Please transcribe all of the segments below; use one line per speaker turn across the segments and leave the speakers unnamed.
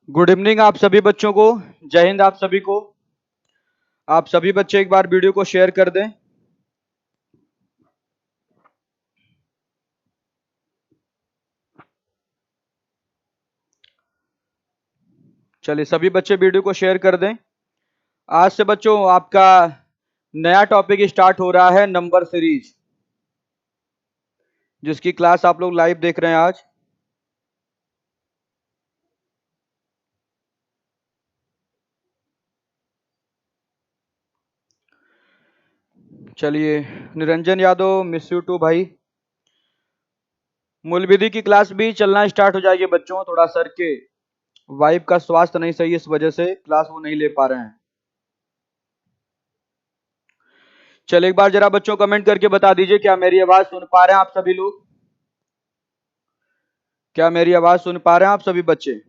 Good evening आप सभी बच्चों को। जय हिंद आप सभी को। आप सभी बच्चे एक बार वीडियो को शेयर कर दें। चलिए सभी बच्चे वीडियो को शेयर कर दें। आज से बच्चों आपका नया टॉपिक स्टार्ट हो रहा है, नंबर सीरीज, जिसकी क्लास आप लोग लाइव देख रहे हैं आज। चलिए Niranjan Yadav, miss you too भाई। मूल विधि की क्लास भी चलना स्टार्ट हो जाएगी बच्चों। थोड़ा सर के वाइफ का स्वास्थ्य नहीं सही, इस वजह से क्लास वो नहीं ले पा रहे हैं। चलिए एक बार जरा बच्चों कमेंट करके बता दीजिए, क्या मेरी आवाज सुन पा रहे हैं आप सभी लोग? क्या मेरी आवाज सुन पा रहे हैं आप सभी बच्चे?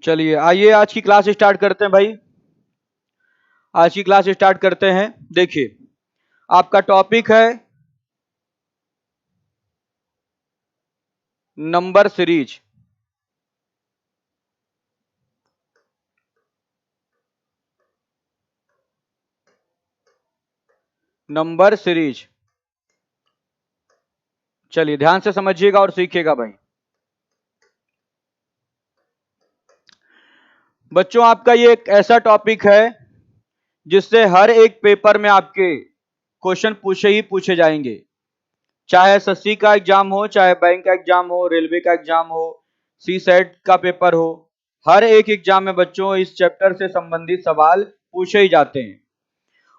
चलिए आइए आज की क्लास स्टार्ट करते हैं भाई। आज की क्लास स्टार्ट करते हैं। देखिए आपका टॉपिक है नंबर सीरीज। नंबर सीरीज, चलिए ध्यान से समझिएगा और सीखिएगा भाई। बच्चों आपका ये एक ऐसा टॉपिक है जिससे हर एक पेपर में आपके क्वेश्चन पूछे ही पूछे जाएंगे। चाहे एसएससी का एग्जाम हो, चाहे बैंक का एग्जाम हो, रेलवे का एग्जाम हो, सी सेट का पेपर हो, हर एक एग्जाम में बच्चों इस चैप्टर से संबंधित सवाल पूछे ही जाते हैं।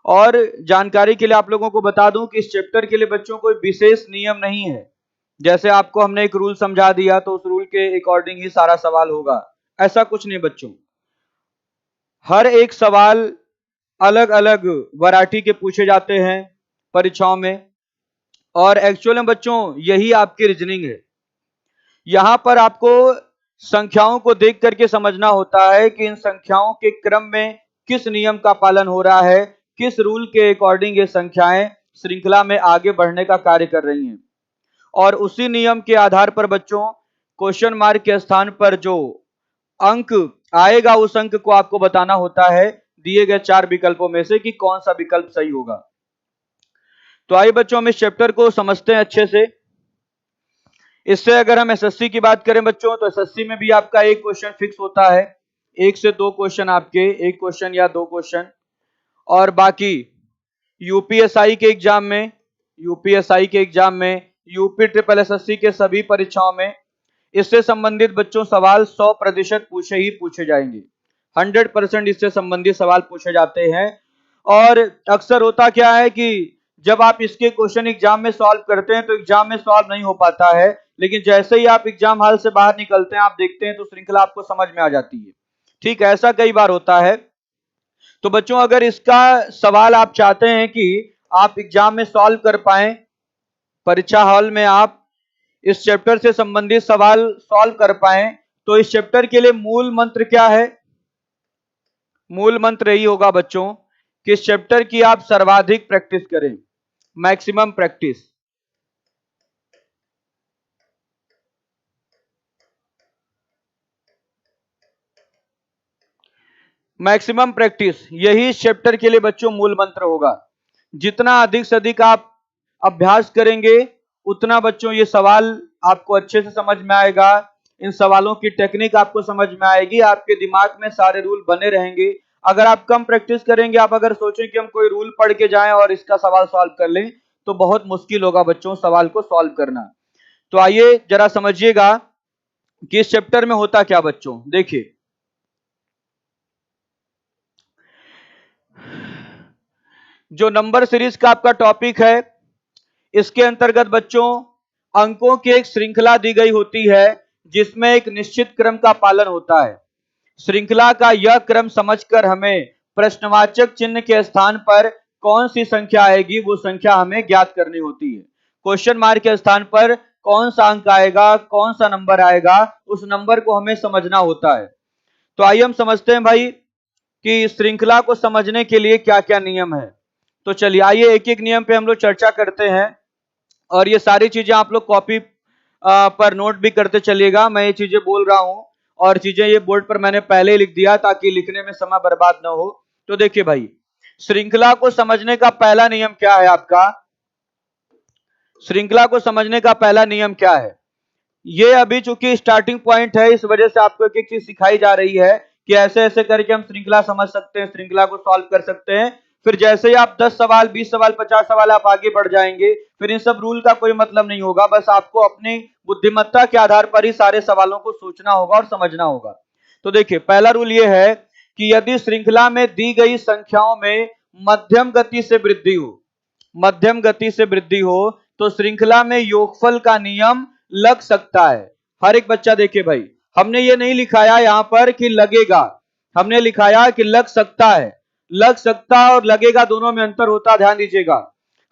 और जानकारी के लिए आप लोगों को बता दूं कि इस चैप्टर के लिए बच्चों कोई विशेष नियम नहीं है। जैसे आपको हमने एक रूल समझा दिया तो उस रूल के अकॉर्डिंग ही सारा सवाल होगा, ऐसा कुछ नहीं बच्चों। हर एक सवाल अलग अलग वैरायटी के पूछे जाते हैं परीक्षाओं में। और एक्चुअल में बच्चों यही आपकी रीजनिंग है। यहां पर आपको संख्याओं को देख करके समझना होता है कि इन संख्याओं के क्रम में किस नियम का पालन हो रहा है, किस रूल के अकॉर्डिंग ये संख्याएं श्रृंखला में आगे बढ़ने का कार्य कर रही हैं। और उसी नियम के आधार पर बच्चों क्वेश्चन मार्क के स्थान पर जो अंक आएगा उस अंक को आपको बताना होता है दिए गए 4 विकल्पों में से कि कौन सा विकल्प सही होगा। तो आइए बच्चों हम इस चैप्टर को समझते हैं अच्छे से। इससे अगर हम एसएससी की बात करें बच्चों तो एसएससी में भी आपका एक क्वेश्चन फिक्स होता है, 1 से 2 क्वेश्चन आपके, एक क्वेश्चन या 2 क्वेश्चन। और बाकी यूपीएसआई के एग्जाम में, यूपी ट्रिपल एसएससी के सभी परीक्षाओं में इससे संबंधित बच्चों सवाल 100% पूछे ही पूछे जाएंगे। 100% इससे संबंधित सवाल पूछे जाते हैं। और अक्सर होता क्या है कि जब आप इसके क्वेश्चन एग्जाम में सॉल्व करते हैं तो एग्जाम में सॉल्व नहीं हो पाता है, लेकिन जैसे ही आप एग्जाम हॉल से बाहर निकलते हैं, आप देखते हैं तो श्रृंखला आपको समझ में आ जाती है। ठीक है, ऐसा कई बार होता है। तो बच्चों अगर इसका सवाल आप चाहते हैं कि आप एग्जाम में सॉल्व कर पाएं, परीक्षा हॉल में आप इस चैप्टर से संबंधित सवाल सॉल्व कर पाएं, तो इस चैप्टर के लिए मूल मंत्र क्या है? मूल मंत्र यही होगा बच्चों कि इस चैप्टर की आप सर्वाधिक प्रैक्टिस करें, मैक्सिमम प्रैक्टिस। मैक्सिमम प्रैक्टिस यही इस चैप्टर के लिए बच्चों मूल मंत्र होगा। जितना अधिक से अधिक आप अभ्यास करेंगे उतना बच्चों ये सवाल आपको अच्छे से समझ में आएगा, इन सवालों की टेक्निक आपको समझ में आएगी, आपके दिमाग में सारे रूल बने रहेंगे। अगर आप कम प्रैक्टिस करेंगे, आप अगर सोचें कि हम कोई रूल पढ़ के जाएं और इसका सवाल सॉल्व कर लें, तो बहुत मुश्किल होगा बच्चों सवाल को सॉल्व करना। तो आइए जरा समझिएगा कि इस चैप्टर में होता क्या बच्चों। देखिए जो नंबर सीरीज का आपका टॉपिक है, इसके अंतर्गत बच्चों अंकों की एक श्रृंखला दी गई होती है जिसमें एक निश्चित क्रम का पालन होता है। श्रृंखला का यह क्रम समझकर हमें प्रश्नवाचक चिन्ह के स्थान पर कौन सी संख्या आएगी वो संख्या हमें ज्ञात करनी होती है। क्वेश्चन मार्क के स्थान पर कौन सा अंक आएगा, कौन सा नंबर आएगा, उस नंबर को हमें समझना होता है। तो आइए हम समझते हैं भाई कि श्रृंखला को समझने के लिए क्या क्या नियम है। तो चलिए आइए एक एक नियम पे हम लोग चर्चा करते हैं, और ये सारी चीजें आप लोग कॉपी पर नोट भी करते चलिएगा। मैं ये चीजें बोल रहा हूं और चीजें ये बोर्ड पर मैंने पहले ही लिख दिया ताकि लिखने में समय बर्बाद ना हो। तो देखिए भाई, श्रृंखला को समझने का पहला नियम क्या है आपका? श्रृंखला को समझने का पहला नियम क्या है? ये अभी चूंकि स्टार्टिंग पॉइंट है, इस वजह से आपको एक एक चीज सिखाई जा रही है कि ऐसे ऐसे करके हम श्रृंखला समझ सकते हैं, श्रृंखला को सॉल्व कर सकते हैं। फिर जैसे ही आप 10 सवाल, 20 सवाल, 50 सवाल आप आगे बढ़ जाएंगे, फिर इन सब रूल का कोई मतलब नहीं होगा। बस आपको अपनी बुद्धिमत्ता के आधार पर ही सारे सवालों को सोचना होगा और समझना होगा। तो देखिए, पहला रूल ये है कि यदि श्रृंखला में दी गई संख्याओं में मध्यम गति से वृद्धि हो, मध्यम गति से वृद्धि हो, तो श्रृंखला में योगफल का नियम लग सकता है। हर एक बच्चा देखिए भाई, हमने ये नहीं लिखाया यहां पर कि लगेगा, हमने लिखाया कि लग सकता है। लग सकता और लगेगा दोनों में अंतर होता, ध्यान दीजिएगा।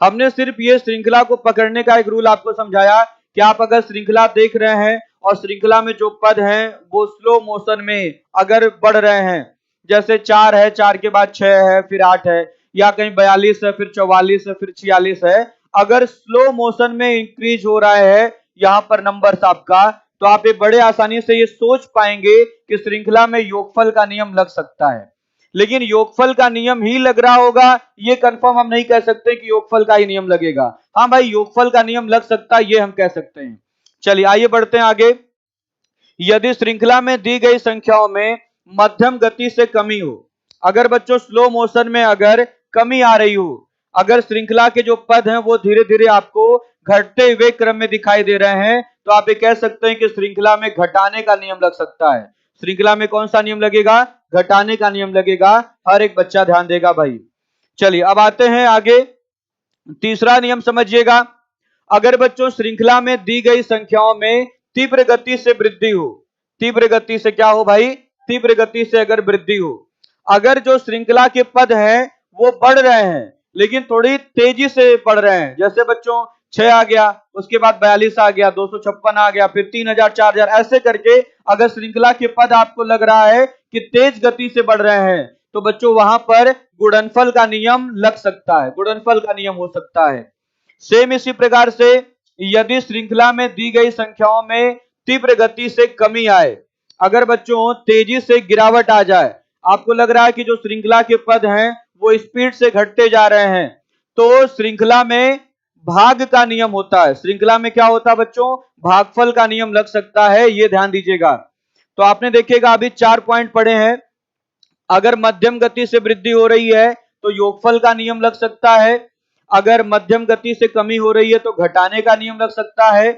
हमने सिर्फ ये श्रृंखला को पकड़ने का एक रूल आपको समझाया कि आप अगर श्रृंखला देख रहे हैं और श्रृंखला में जो पद हैं वो स्लो मोशन में अगर बढ़ रहे हैं, जैसे 4 है, 4 के बाद 6 है, फिर 8 है, या कहीं 42 है, फिर 44 है, फिर 46 है, अगर स्लो मोशन में इंक्रीज हो रहा है यहां पर नंबर आपका, तो आप ये बड़े आसानी से ये सोच पाएंगे कि श्रृंखला में योगफल का नियम लग सकता है। लेकिन योगफल का नियम ही लग रहा होगा ये कंफर्म हम नहीं कह सकते कि योगफल का ही नियम लगेगा। हाँ भाई, योगफल का नियम लग सकता है, ये हम कह सकते हैं। चलिए आइए बढ़ते हैं आगे। यदि श्रृंखला में दी गई संख्याओं में मध्यम गति से कमी हो, अगर बच्चों स्लो मोशन में अगर कमी आ रही हो, अगर श्रृंखला के जो पद हैं वो धीरे धीरे आपको घटते हुए क्रम में दिखाई दे रहे हैं, तो आप ये कह सकते हैं कि श्रृंखला में घटाने का नियम लग सकता है। श्रृंखला में कौन सा नियम लगेगा? घटाने का नियम लगेगा। हर एक बच्चा ध्यान देगा भाई। चलिए अब आते हैं आगे, तीसरा नियम समझिएगा। अगर बच्चों श्रृंखला में दी गई संख्याओं में तीव्र गति से वृद्धि हो, तीव्र गति से क्या हो भाई? तीव्र गति से अगर वृद्धि हो, अगर जो श्रृंखला के पद हैं वो बढ़ रहे हैं लेकिन थोड़ी तेजी से बढ़ रहे हैं, जैसे बच्चों 6 आ गया, उसके बाद 42 आ गया, 256 आ गया, फिर 3000, 4000, ऐसे करके अगर श्रृंखला के पद आपको लग रहा है कि तेज गति से बढ़ रहे हैं, तो बच्चों वहां पर गुणनफल का नियम लग सकता है, गुणनफल का नियम हो सकता है। सेम इसी प्रकार से यदि श्रृंखला में दी गई संख्याओं में तीव्र गति से कमी आए, अगर बच्चों तेजी से गिरावट आ जाए, आपको लग रहा है कि जो श्रृंखला के पद हैं वो स्पीड से घटते जा रहे हैं, तो श्रृंखला में भाग का नियम होता है। श्रृंखला में क्या होता है बच्चों? भागफल का नियम लग सकता है, ये ध्यान दीजिएगा। तो आपने देखिएगा अभी 4 पॉइंट पढ़े हैं। अगर मध्यम गति से वृद्धि हो रही है तो योगफल का नियम लग सकता है, अगर मध्यम गति से कमी हो रही है तो घटाने का नियम लग सकता है,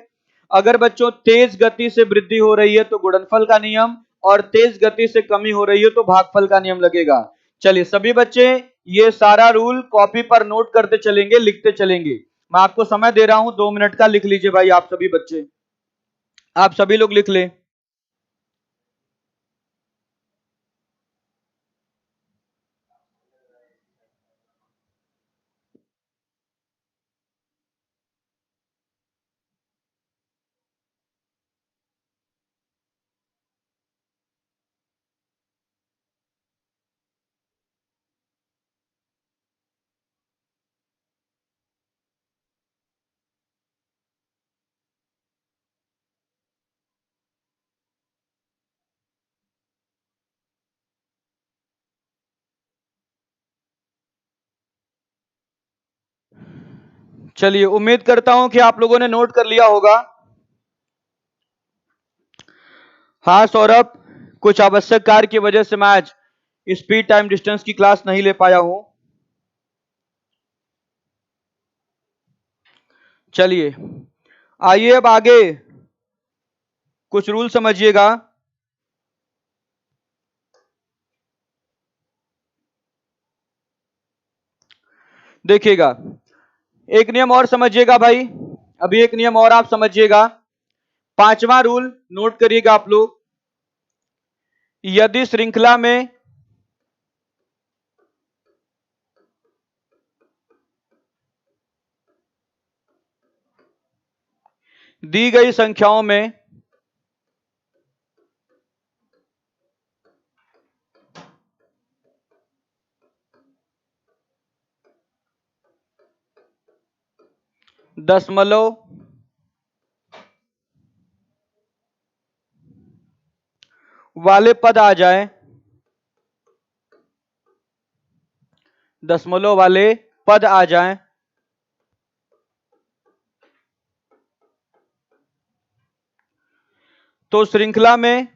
अगर बच्चों तेज गति से वृद्धि हो रही है तो गुणनफल का नियम, और तेज गति से कमी हो रही है तो भागफल का नियम लगेगा। चलिए सभी बच्चे ये सारा रूल कॉपी पर नोट करते चलेंगे, लिखते चलेंगे। मैं आपको समय दे रहा हूं 2 मिनट का, लिख लीजिए भाई आप सभी बच्चे, आप सभी लोग लिख लें। चलिए उम्मीद करता हूं कि आप लोगों ने नोट कर लिया होगा। हाँ सौरभ, कुछ आवश्यक कार्य की वजह से मैं आज स्पीड टाइम डिस्टेंस की क्लास नहीं ले पाया हूं। चलिए आइए अब आगे कुछ रूल समझिएगा। देखिएगा, एक नियम और समझिएगा भाई, अभी एक नियम और आप समझिएगा। पांचवा रूल नोट करिएगा आप लोग। यदि श्रृंखला में दी गई संख्याओं में दशमलव वाले पद आ जाए, दशमलव वाले पद आ जाएं, तो श्रृंखला में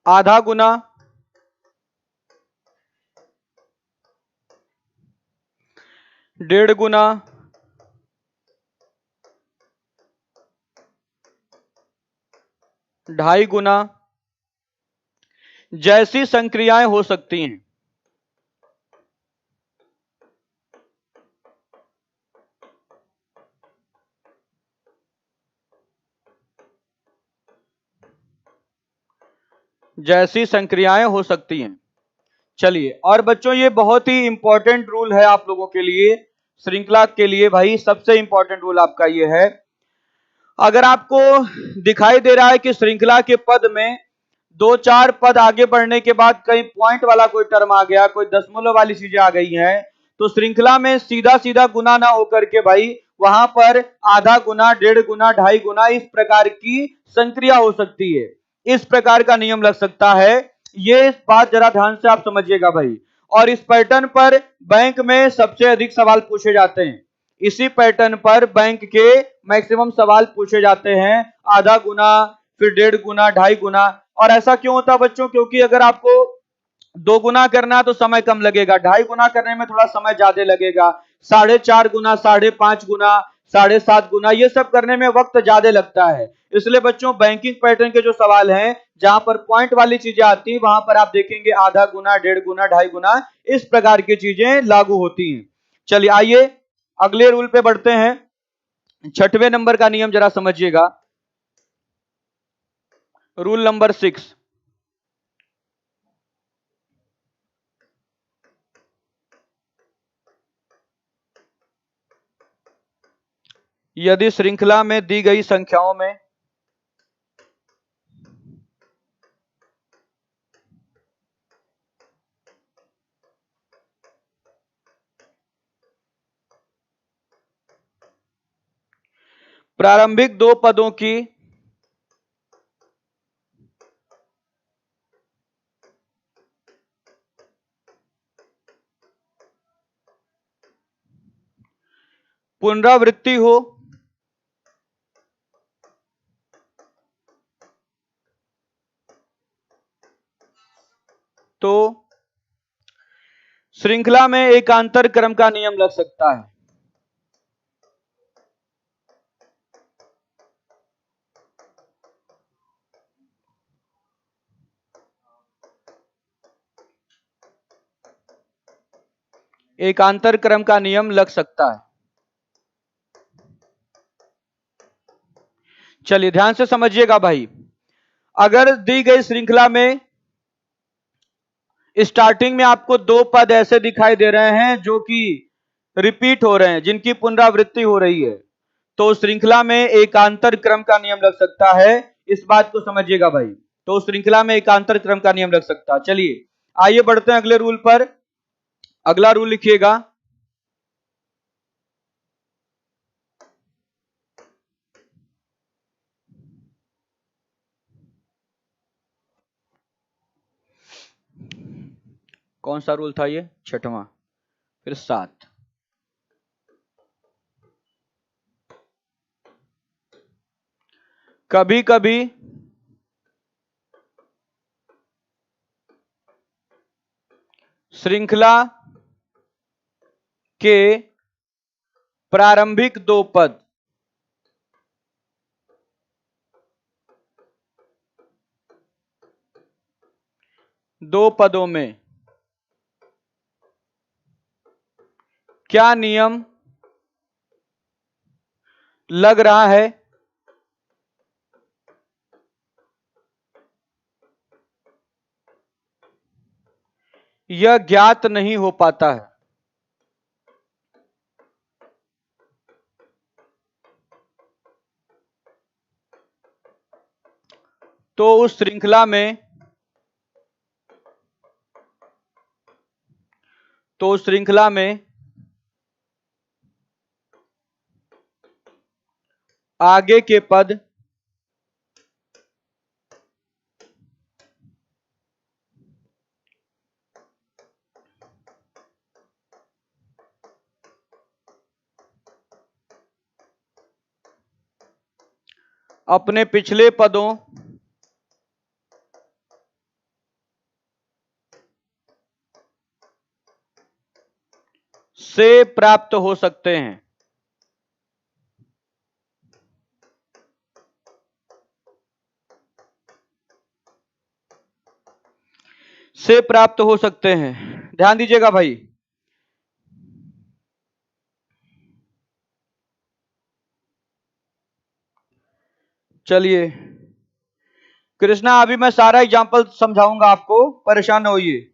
आधा गुना, डेढ़ गुना, ढाई गुना जैसी संक्रियाएं हो सकती हैं। जैसी संक्रियाएं हो सकती हैं। चलिए, और बच्चों ये बहुत ही इंपॉर्टेंट रूल है आप लोगों के लिए, श्रृंखला के लिए भाई सबसे इंपॉर्टेंट रूल आपका ये है, अगर आपको दिखाई दे रहा है कि श्रृंखला के पद में दो चार पद आगे बढ़ने के बाद कहीं पॉइंट वाला कोई टर्म आ गया, कोई दशमलव वाली चीजें आ गई हैं, तो श्रृंखला में सीधा सीधा गुना ना होकर के भाई वहां पर आधा गुना, डेढ़ गुना, ढाई गुना इस प्रकार की संक्रिया हो सकती है, इस प्रकार का नियम लग सकता है। ये बात जरा ध्यान से आप समझिएगा भाई। और इस पैटर्न पर बैंक में सबसे अधिक सवाल पूछे जाते हैं, इसी पैटर्न पर बैंक के मैक्सिमम सवाल पूछे जाते हैं, आधा गुना, फिर डेढ़ गुना, ढाई गुना। और ऐसा क्यों होता है बच्चों? क्योंकि अगर आपको दो गुना करना है तो समय कम लगेगा, ढाई गुना करने में थोड़ा समय ज्यादा लगेगा, साढ़े चार गुना, साढ़े पांच गुना, साढ़े सात गुना, ये सब करने में वक्त ज्यादा लगता है। इसलिए बच्चों बैंकिंग पैटर्न के जो सवाल हैं जहां पर पॉइंट वाली चीजें आती हैं वहां पर आप देखेंगे आधा गुना, डेढ़ गुना, ढाई गुना इस प्रकार की चीजें लागू होती हैं। चलिए आइए अगले रूल पे बढ़ते हैं। छठवें नंबर का नियम जरा समझिएगा, रूल नंबर 6। यदि श्रृंखला में दी गई संख्याओं में प्रारंभिक दो पदों की पुनरावृत्ति हो तो श्रृंखला में एकांतर क्रम का नियम लग सकता है। एकांतर क्रम का नियम लग सकता है। चलिए ध्यान से समझिएगा भाई, अगर दी गई श्रृंखला में स्टार्टिंग में आपको दो पद ऐसे दिखाई दे रहे हैं जो कि रिपीट हो रहे हैं, जिनकी पुनरावृत्ति हो रही है, तो श्रृंखला में एकांतर क्रम का नियम लग सकता है। इस बात को समझिएगा भाई, तो श्रृंखला में एकांतर क्रम का नियम लग सकता है। चलिए आइए बढ़ते हैं अगले रूल पर। अगला रूल लिखिएगा, कौन सा रूल था ये? छठवां, फिर 7। कभी कभी श्रृंखला के प्रारंभिक दो पद दो पदों में क्या नियम लग रहा है? यह ज्ञात नहीं हो पाता है। तो उस श्रृंखला में आगे के पद अपने पिछले पदों से प्राप्त हो सकते हैं। से प्राप्त हो सकते हैं। ध्यान दीजिएगा भाई। चलिए कृष्णा, अभी मैं सारा एग्जाम्पल समझाऊंगा आपको, परेशान न होइए।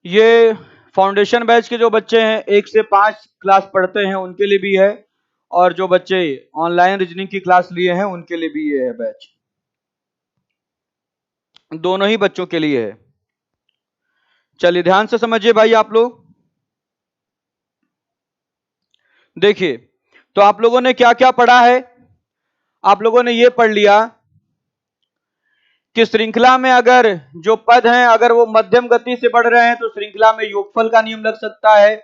ये फाउंडेशन बैच के जो बच्चे हैं 1 से 5 क्लास पढ़ते हैं उनके लिए भी है, और जो बच्चे ऑनलाइन रीजनिंग की क्लास लिए हैं उनके लिए भी ये है बैच, दोनों ही बच्चों के लिए है। चलिए ध्यान से समझिए भाई आप लोग। देखिए, तो आप लोगों ने क्या क्या पढ़ा है। आप लोगों ने ये पढ़ लिया कि श्रृंखला में अगर जो पद हैं अगर वो मध्यम गति से बढ़ रहे हैं तो श्रृंखला में योगफल का नियम लग सकता है।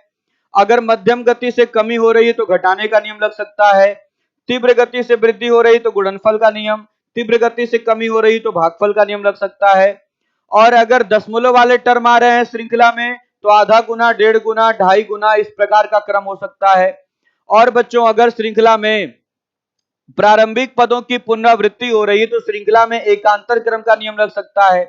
अगर मध्यम गति से कमी हो रही है तो घटाने का नियम लग सकता है। तीव्र गति से वृद्धि हो रही तो गुणनफल का नियम, तीव्र गति से कमी हो रही तो भागफल का नियम लग सकता है। और अगर दशमलव वाले टर्म आ रहे हैं श्रृंखला में तो आधा गुना, 1.5 गुना, 2.5 गुना, इस प्रकार का क्रम हो सकता है। और बच्चों अगर श्रृंखला में प्रारंभिक पदों की पुनरावृत्ति हो रही है तो श्रृंखला में एकांतर क्रम का नियम लग सकता है।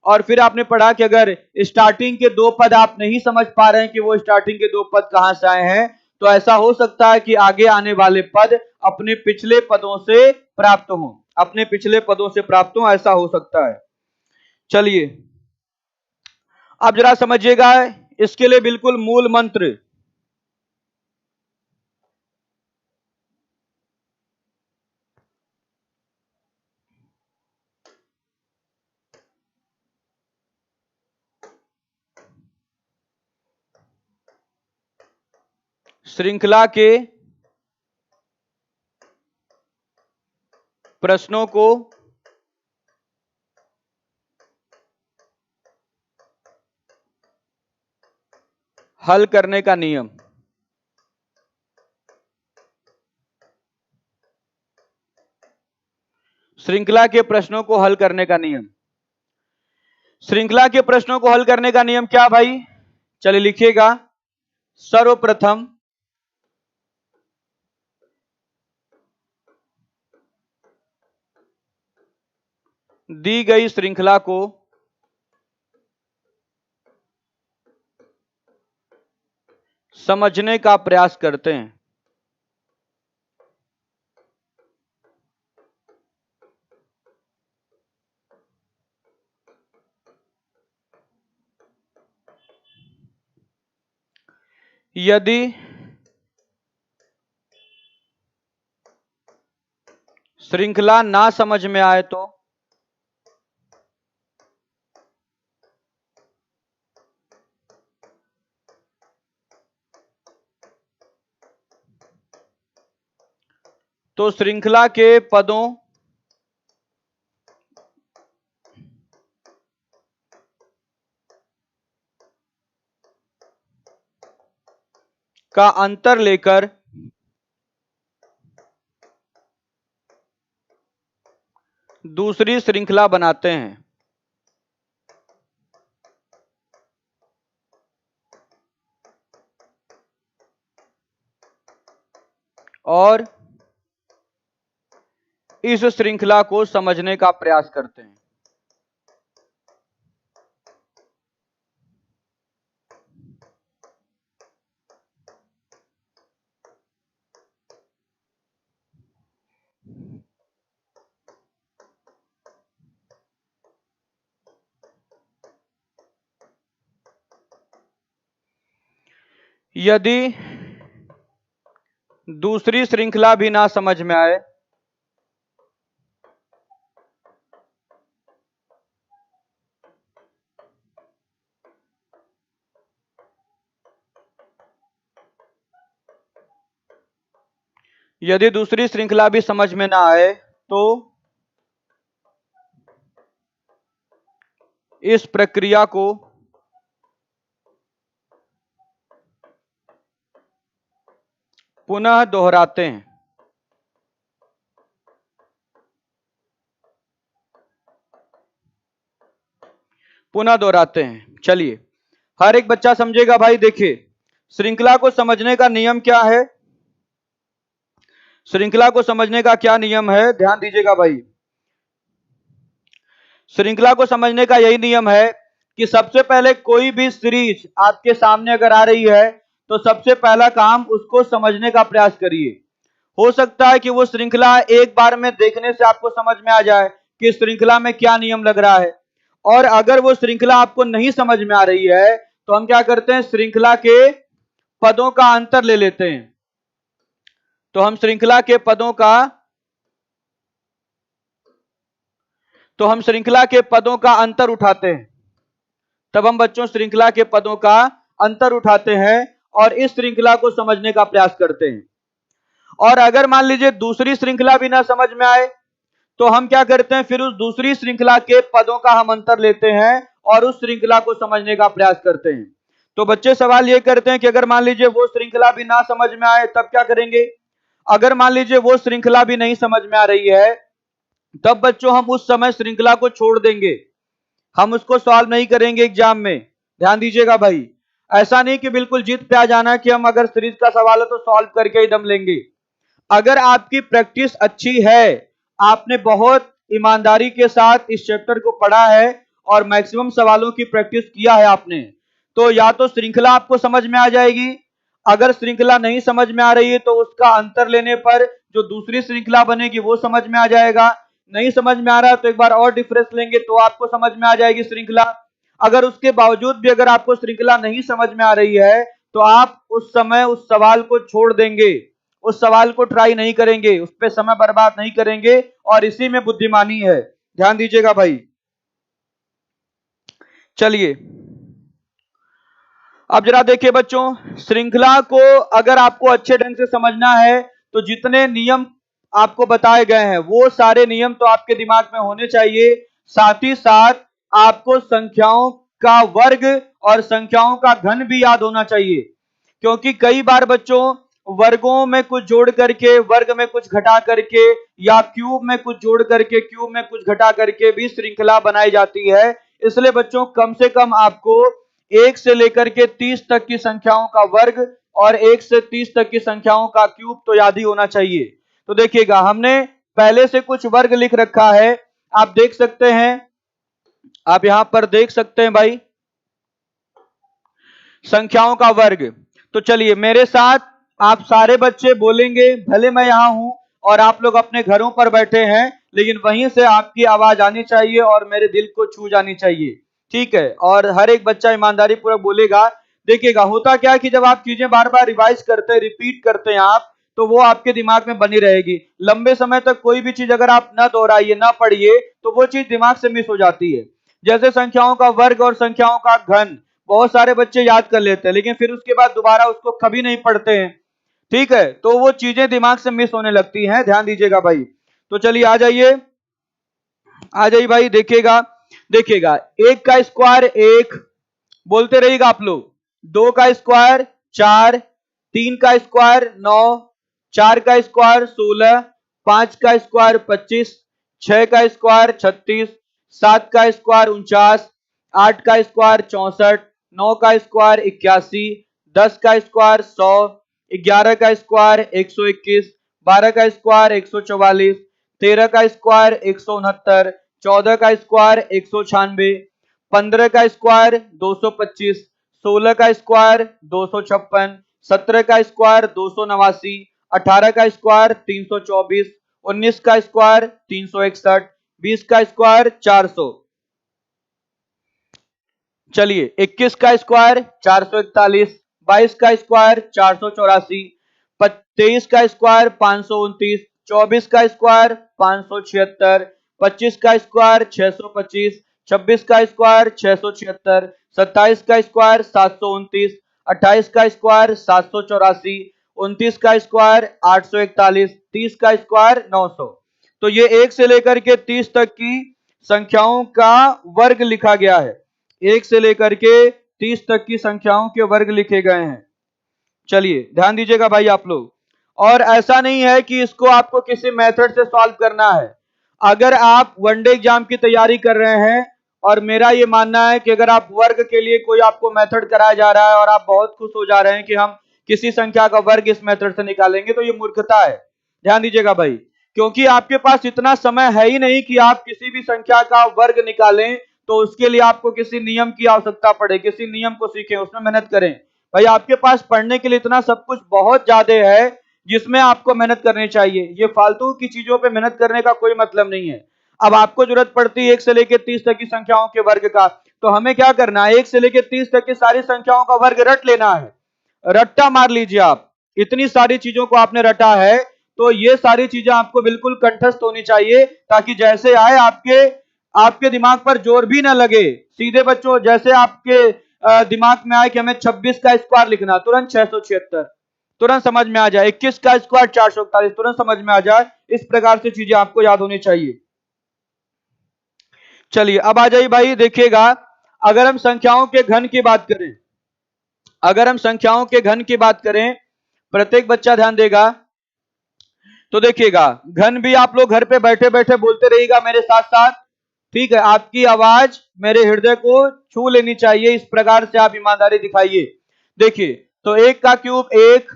और फिर आपने पढ़ा कि अगर स्टार्टिंग के 2 पद आप नहीं समझ पा रहे हैं कि वो स्टार्टिंग के 2 पद कहां से आए हैं, तो ऐसा हो सकता है कि आगे आने वाले पद अपने पिछले पदों से प्राप्त हों, अपने पिछले पदों से प्राप्त हों, ऐसा हो सकता है। चलिए अब जरा समझिएगा, इसके लिए बिल्कुल मूल मंत्र। श्रृंखला के प्रश्नों को हल करने का नियम। श्रृंखला के प्रश्नों को हल करने का नियम। श्रृंखला के प्रश्नों को हल करने का नियम क्या भाई? चलिए लिखिएगा। सर्वप्रथम दी गई श्रृंखला को समझने का प्रयास करते हैं। यदि श्रृंखला ना समझ में आए तो श्रृंखला के पदों का अंतर लेकर दूसरी श्रृंखला बनाते हैं। और इस श्रृंखला को समझने का प्रयास करते हैं। यदि दूसरी श्रृंखला भी ना समझ में आए यदि दूसरी श्रृंखला भी समझ में ना आए तो इस प्रक्रिया को पुनः दोहराते हैं। पुनः दोहराते हैं। चलिए हर एक बच्चा समझेगा भाई। देखिए श्रृंखला को समझने का नियम क्या है, श्रृंखला को समझने का क्या नियम है, ध्यान दीजिएगा भाई। श्रृंखला को समझने का यही नियम है कि सबसे पहले कोई भी सीरीज आपके सामने अगर आ रही है तो सबसे पहला काम उसको समझने का प्रयास करिए। हो सकता है कि वो श्रृंखला एक बार में देखने से आपको समझ में आ जाए कि श्रृंखला में क्या नियम लग रहा है, और अगर वो श्रृंखला आपको नहीं समझ में आ रही है तो हम क्या करते हैं, श्रृंखला के पदों का अंतर ले लेते हैं। तो हम श्रृंखला के पदों का अंतर उठाते हैं। तब हम बच्चों श्रृंखला के पदों का अंतर उठाते हैं और इस श्रृंखला को समझने का प्रयास करते हैं। और अगर मान लीजिए दूसरी श्रृंखला भी ना समझ में आए तो हम क्या करते हैं, फिर उस दूसरी श्रृंखला के पदों का हम अंतर लेते हैं और उस श्रृंखला को समझने का प्रयास करते हैं। तो बच्चे सवाल ये करते हैं कि अगर मान लीजिए वो श्रृंखला भी ना समझ में आए तब क्या करेंगे। अगर मान लीजिए वो श्रृंखला भी नहीं समझ में आ रही है तब बच्चों हम उस समय श्रृंखला को छोड़ देंगे, हम उसको सॉल्व नहीं करेंगे एग्जाम में। ध्यान दीजिएगा भाई, ऐसा नहीं कि बिल्कुल जीत पे आ जाना कि हम अगर सीरीज का सवाल है तो सॉल्व करके ही दम लेंगे। अगर आपकी प्रैक्टिस अच्छी है, आपने बहुत ईमानदारी के साथ इस चैप्टर को पढ़ा है और मैक्सिमम सवालों की प्रैक्टिस किया है आपने, तो या तो श्रृंखला आपको समझ में आ जाएगी। अगर श्रृंखला नहीं समझ में आ रही है तो उसका अंतर लेने पर जो दूसरी श्रृंखला बनेगी वो समझ में आ जाएगा। नहीं समझ में आ रहा है तो एक बार और डिफरेंस लेंगे तो आपको समझ में आ जाएगी श्रृंखला। अगर उसके बावजूद भी अगर आपको श्रृंखला नहीं समझ में आ रही है तो आप उस समय उस सवाल को छोड़ देंगे, उस सवाल को ट्राई नहीं करेंगे, उस पर समय बर्बाद नहीं करेंगे, और इसी में बुद्धिमानी है। ध्यान दीजिएगा भाई। चलिए अब जरा देखिए बच्चों, श्रृंखला को अगर आपको अच्छे ढंग से समझना है तो जितने नियम आपको बताए गए हैं वो सारे नियम तो आपके दिमाग में होने चाहिए। साथ ही साथ आपको संख्याओं का वर्ग और संख्याओं का घन भी याद होना चाहिए, क्योंकि कई बार बच्चों वर्गों में कुछ जोड़ करके, वर्ग में कुछ घटा करके, या क्यूब में कुछ जोड़ करके, क्यूब में कुछ घटा करके भी श्रृंखला बनाई जाती है। इसलिए बच्चों कम से कम आपको 1 से लेकर के 30 तक की संख्याओं का वर्ग और 1 से 30 तक की संख्याओं का क्यूब तो याद ही होना चाहिए। तो देखिएगा हमने पहले से कुछ वर्ग लिख रखा है, आप देख सकते हैं, आप यहां पर देख सकते हैं भाई संख्याओं का वर्ग। तो चलिए मेरे साथ आप सारे बच्चे बोलेंगे, भले मैं यहां हूं और आप लोग अपने घरों पर बैठे हैं, लेकिन वहीं से आपकी आवाज आनी चाहिए और मेरे दिल को छू जानी चाहिए, ठीक है। और हर एक बच्चा ईमानदारी पूर्वक बोलेगा। देखिएगा होता क्या है कि जब आप चीजें बार बार रिवाइज करते हैं, रिपीट करते हैं आप, तो वो आपके दिमाग में बनी रहेगी। लंबे समय तक कोई भी चीज अगर आप ना दोहराइए, ना पढ़िए, तो वो चीज दिमाग से मिस हो जाती है। जैसे संख्याओं का वर्ग और संख्याओं का घन बहुत सारे बच्चे याद कर लेते हैं, लेकिन फिर उसके बाद दोबारा उसको कभी नहीं पढ़ते हैं, ठीक है, तो वो चीजें दिमाग से मिस होने लगती हैं। ध्यान दीजिएगा भाई। तो चलिए आ जाइए, आ जाइए भाई। देखिएगा देखिएगा 1 का स्क्वायर 1, बोलते रहिएगा आप लोग। 2 का स्क्वायर 4, 3 का स्क्वायर 9, 4 का स्क्वायर 16, 5 का स्क्वायर 25, 6 का स्क्वायर 36, 7 का स्क्वायर 49, 8 का स्क्वायर 64, 9 का स्क्वायर 81, 10 का स्क्वायर 100, 11 का स्क्वायर 121, 12 का स्क्वायर 144, 13 का स्क्वायर 169, 14 का स्क्वायर 196, 15 का स्क्वायर 225, 16 का स्क्वायर 256, 17 का स्क्वायर 289, 18 का स्क्वायर 324, 19 का स्क्वायर 361, 20 का स्क्वायर 400। चलिए 21 का स्क्वायर 441, 22 का स्क्वायर 484, 23 का स्क्वायर 529, 24 का स्क्वायर 576, 25 का स्क्वायर 625, 26 का स्क्वायर 676, 27 का स्क्वायर 729, 28 का स्क्वायर 784, 29 का स्क्वायर 841, 30 का स्क्वायर 900। तो ये 1 से लेकर के 30 तक की संख्याओं का वर्ग लिखा गया है। 1 से लेकर के 30 तक की संख्याओं के वर्ग लिखे गए हैं। चलिए ध्यान दीजिएगा भाई आप लोग। और ऐसा नहीं है कि इसको आपको किसी मेथड से सॉल्व करना है। अगर आप वनडे एग्जाम की तैयारी कर रहे हैं और मेरा ये मानना है कि अगर आप वर्ग के लिए कोई आपको मेथड कराया जा रहा है और आप बहुत खुश हो जा रहे हैं कि हम किसी संख्या का वर्ग इस मेथड से निकालेंगे, तो ये मूर्खता है। ध्यान दीजिएगा भाई, क्योंकि आपके पास इतना समय है ही नहीं कि आप किसी भी संख्या का वर्ग निकालें। तो उसके लिए आपको किसी नियम की आवश्यकता पड़े, किसी नियम को सीखें, उसमें मेहनत करें। भाई आपके पास पढ़ने के लिए इतना सब कुछ बहुत ज्यादा है जिसमें आपको मेहनत करनी चाहिए। ये फालतू की चीजों पे मेहनत करने का कोई मतलब नहीं है। अब आपको जरूरत पड़ती है 1 से लेकर 30 तक की संख्याओं के वर्ग का, तो हमें क्या करना है, 1 से लेकर 30 तक की सारी संख्याओं का वर्ग रट लेना है। रट्टा मार लीजिए आप। इतनी सारी चीजों को आपने रटा है, तो ये सारी चीजें आपको बिल्कुल कंठस्थ होनी चाहिए, ताकि जैसे आए आपके दिमाग पर जोर भी ना लगे। सीधे बच्चों जैसे आपके दिमाग में आए कि हमें 26 का स्क्वायर लिखना, तुरंत 676 तुरंत समझ में आ जाए। 21 का स्क्वायर 441 तुरंत समझ में आ जाए। इस प्रकार से चीजें आपको याद होनी चाहिए। चलिए अब आ जाइए भाई, देखिएगा अगर हम संख्याओं के घन की बात करें, अगर हम संख्याओं के घन की बात करें, प्रत्येक बच्चा ध्यान देगा। तो देखिएगा घन भी आप लोग घर पे बैठे बैठे बोलते रहिएगा मेरे साथ साथ, ठीक है। आपकी आवाज मेरे हृदय को छू लेनी चाहिए, इस प्रकार से आप ईमानदारी दिखाइए। देखिए तो 1 का क्यूब 1,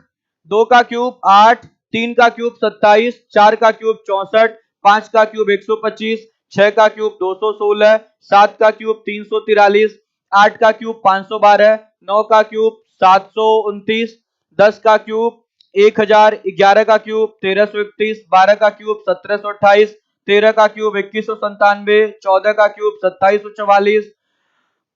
2 का क्यूब 8, 3 का क्यूब 27, 4 का क्यूब 64, 5 का क्यूब 125, 6 का क्यूब 216, 7 का क्यूब 343, 8 का क्यूब 512, 9 का क्यूब 729, 10 का क्यूब 1000, 11 का क्यूब 1331, 12 का क्यूब 1728, 13 का क्यूब 2197, 14 का क्यूब 2744,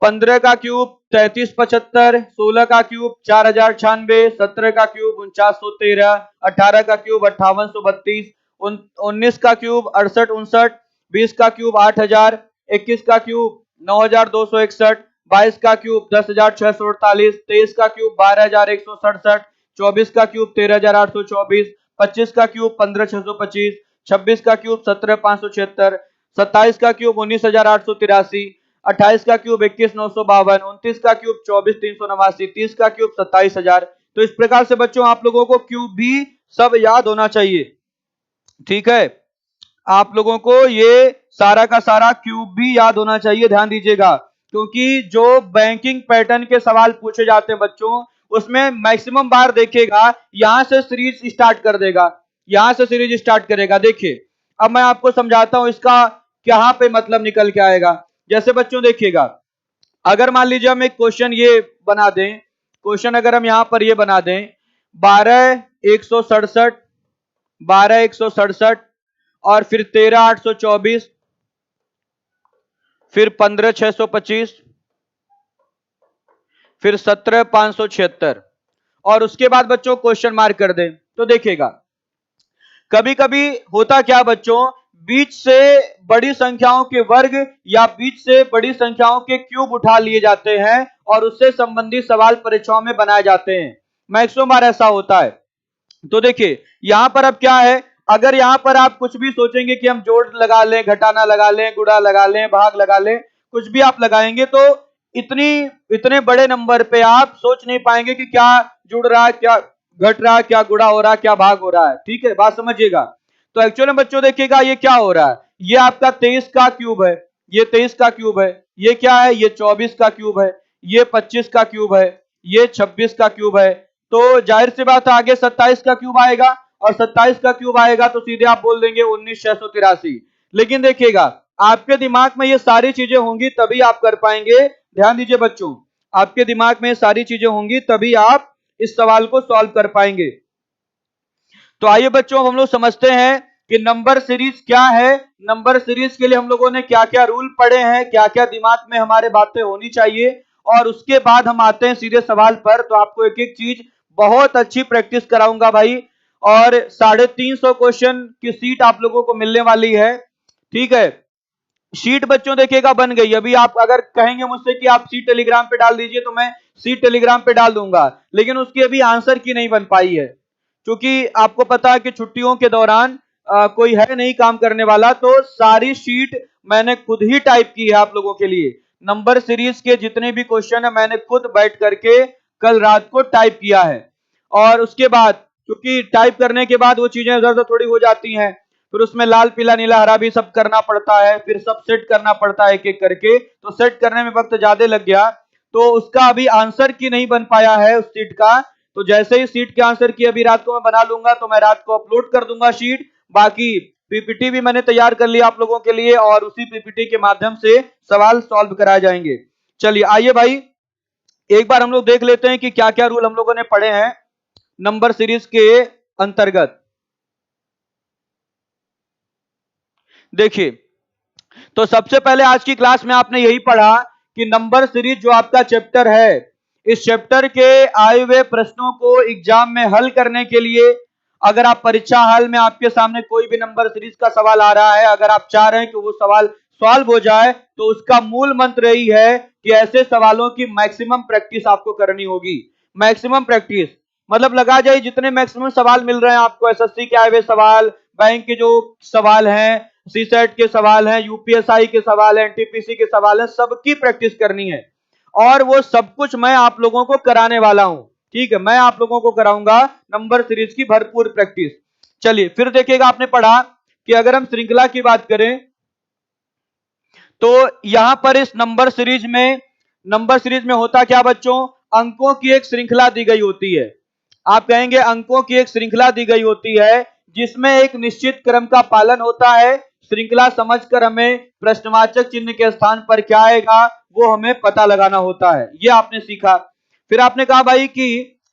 15 का क्यूब 3375, 16 का क्यूब 4096, 17 का क्यूब 4913, 18 का क्यूब 5832, 19 का क्यूब 6859, 20 का क्यूब 8000, 21 का क्यूब 9261, 22 का क्यूब 10648, 23 का क्यूब 12167, 24 का क्यूब 13824, 25 का क्यूब 15625, 26 का क्यूब 17576, 27 का क्यूब 19883, 28 का क्यूब 21952, 29 का क्यूब 24389, 30 का क्यूब 27000। तो इस प्रकार से बच्चों आप लोगों को क्यूब भी सब याद होना चाहिए, ठीक है। आप लोगों को ये सारा का सारा क्यूब भी याद होना चाहिए, ध्यान दीजिएगा। क्योंकि जो बैंकिंग पैटर्न के सवाल पूछे जाते हैं बच्चों, उसमें मैक्सिमम बार देखिएगा यहां से सीरीज स्टार्ट कर देगा, यहां से सीरीज स्टार्ट करेगा। देखिए अब मैं आपको समझाता हूं इसका कहां पे मतलब निकल के आएगा। जैसे बच्चों देखिएगा, अगर मान लीजिए हम एक क्वेश्चन ये बना दें, क्वेश्चन अगर हम यहां पर ये बना दें 12167, 12167 और फिर 13824, फिर 15625, फिर 17576 और उसके बाद बच्चों क्वेश्चन मार्क कर दें। तो देखिएगा कभी कभी होता क्या बच्चों, बीच से बड़ी संख्याओं के वर्ग या बीच से बड़ी संख्याओं के क्यूब उठा लिए जाते हैं और उससे संबंधित सवाल परीक्षाओं में बनाए जाते हैं। मैक्सिमम बार ऐसा होता है। तो देखिए यहां पर अब क्या है, अगर यहां पर आप कुछ भी सोचेंगे कि हम जोड़ लगा लें, घटाना लगा लें, गुणा लगा लें, भाग लगा लें, कुछ भी आप लगाएंगे तो इतने बड़े नंबर पे आप सोच नहीं पाएंगे कि क्या जुड़ रहा है, क्या घट रहा है, क्या गुणा हो रहा है, क्या भाग हो रहा है। ठीक है, बात समझिएगा। तो एक्चुअली में बच्चों देखिएगा ये क्या हो रहा है, ये आपका 23 का क्यूब है, ये 23 का क्यूब है, ये क्या है, ये 24 का क्यूब है, ये 25 का क्यूब है, ये 26 का क्यूब है। तो जाहिर सी बात है आगे 27 का क्यूब आएगा और 27 का क्यूब आएगा तो सीधे आप बोल देंगे 19,683। लेकिन देखिएगा, आपके दिमाग में ये सारी चीजें होंगी तभी आप कर पाएंगे। ध्यान दीजिए बच्चों, आपके दिमाग में ये सारी चीजें होंगी तभी आप इस सवाल को सॉल्व कर पाएंगे। तो आइए बच्चों, अब हम लोग समझते हैं कि नंबर सीरीज क्या है। नंबर सीरीज के लिए हम लोगों ने क्या क्या रूल पढ़े हैं, क्या क्या दिमाग में हमारे बातें होनी चाहिए, और उसके बाद हम आते हैं सीधे सवाल पर। तो आपको एक एक चीज बहुत अच्छी प्रैक्टिस कराऊंगा भाई, और 350 क्वेश्चन की सीट आप लोगों को मिलने वाली है। ठीक है, शीट बच्चों देखिएगा बन गई। अभी आप अगर कहेंगे मुझसे कि आप सीट टेलीग्राम पे डाल दीजिए तो मैं सीट टेलीग्राम पे डाल दूंगा, लेकिन उसकी अभी आंसर की नहीं बन पाई है, क्योंकि आपको पता है कि छुट्टियों के दौरान कोई है नहीं काम करने वाला। तो सारी शीट मैंने खुद ही टाइप की है आप लोगों के लिए। नंबर सीरीज के जितने भी क्वेश्चन है मैंने खुद बैठ करके कल रात को टाइप किया है। और उसके बाद, क्योंकि टाइप करने के बाद वो चीजें इधर उधर थोड़ी हो जाती हैं, फिर उसमें लाल पीला नीला हरा भी सब करना पड़ता है, फिर सब सेट करना पड़ता है एक एक करके, तो सेट करने में वक्त ज्यादा लग गया। तो उसका अभी आंसर की नहीं बन पाया है उस सीट का। तो जैसे ही सीट के आंसर की अभी रात को मैं बना लूंगा तो मैं रात को अपलोड कर दूंगा शीट। बाकी पीपीटी भी मैंने तैयार कर लिया आप लोगों के लिए, और उसी पीपीटी के माध्यम से सवाल सॉल्व कराए जाएंगे। चलिए आइए भाई, एक बार हम लोग देख लेते हैं कि क्या क्या रूल हम लोगों ने पढ़े हैं नंबर सीरीज के अंतर्गत। देखिए, तो सबसे पहले आज की क्लास में आपने यही पढ़ा कि नंबर सीरीज जो आपका चैप्टर है, इस चैप्टर के आए हुए प्रश्नों को एग्जाम में हल करने के लिए, अगर आप परीक्षा हाल में आपके सामने कोई भी नंबर सीरीज का सवाल आ रहा है, अगर आप चाह रहे हैं कि वो सवाल सॉल्व हो जाए, तो उसका मूल मंत्र यही है कि ऐसे सवालों की मैक्सिमम प्रैक्टिस आपको करनी होगी। मैक्सिमम प्रैक्टिस मतलब लगा जाए जितने मैक्सिमम सवाल मिल रहे हैं आपको, एसएससी के आए हुए सवाल, बैंक के जो सवाल हैं, सीसेट के सवाल हैं, यूपीएसआई के सवाल हैं, एनटीपीसी के सवाल हैं, सबकी प्रैक्टिस करनी है। और वो सब कुछ मैं आप लोगों को कराने वाला हूं। ठीक है, मैं आप लोगों को कराऊंगा नंबर सीरीज की भरपूर प्रैक्टिस। चलिए फिर देखिएगा, आपने पढ़ा कि अगर हम श्रृंखला की बात करें तो यहां पर इस नंबर सीरीज में होता क्या बच्चों, अंकों की एक श्रृंखला दी गई होती है। आप कहेंगे अंकों की एक श्रृंखला दी गई होती है जिसमें एक निश्चित क्रम का पालन होता है। श्रृंखला समझकर हमें प्रश्नवाचक चिन्ह के स्थान पर क्या आएगा वो हमें पता लगाना होता है। ये आपने सीखा। फिर आपने कहा भाई कि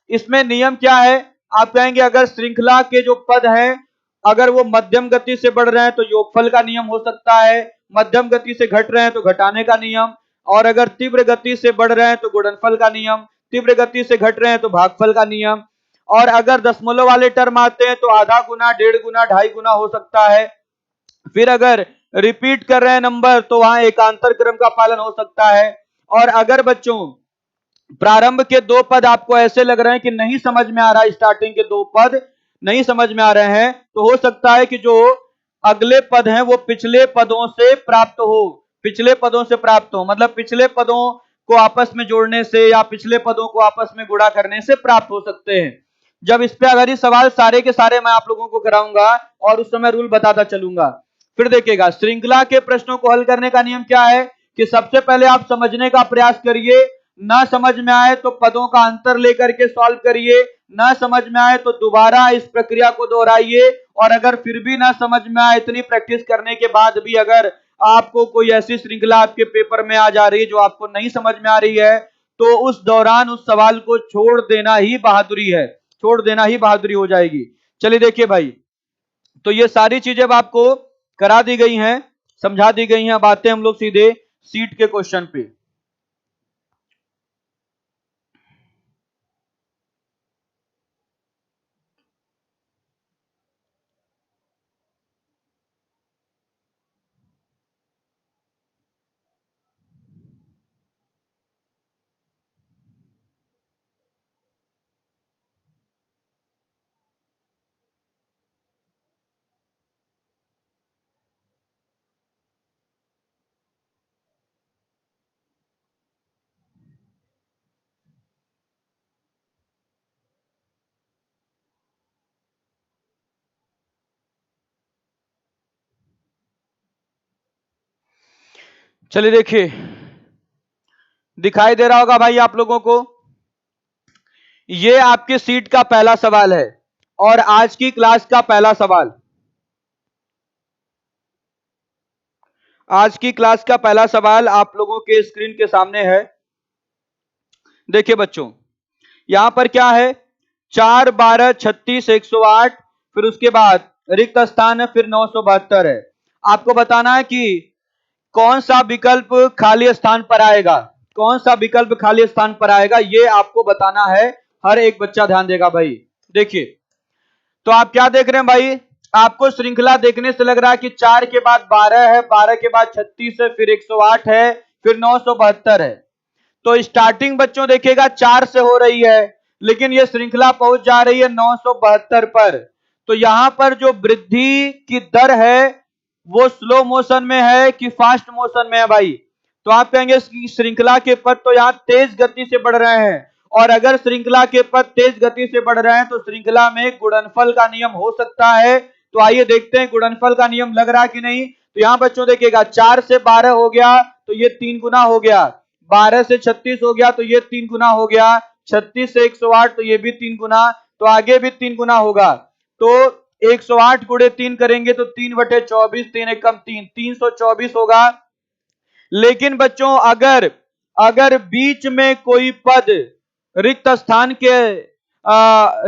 इसमें नियम क्या है। आप कहेंगे अगर श्रृंखला के जो पद हैं, अगर वो मध्यम गति से बढ़ रहे हैं तो योगफल का नियम हो सकता है, मध्यम गति से घट रहे हैं तो घटाने का नियम, और अगर तीव्र गति से बढ़ रहे हैं तो गुणनफल का नियम, तीव्र गति से घट रहे हैं तो भागफल का नियम, और अगर दशमलव वाले टर्म आते हैं तो आधा गुना, डेढ़ गुना, ढाई गुना हो सकता है। फिर अगर रिपीट कर रहे हैं नंबर तो वहां एकांतर क्रम का पालन हो सकता है। और अगर बच्चों प्रारंभ के दो पद आपको ऐसे लग रहे हैं कि नहीं समझ में आ रहा है, स्टार्टिंग के दो पद नहीं समझ में आ रहे हैं, तो हो सकता है कि जो अगले पद हैं वो पिछले पदों से प्राप्त हो। पिछले पदों से प्राप्त हो मतलब पिछले पदों को आपस में जोड़ने से या पिछले पदों को आपस में गुणा करने से प्राप्त हो सकते हैं। जब इस पे अगर ये सवाल सारे के सारे मैं आप लोगों को कराऊंगा और उस समय रूल बताता चलूंगा। फिर देखिएगा, श्रृंखला के प्रश्नों को हल करने का नियम क्या है कि सबसे पहले आप समझने का प्रयास करिए, ना समझ में आए तो पदों का अंतर लेकर के सॉल्व करिए, ना समझ में आए तो दोबारा इस प्रक्रिया को दोहराइए, और अगर फिर भी ना समझ में आए, इतनी प्रैक्टिस करने के बाद भी अगर आपको कोई ऐसी श्रृंखला आपके पेपर में आ जा रही है जो आपको नहीं समझ में आ रही है, तो उस दौरान उस सवाल को छोड़ देना ही बहादुरी है, छोड़ देना ही बहादुरी हो जाएगी। चलिए देखिए भाई, तो ये सारी चीजें अब आपको करा दी गई हैं, समझा दी गई हैं। अब आते हैं हम लोग सीधे सीट के क्वेश्चन पे। चलिए देखिए, दिखाई दे रहा होगा भाई आप लोगों को, ये आपके सीट का पहला सवाल है। और आज की क्लास का पहला सवाल, आज की क्लास का पहला सवाल आप लोगों के स्क्रीन के सामने है। देखिए बच्चों, यहां पर क्या है, 4, 12, 36, 108, फिर उसके बाद रिक्त स्थान है, फिर 972 है। आपको बताना है कि कौन सा विकल्प खाली स्थान पर आएगा, कौन सा विकल्प खाली स्थान पर आएगा, ये आपको बताना है। हर एक बच्चा ध्यान देगा भाई। देखिए, तो आप क्या देख रहे हैं भाई, आपको श्रृंखला देखने से लग रहा है कि 4 के बाद 12 है, 12 के बाद 36 है, फिर 108 है, फिर 972 है। तो स्टार्टिंग बच्चों देखिएगा 4 से हो रही है, लेकिन ये श्रृंखला पहुंच जा रही है 972 पर। तो यहां पर जो वृद्धि की दर है वो स्लो मोशन में है कि फास्ट मोशन में है भाई। तो आप कहेंगे श्रृंखला के पद तो यहां तेज गति से बढ़ रहे हैं, और अगर श्रृंखला के पद तेज गति से बढ़ रहे हैं तो श्रृंखला में गुणनफल का नियम हो सकता है। तो आइए देखते हैं गुणनफल का नियम लग रहा है कि नहीं। तो यहां बच्चों देखिएगा 4 से 12 हो गया तो ये 3 गुना हो गया, 12 से 36 हो गया तो ये 3 गुना हो गया, 36 से 108 तो ये भी 3 गुना, तो आगे भी 3 गुना होगा। तो 108 गुणे 3 करेंगे तो 3/24, 3 एकम 3, 324 होगा। लेकिन बच्चों अगर अगर बीच में कोई पद रिक्त स्थान के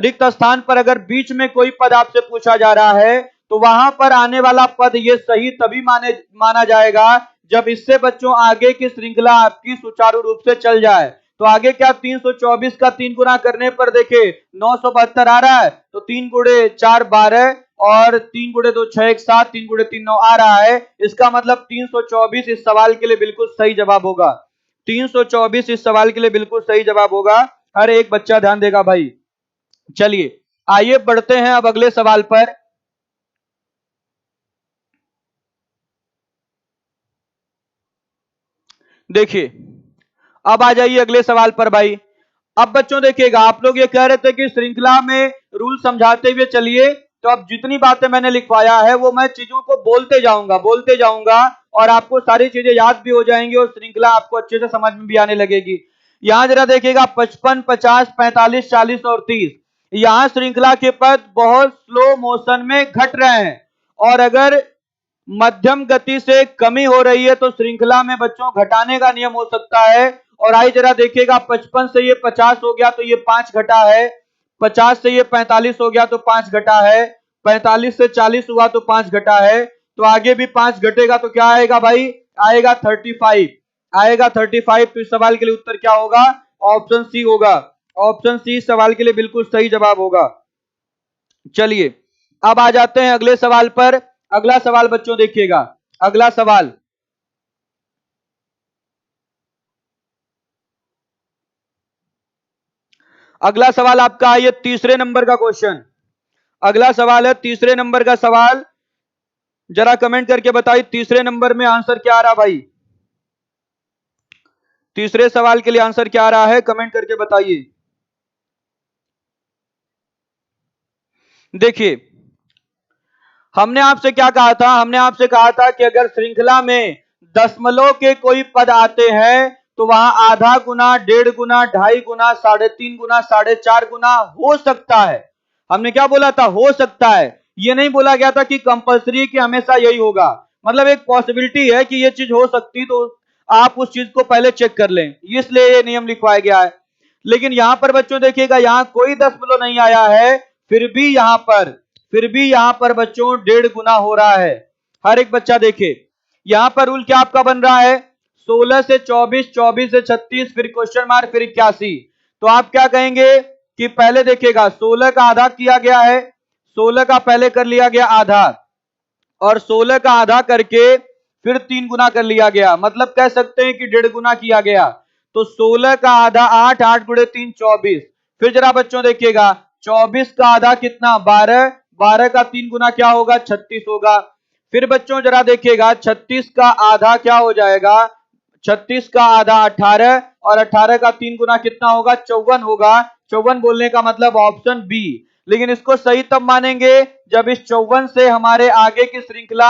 रिक्त स्थान पर अगर बीच में कोई पद आपसे पूछा जा रहा है तो वहां पर आने वाला पद ये सही तभी माना जाएगा जब इससे बच्चों आगे की श्रृंखला आपकी सुचारू रूप से चल जाए। तो आगे क्या, 324 का 3 गुना करने पर देखे 972 आ रहा है, तो 3 गुणे 4 12 और 3 गुणे 2 6 1 7, 3 गुणे 3 9 आ रहा है। इसका मतलब 324 इस सवाल के लिए बिल्कुल सही जवाब होगा। 324 इस सवाल के लिए बिल्कुल सही जवाब होगा। हर एक बच्चा ध्यान देगा भाई। चलिए आइए बढ़ते हैं अब अगले सवाल पर। देखिए, अब आ जाइए अगले सवाल पर भाई। अब बच्चों देखिएगा, आप लोग ये कह रहे थे कि श्रृंखला में रूल समझाते हुए चलिए, तो अब जितनी बातें मैंने लिखवाया है वो मैं चीजों को बोलते जाऊंगा और आपको सारी चीजें याद भी हो जाएंगी और श्रृंखला आपको अच्छे से समझ में भी आने लगेगी। यहां जरा देखिएगा 55, 50, 45, 40 और 30, यहां श्रृंखला के पद बहुत स्लो मोशन में घट रहे हैं, और अगर मध्यम गति से कमी हो रही है तो श्रृंखला में बच्चों घटाने का नियम हो सकता है। और आई जरा देखिएगा 55 से ये 50 हो गया तो ये 5 घटा है, 50 से ये 45 हो गया तो 5 घटा है, 45 से 40 हुआ तो 5 घटा है, तो आगे भी 5 घटेगा तो क्या आएगा भाई, आएगा 35, आएगा 35। तो इस सवाल के लिए उत्तर क्या होगा, ऑप्शन सी होगा। ऑप्शन सी सवाल के लिए बिल्कुल सही जवाब होगा। चलिए अब आ जाते हैं अगले सवाल पर। अगला सवाल बच्चों देखिएगा, अगला सवाल, अगला सवाल आपका है ये तीसरे नंबर का क्वेश्चन। अगला सवाल है तीसरे नंबर का सवाल। जरा कमेंट करके बताइए तीसरे नंबर में आंसर क्या आ रहा भाई, तीसरे सवाल के लिए आंसर क्या आ रहा है, कमेंट करके बताइए। देखिए, हमने आपसे क्या कहा था, हमने आपसे कहा था कि अगर श्रृंखला में दशमलव के कोई पद आते हैं तो वहां आधा गुना, 1.5 गुना, 2.5 गुना, 3.5 गुना, 4.5 गुना हो सकता है। हमने क्या बोला था, हो सकता है। ये नहीं बोला गया था कि कंपलसरी कि हमेशा यही होगा, मतलब एक पॉसिबिलिटी है कि ये चीज हो सकती, तो आप उस चीज को पहले चेक कर लें, इसलिए ये नियम लिखवाया गया है। लेकिन यहां पर बच्चों देखिएगा, यहां कोई दशमलव नहीं आया है, फिर भी यहां पर बच्चों 1.5 गुना हो रहा है। हर एक बच्चा देखे, यहां पर रूल क्या आपका बन रहा है, 16 से 24, 24 से 36, फिर क्वेश्चन मार्क, फिर 81। तो आप क्या कहेंगे कि पहले देखिएगा 16 का आधा किया गया है, 16 का पहले कर लिया गया आधा, और 16 का आधा करके फिर 3 गुना कर लिया गया, मतलब कह सकते हैं कि 1.5 गुना किया गया। तो 16 का आधा 8, 8 गुणे 3 24। फिर जरा बच्चों देखिएगा 24 का आधा कितना 12, 12 का 3 गुना क्या होगा 36 होगा। फिर बच्चों जरा देखिएगा 36 का आधा क्या हो जाएगा, 36 का आधा 18, और 18 का 3 गुना कितना होगा 54 होगा। 54 बोलने का मतलब ऑप्शन बी। लेकिन इसको सही तब मानेंगे जब इस 54 से हमारे आगे की श्रृंखला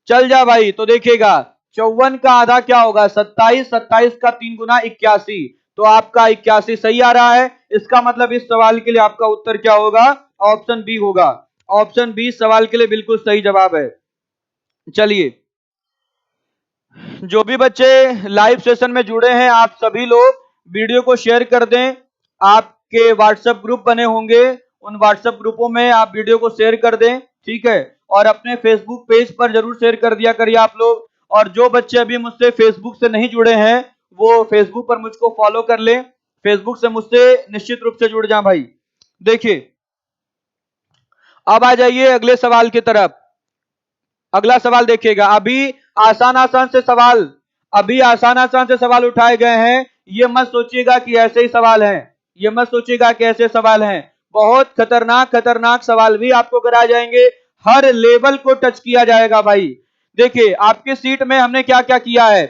चल जा भाई। तो देखिएगा 54 का आधा क्या होगा 27, 27 का 3 गुना 81, तो आपका 81 सही आ रहा है। इसका मतलब इस सवाल के लिए आपका उत्तर क्या होगा? ऑप्शन बी होगा। ऑप्शन बी सवाल के लिए बिल्कुल सही जवाब है। चलिए, जो भी बच्चे लाइव सेशन में जुड़े हैं, आप सभी लोग वीडियो को शेयर कर दें। आपके व्हाट्सएप ग्रुप बने होंगे, उन व्हाट्सएप ग्रुपों में आप वीडियो को शेयर कर दें, ठीक है। और अपने फेसबुक पेज पर जरूर शेयर कर दिया करिए आप लोग। और जो बच्चे अभी मुझसे फेसबुक से नहीं जुड़े हैं, वो फेसबुक पर मुझको फॉलो कर लें, फेसबुक से मुझसे निश्चित रूप से जुड़ जाएं भाई। देखिए, अब आ जाइए अगले सवाल की तरफ। अगला सवाल देखिएगा। अभी आसान आसान से सवाल उठाए गए हैं। ये मत सोचिएगा कि ऐसे ही सवाल हैं, ये मत सोचिएगा कि ऐसे सवाल हैं। बहुत खतरनाक सवाल भी आपको कराए जाएंगे। हर लेवल को टच किया जाएगा भाई। देखिए, आपकी सीट में हमने क्या क्या किया है।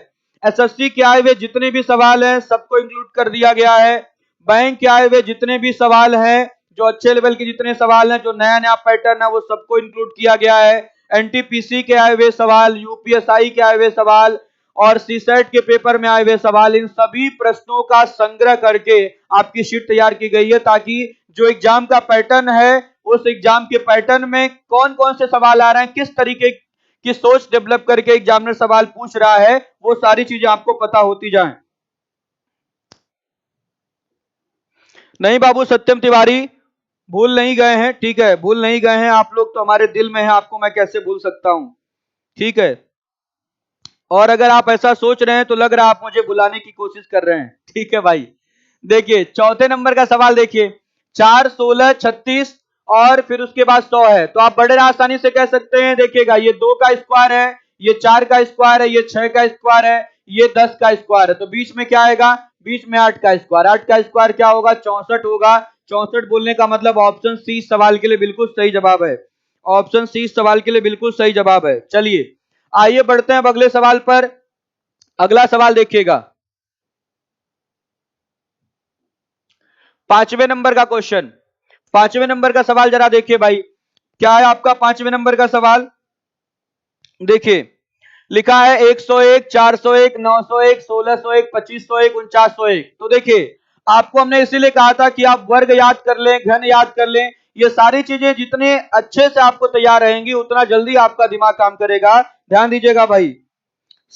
एसएससी के आए हुए जितने भी सवाल हैं सबको इंक्लूड कर दिया गया है। बैंक के आए हुए जितने भी सवाल हैं, जो अच्छे लेवल के जितने सवाल हैं, जो नया नया पैटर्न है, वो सबको इंक्लूड किया गया है। एनटीपीसी के आए हुए सवाल, यूपीएसआई के आए हुए सवाल और सीसेट के पेपर में आए हुए सवाल, इन सभी प्रश्नों का संग्रह करके आपकी शीट तैयार की गई है, ताकि जो एग्जाम का पैटर्न है, उस एग्जाम के पैटर्न में कौन कौन से सवाल आ रहे हैं, किस तरीके की सोच डेवलप करके एग्जामिनर सवाल पूछ रहा है, वो सारी चीजें आपको पता होती जाएं। नहीं बाबू सत्यम तिवारी, भूल नहीं गए हैं, ठीक है, भूल नहीं गए हैं। आप लोग तो हमारे दिल में हैं, आपको मैं कैसे भूल सकता हूं, ठीक है। और अगर आप ऐसा सोच रहे हैं तो लग रहा है आप मुझे बुलाने की कोशिश कर रहे हैं, ठीक है भाई। देखिए, चौथे नंबर का सवाल देखिए। 4, 16, 36 और फिर उसके बाद 100 है, तो आप बड़े आसानी से कह सकते हैं। देखिएगा, ये 2 का स्क्वायर है, ये 4 का स्क्वायर है, ये 6 का स्क्वायर है, ये 10 का स्क्वायर है, तो बीच में क्या आएगा? बीच में 8 का स्क्वायर। 8 का स्क्वायर क्या होगा? 64 होगा। 64 बोलने का मतलब ऑप्शन सी सवाल के लिए बिल्कुल सही जवाब है। ऑप्शन सी सवाल के लिए बिल्कुल सही जवाब है। चलिए, आइए बढ़ते हैं अब अगले सवाल पर। अगला सवाल देखिएगा, 5वें नंबर का क्वेश्चन। 5वें नंबर का सवाल जरा देखिए भाई, क्या है आपका 5वें नंबर का सवाल? देखिए, लिखा है 101, 401, 901, 1601, 2501, 4901। तो देखिए, आपको हमने इसीलिए कहा था कि आप वर्ग याद कर लें, घन याद कर लें। ये सारी चीजें जितने अच्छे से आपको तैयार रहेंगी, उतना जल्दी आपका दिमाग काम करेगा। ध्यान दीजिएगा भाई।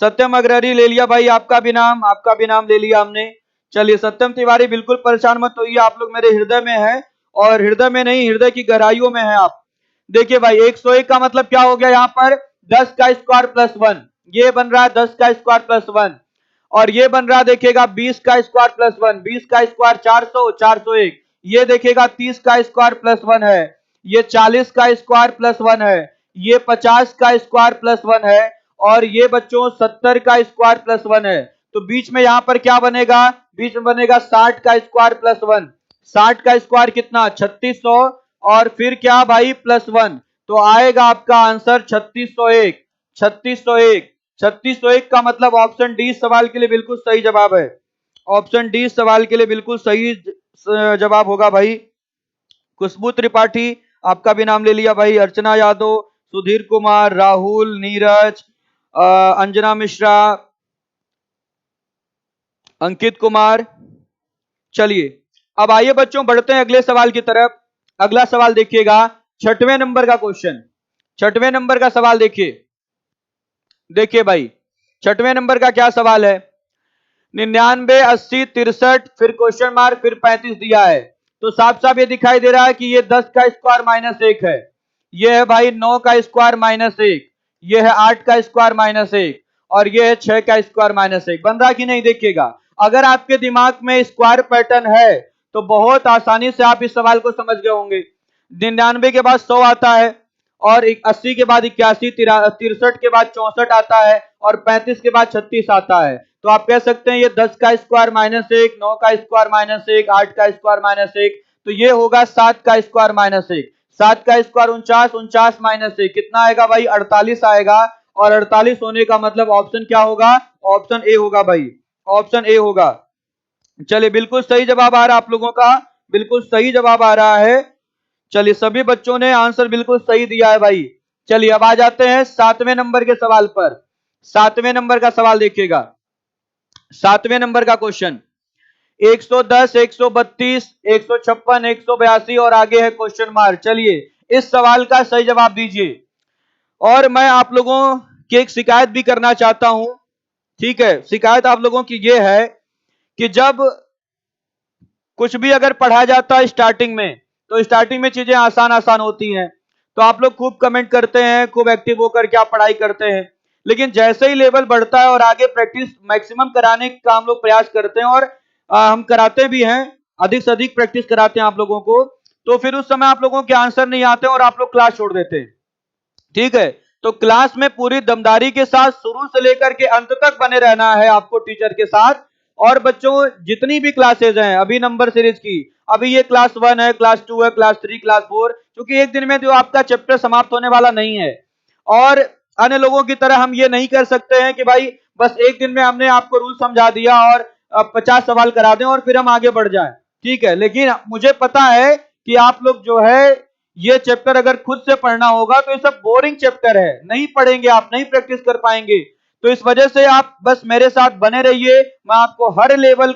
सत्यम अग्रहरी ले लिया भाई, आपका भी नाम ले लिया हमने। चलिए, सत्यम तिवारी बिल्कुल परेशान मत होइए, आप लोग मेरे हृदय में हैं, और हृदय में नहीं, हृदय की गहराइयों में हैं आप। देखिए भाई, 101 का मतलब क्या हो गया? यहाँ पर 10 का स्क्वायर प्लस 1, ये बन रहा है 10 का स्क्वायर प्लस 1। और ये बन रहा देखिएगा 20 का स्क्वायर प्लस 1, 20 का स्क्वायर 400, 401। ये देखिएगा 30 का स्क्वायर प्लस 1 है, ये 40 का स्क्वायर प्लस 1 है, ये 50 का स्क्वायर प्लस 1 है, और ये बच्चों 70 का स्क्वायर प्लस 1 है। तो बीच में यहां पर क्या बनेगा? बीच में बनेगा 60 का स्क्वायर प्लस 1। 60 का स्क्वायर कितना? 3600, और फिर क्या भाई? प्लस 1। तो आएगा आपका आंसर 3601। 3601, 3601 का मतलब ऑप्शन डी सवाल के लिए बिल्कुल सही जवाब है। ऑप्शन डी सवाल के लिए बिल्कुल सही जवाब होगा भाई। खुशबू त्रिपाठी, आपका भी नाम ले लिया भाई। अर्चना यादव, सुधीर कुमार, राहुल, नीरज, अंजना मिश्रा, अंकित कुमार। चलिए, अब आइए बच्चों बढ़ते हैं अगले सवाल की तरफ। अगला सवाल देखिएगा, 6वें नंबर का क्वेश्चन। 6वें नंबर का सवाल देखिए। देखिए भाई, 6वें नंबर का क्या सवाल है? 99, 80, 63, फिर क्वेश्चन मार्क, फिर 35 दिया है। तो साफ साफ ये दिखाई दे रहा है कि ये 10 का स्क्वायर माइनस 1 है, ये है भाई 9 का स्क्वायर माइनस 1, ये है 8 का स्क्वायर माइनस 1, और ये है 6 का स्क्वायर माइनस 1। बन रहा कि नहीं? देखिएगा, अगर आपके दिमाग में स्क्वायर पैटर्न है तो बहुत आसानी से आप इस सवाल को समझ गए होंगे। 99 के बाद 100 आता है, और 80 के बाद 81, 63 के बाद 64 आता है, और 35 के बाद 36 आता है। तो आप कह सकते हैं ये 10 का स्क्वायर माइनस 1, 9 का स्क्वायर माइनस 1, 8 का स्क्वायर माइनस 1, तो ये होगा 7 का स्क्वायर माइनस 1। 7 का स्क्वायर 49, 49 माइनस 1 कितना आएगा भाई? 48 आएगा। और 48 होने का मतलब ऑप्शन क्या होगा? ऑप्शन ए होगा भाई, ऑप्शन ए होगा। चलिए, बिल्कुल सही जवाब आ रहा है आप लोगों का, बिल्कुल सही जवाब आ रहा है। चलिए, सभी बच्चों ने आंसर बिल्कुल सही दिया है भाई। चलिए, अब आ जाते हैं 7वें नंबर के सवाल पर। 7वें नंबर का सवाल देखिएगा, 7वें नंबर का क्वेश्चन। 110, 132, 156, 182 और आगे है क्वेश्चन मार्क। चलिए इस सवाल का सही जवाब दीजिए। और मैं आप लोगों की एक शिकायत भी करना चाहता हूं, ठीक है। शिकायत आप लोगों की ये है कि जब कुछ भी अगर पढ़ाया जाता है स्टार्टिंग में, तो स्टार्टिंग में चीजें आसान आसान होती हैं, तो आप लोग खूब कमेंट करते हैं, खूब एक्टिव होकर के आप पढ़ाई करते हैं। लेकिन जैसे ही लेवल बढ़ता है और आगे प्रैक्टिस मैक्सिमम कराने का हम लोग प्रयास करते हैं, और हम कराते भी हैं, अधिक से अधिक प्रैक्टिस कराते हैं आप लोगों को, तो फिर उस समय आप लोगों के आंसर नहीं आते और आप लोग क्लास छोड़ देते हैं, ठीक है। तो क्लास में पूरी दमदारी के साथ शुरू से लेकर के अंत तक बने रहना है आपको टीचर के साथ। और बच्चों जितनी भी क्लासेज हैं अभी नंबर सीरीज की, अभी ये क्लास 1 है, क्लास 2 है, क्लास 3, क्लास 4, क्योंकि एक दिन में जो आपका चैप्टर समाप्त होने वाला नहीं है। और अन्य लोगों की तरह हम ये नहीं कर सकते हैं कि भाई बस एक दिन में हमने आपको रूल समझा दिया और 50 सवाल करा दें और फिर हम आगे बढ़ जाएं, ठीक है। लेकिन मुझे पता है कि आप लोग जो है ये चैप्टर अगर खुद से पढ़ना होगा तो ये सब बोरिंग चैप्टर है, नहीं पढ़ेंगे आप, नहीं प्रैक्टिस कर पाएंगे। तो इस वजह से आप बस मेरे साथ बने रहिए। मैं आपको हर लेवल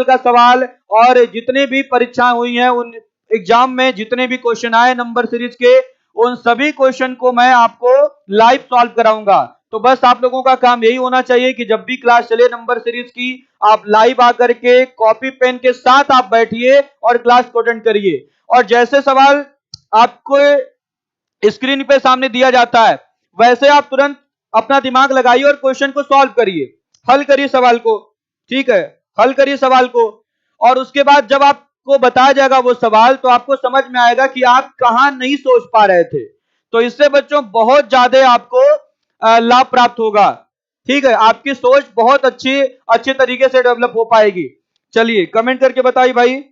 का सवाल और जितने भी परीक्षाएं हुई हैं उन एग्जाम में जितने भी क्वेश्चन आए नंबर सीरीज के, उन सभी क्वेश्चन को मैं आपको लाइव सॉल्व कराऊंगा। तो बस आप लोगों का काम यही होना चाहिए कि जब भी क्लास चले नंबर सीरीज की, आप लाइव आकर के कॉपी पेन के साथ आप बैठिए और क्लास को अटेंड करिए। और जैसे सवाल आपको स्क्रीन पे सामने दिया जाता है वैसे आप तुरंत अपना दिमाग लगाइए और क्वेश्चन को सॉल्व करिए, हल करिए सवाल को, ठीक है। हल करिए सवाल को, और उसके बाद जब आपको बताया जाएगा वो सवाल, तो आपको समझ में आएगा कि आप कहां नहीं सोच पा रहे थे। तो इससे बच्चों बहुत ज्यादा आपको लाभ प्राप्त होगा, ठीक है। आपकी सोच बहुत अच्छे तरीके से डेवलप हो पाएगी। चलिए कमेंट करके बताइए भाई।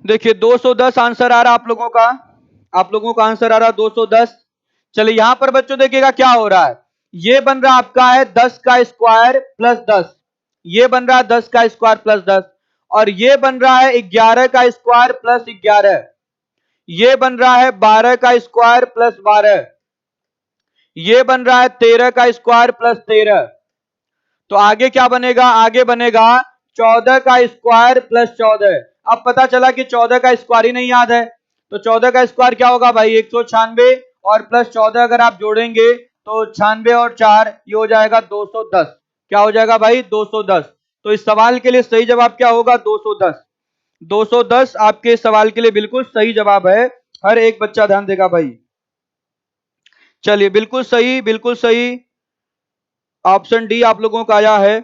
देखिए 210 आंसर आ रहा आप लोगों का, आप लोगों का आंसर आ रहा 210। चलिए यहां पर बच्चों देखिएगा क्या हो रहा है। ये बन रहा आपका है 10 का स्क्वायर प्लस 10, ये बन रहा है 10 का स्क्वायर प्लस 10, और ये बन रहा है 11 का स्क्वायर प्लस 11, ये बन रहा है 12 का स्क्वायर प्लस 12, ये बन रहा है 13 का स्क्वायर प्लस 13। तो आगे क्या बनेगा, आगे बनेगा 14 का स्क्वायर प्लस 14। अब पता चला कि 14 का स्क्वायर ही नहीं याद है, तो 14 का स्क्वायर क्या होगा भाई 196, और प्लस 14 अगर आप जोड़ेंगे तो 96 और 4 ये हो जाएगा 210। क्या हो जाएगा भाई 210। तो इस सवाल के लिए सही जवाब क्या होगा 210। 210 आपके सवाल के लिए बिल्कुल सही जवाब है। हर एक बच्चा ध्यान देगा भाई। चलिए बिल्कुल सही, बिल्कुल सही, ऑप्शन डी आप लोगों का आया है।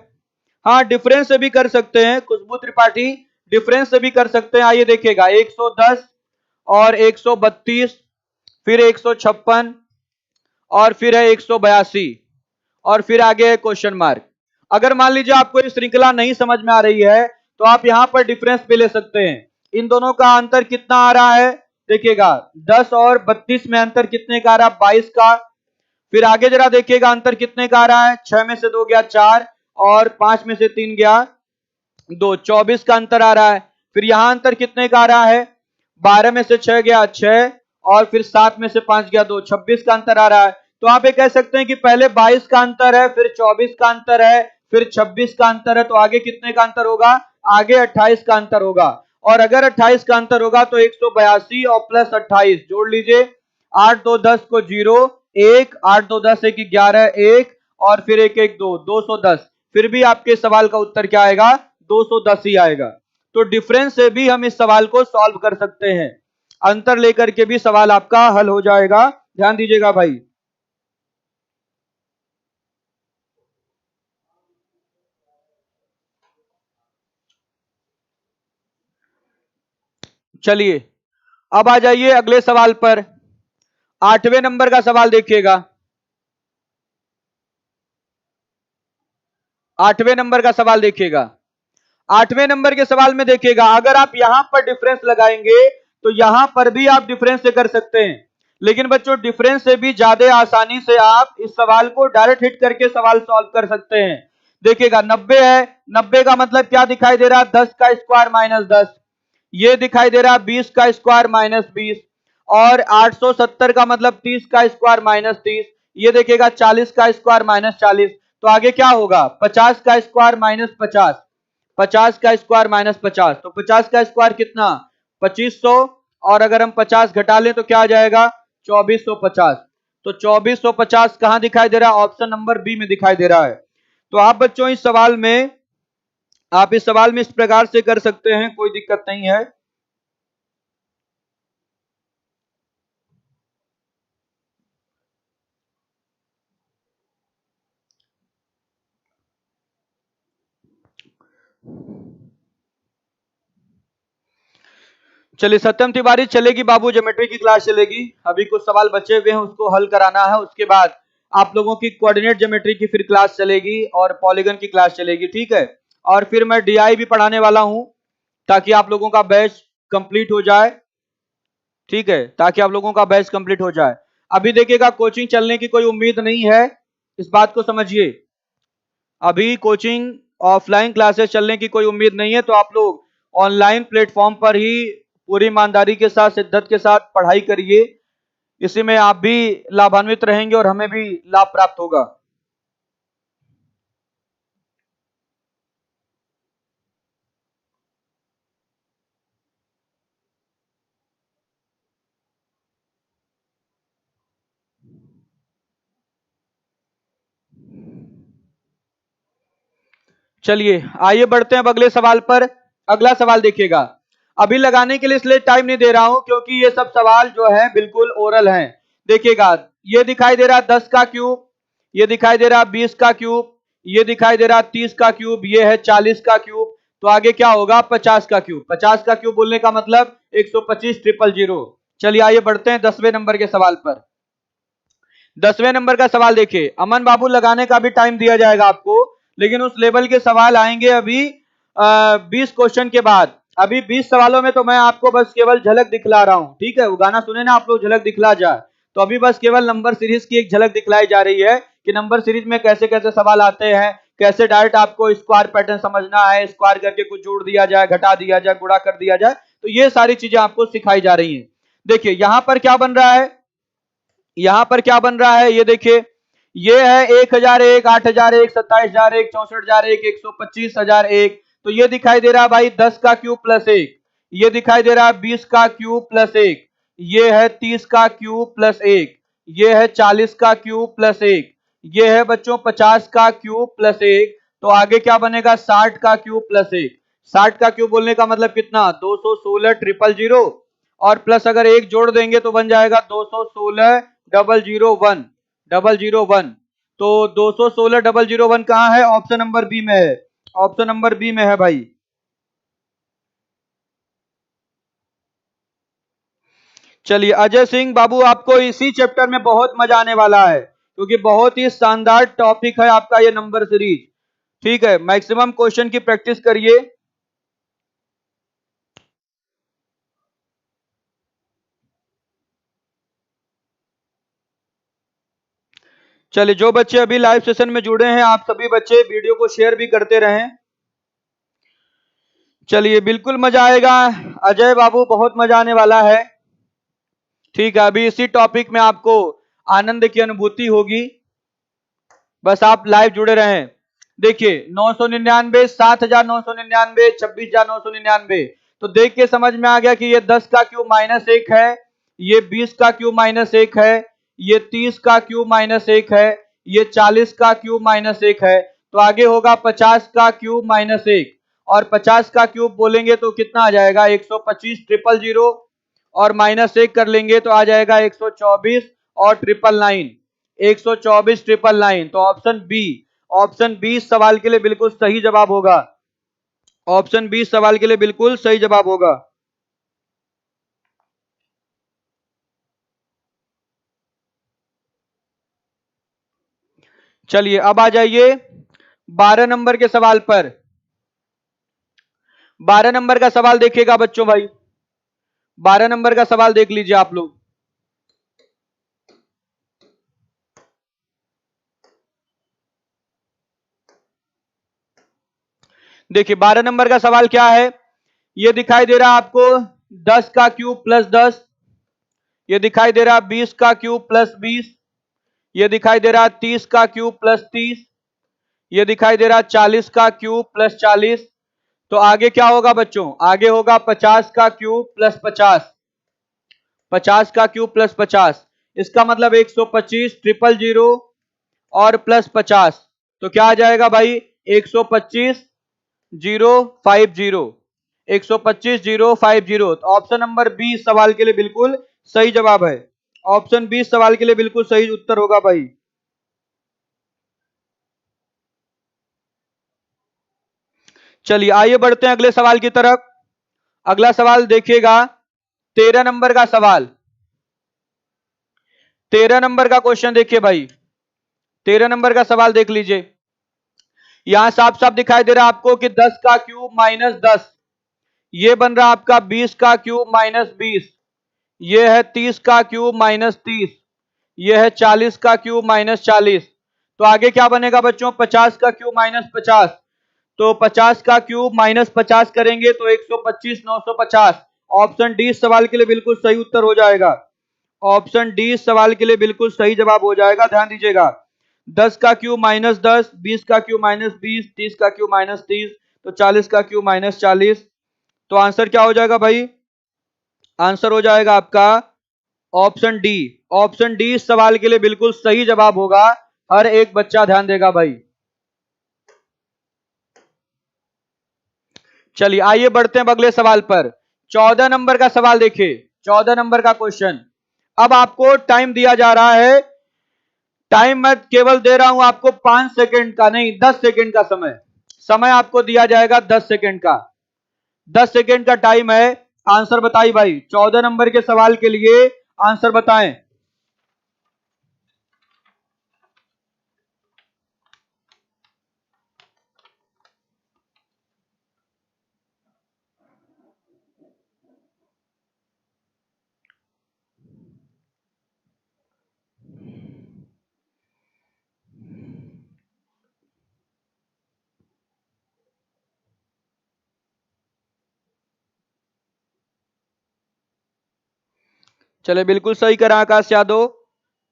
हाँ डिफरेंस से भी कर सकते हैं खुशबू त्रिपाठी, डिफरेंस से भी कर सकते हैं। आइए देखिएगा 110 और 132, फिर 156 और फिर है 182, और फिर आगे है क्वेश्चन मार्क। अगर मान लीजिए आपको ये श्रृंखला नहीं समझ में आ रही है तो आप यहां पर डिफरेंस भी ले सकते हैं। इन दोनों का अंतर कितना आ रहा है देखिएगा, 10 और 32 में अंतर कितने का आ रहा है 22 का। फिर आगे जरा देखिएगा अंतर कितने का आ रहा है, 6 में से 2 गया 4, और 5 में से 3 गया 2, 24 का अंतर आ रहा है। फिर यहां अंतर कितने का आ रहा है, 12 में से 6 गया 6, और फिर 7 में से 5 गया 2, 26 का अंतर आ रहा है। तो आप ये कह सकते हैं कि पहले 22 का अंतर है, फिर 24 का अंतर है, फिर 26 का अंतर है, तो आगे कितने का अंतर होगा, आगे 28 का अंतर होगा। और अगर 28 का अंतर होगा तो 182 और प्लस 28 जोड़ लीजिए, 8 2 10 को 0 1, 8 2 10 1 11 1, और फिर 1 1 2 210। फिर भी आपके सवाल का उत्तर क्या आएगा 210 ही आएगा। तो डिफरेंस से भी हम इस सवाल को सॉल्व कर सकते हैं, अंतर लेकर के भी सवाल आपका हल हो जाएगा। ध्यान दीजिएगा भाई। चलिए अब आ जाइए अगले सवाल पर। 8वें नंबर का सवाल देखिएगा, 8वें नंबर का सवाल देखिएगा। 8वें नंबर के सवाल में देखिएगा, अगर आप यहां पर डिफरेंस लगाएंगे तो यहां पर भी आप डिफरेंस से कर सकते हैं। लेकिन बच्चों डिफरेंस से भी ज्यादा आसानी से आप इस सवाल को डायरेक्ट हिट करके सवाल सॉल्व कर सकते हैं। देखिएगा 90 है, 90 का मतलब क्या दिखाई दे रहा है, 10 का स्क्वायर माइनस 10, ये दिखाई दे रहा है 20 का स्क्वायर माइनस 20, और 870 का मतलब 30 का स्क्वायर माइनस 30, ये देखिएगा 40 का स्क्वायर माइनस 40। तो आगे क्या होगा, 50 का स्क्वायर माइनस 50, 50 का स्क्वायर माइनस 50, तो 50 का स्क्वायर कितना 2500, और अगर हम 50 घटा लें तो क्या आ जाएगा 2450। तो 2450 कहां दिखाई दे रहा है, ऑप्शन नंबर बी में दिखाई दे रहा है। तो आप बच्चों इस सवाल में इस प्रकार से कर सकते हैं, कोई दिक्कत नहीं है। चलिए सत्यम तिवारी चलेगी बाबू, ज्योमेट्री की क्लास चलेगी, अभी कुछ सवाल बचे हुए हैं उसको हल कराना है, उसके बाद आप लोगों की कोऑर्डिनेट ज्योमेट्री की फिर क्लास चलेगी और पॉलीगन की क्लास चलेगी, ठीक है। और फिर मैं डीआई भी पढ़ाने वाला हूं, ताकि आप लोगों का बैच कंप्लीट हो जाए, ठीक है, ताकि आप लोगों का बैच कंप्लीट हो जाए। अभी देखिएगा कोचिंग चलने की कोई उम्मीद नहीं है, इस बात को समझिए। अभी कोचिंग ऑफलाइन क्लासेस चलने की कोई उम्मीद नहीं है, तो आप लोग ऑनलाइन प्लेटफॉर्म पर ही पूरी ईमानदारी के साथ, शिद्दत के साथ पढ़ाई करिए, इसी में आप भी लाभान्वित रहेंगे और हमें भी लाभ प्राप्त होगा। चलिए आइए बढ़ते हैं अब अगले सवाल पर। अगला सवाल देखिएगा, अभी लगाने के लिए इसलिए टाइम नहीं दे रहा हूं क्योंकि ये सब सवाल जो है बिल्कुल ओरल हैं। देखिएगा ये दिखाई दे रहा 10 का क्यूब, ये दिखाई दे रहा 20 का क्यूब, ये दिखाई दे रहा 30 का क्यूब, ये है 40 का क्यूब, तो आगे क्या होगा 50 का क्यूब। 50 का क्यूब बोलने का मतलब 125 ट्रिपल जीरो। चलिए आइए बढ़ते हैं 10वें नंबर के सवाल पर। 10वें नंबर का सवाल देखिए, अमन बाबू लगाने का भी टाइम दिया जाएगा आपको, लेकिन उस लेवल के सवाल आएंगे अभी 20 क्वेश्चन के बाद। अभी 20 सवालों में तो मैं आपको बस केवल झलक दिखला रहा हूं, ठीक है, वो गाना सुने ना आप लोग, झलक दिखला जाए, तो अभी बस केवल नंबर सीरीज की एक झलक दिखलाई जा रही है कि नंबर सीरीज में कैसे कैसे सवाल आते हैं, कैसे डायरेक्ट आपको स्क्वायर पैटर्न समझना है, स्क्वायर करके कुछ जोड़ दिया जाए, घटा दिया जाए, गुणा कर दिया जाए, तो ये सारी चीजें आपको सिखाई जा रही हैं। देखिए यहां पर क्या बन रहा है, यहां पर क्या बन रहा है, ये देखिए, ये है 1001, 8001, 27001, 64001, 125,001, तो ये दिखाई दे रहा है भाई 10 का क्यूब प्लस एक, ये दिखाई दे रहा है 20 का क्यूब प्लस एक, ये है 30 का क्यूब प्लस एक, ये है 40 का क्यूब प्लस एक, ये है बच्चों 50 का क्यूब प्लस एक, तो आगे क्या बनेगा 60 का क्यूब प्लस एक। 60 का क्यूब बोलने का मतलब कितना 216 ट्रिपल जीरो, और प्लस अगर एक जोड़ देंगे तो बन जाएगा 216 double zero one, double zero one. तो 216 डबल जीरो वन कहां है, ऑप्शन नंबर बी में है, ऑप्शन नंबर बी में है भाई। चलिए अजय सिंह बाबू, आपको इसी चैप्टर में बहुत मजा आने वाला है, क्योंकि बहुत ही शानदार टॉपिक है आपका ये नंबर सीरीज, ठीक है, मैक्सिमम क्वेश्चन की प्रैक्टिस करिए। चलिए जो बच्चे अभी लाइव सेशन में जुड़े हैं, आप सभी बच्चे वीडियो को शेयर भी करते रहें। चलिए बिल्कुल मजा आएगा अजय बाबू, बहुत मजा आने वाला है, ठीक है, अभी इसी टॉपिक में आपको आनंद की अनुभूति होगी, बस आप लाइव जुड़े रहें। देखिए 999, 7,999, 26,999, तो देख के समझ में आ गया कि ये 10 का क्यूब माइनस एक है, ये 20 का क्यूब माइनस एक है, ये 30 का क्यूब माइनस एक है, ये 40 का क्यूब माइनस एक है, तो आगे होगा 50 का क्यूब माइनस एक, और 50 का क्यूब बोलेंगे तो कितना आ जाएगा 125 ट्रिपल जीरो, और माइनस एक कर लेंगे तो आ जाएगा 124 और ट्रिपल नाइन, 124 ट्रिपल नाइन, तो ऑप्शन बी, ऑप्शन बी सवाल के लिए बिल्कुल सही जवाब होगा, ऑप्शन बी सवाल के लिए बिल्कुल सही जवाब होगा। चलिए अब आ जाइए 12 नंबर के सवाल पर। 12 नंबर का सवाल देखिएगा बच्चों भाई, 12 नंबर का सवाल देख लीजिए आप लोग। देखिए 12 नंबर का सवाल क्या है, ये दिखाई दे रहा है आपको 10 का क्यूब प्लस 10, ये दिखाई दे रहा है 20 का क्यूब प्लस 20, ये दिखाई दे रहा है 30 का क्यूब प्लस 30, ये दिखाई दे रहा है 40 का क्यूब प्लस 40। तो आगे क्या होगा बच्चों, आगे होगा 50 का क्यूब प्लस 50, 50 का क्यूब प्लस 50, इसका मतलब 125 ट्रिपल जीरो और प्लस 50, तो क्या आ जाएगा भाई 125 050, 125 050। तो ऑप्शन नंबर 20 सवाल के लिए बिल्कुल सही जवाब है, ऑप्शन 20 सवाल के लिए बिल्कुल सही उत्तर होगा भाई। चलिए आइए बढ़ते हैं अगले सवाल की तरफ। अगला सवाल देखिएगा 13 नंबर का सवाल, 13 नंबर का क्वेश्चन देखिए भाई, 13 नंबर का सवाल देख लीजिए। यहां साफ साफ दिखाई दे रहा है आपको कि 10 का क्यूब माइनस 10, ये बन रहा आपका 20 का क्यूब माइनस 20, ये है 30 का क्यूब माइनस 30, ये है 40 का क्यूब माइनस 40। तो आगे क्या बनेगा बच्चों, 50 का क्यूब माइनस 50, तो 50 का क्यूब माइनस 50 करेंगे तो 125 950। ऑप्शन डी सवाल के लिए बिल्कुल सही उत्तर हो जाएगा, ऑप्शन डी सवाल के लिए बिल्कुल सही जवाब हो जाएगा, ध्यान दीजिएगा। 10 का क्यूब माइनस 10, 20 का क्यूब माइनस 20, 30 का क्यूब माइनस 30, तो 40 का क्यूब माइनस 40। तो आंसर क्या हो जाएगा भाई, आंसर हो जाएगा आपका ऑप्शन डी, ऑप्शन डी इस सवाल के लिए बिल्कुल सही जवाब होगा। हर एक बच्चा ध्यान देगा भाई। चलिए आइए बढ़ते हैं अगले सवाल पर। 14 नंबर का सवाल देखिए, 14 नंबर का क्वेश्चन। अब आपको टाइम दिया जा रहा है, टाइम मैं केवल दे रहा हूं आपको 5 सेकंड का नहीं, 10 सेकंड का समय, समय आपको दिया जाएगा 10 सेकंड का, 10 सेकंड का टाइम है। आंसर बताइए भाई, 14 नंबर के सवाल के लिए आंसर बताएं। चले बिल्कुल सही करा आकाश यादव,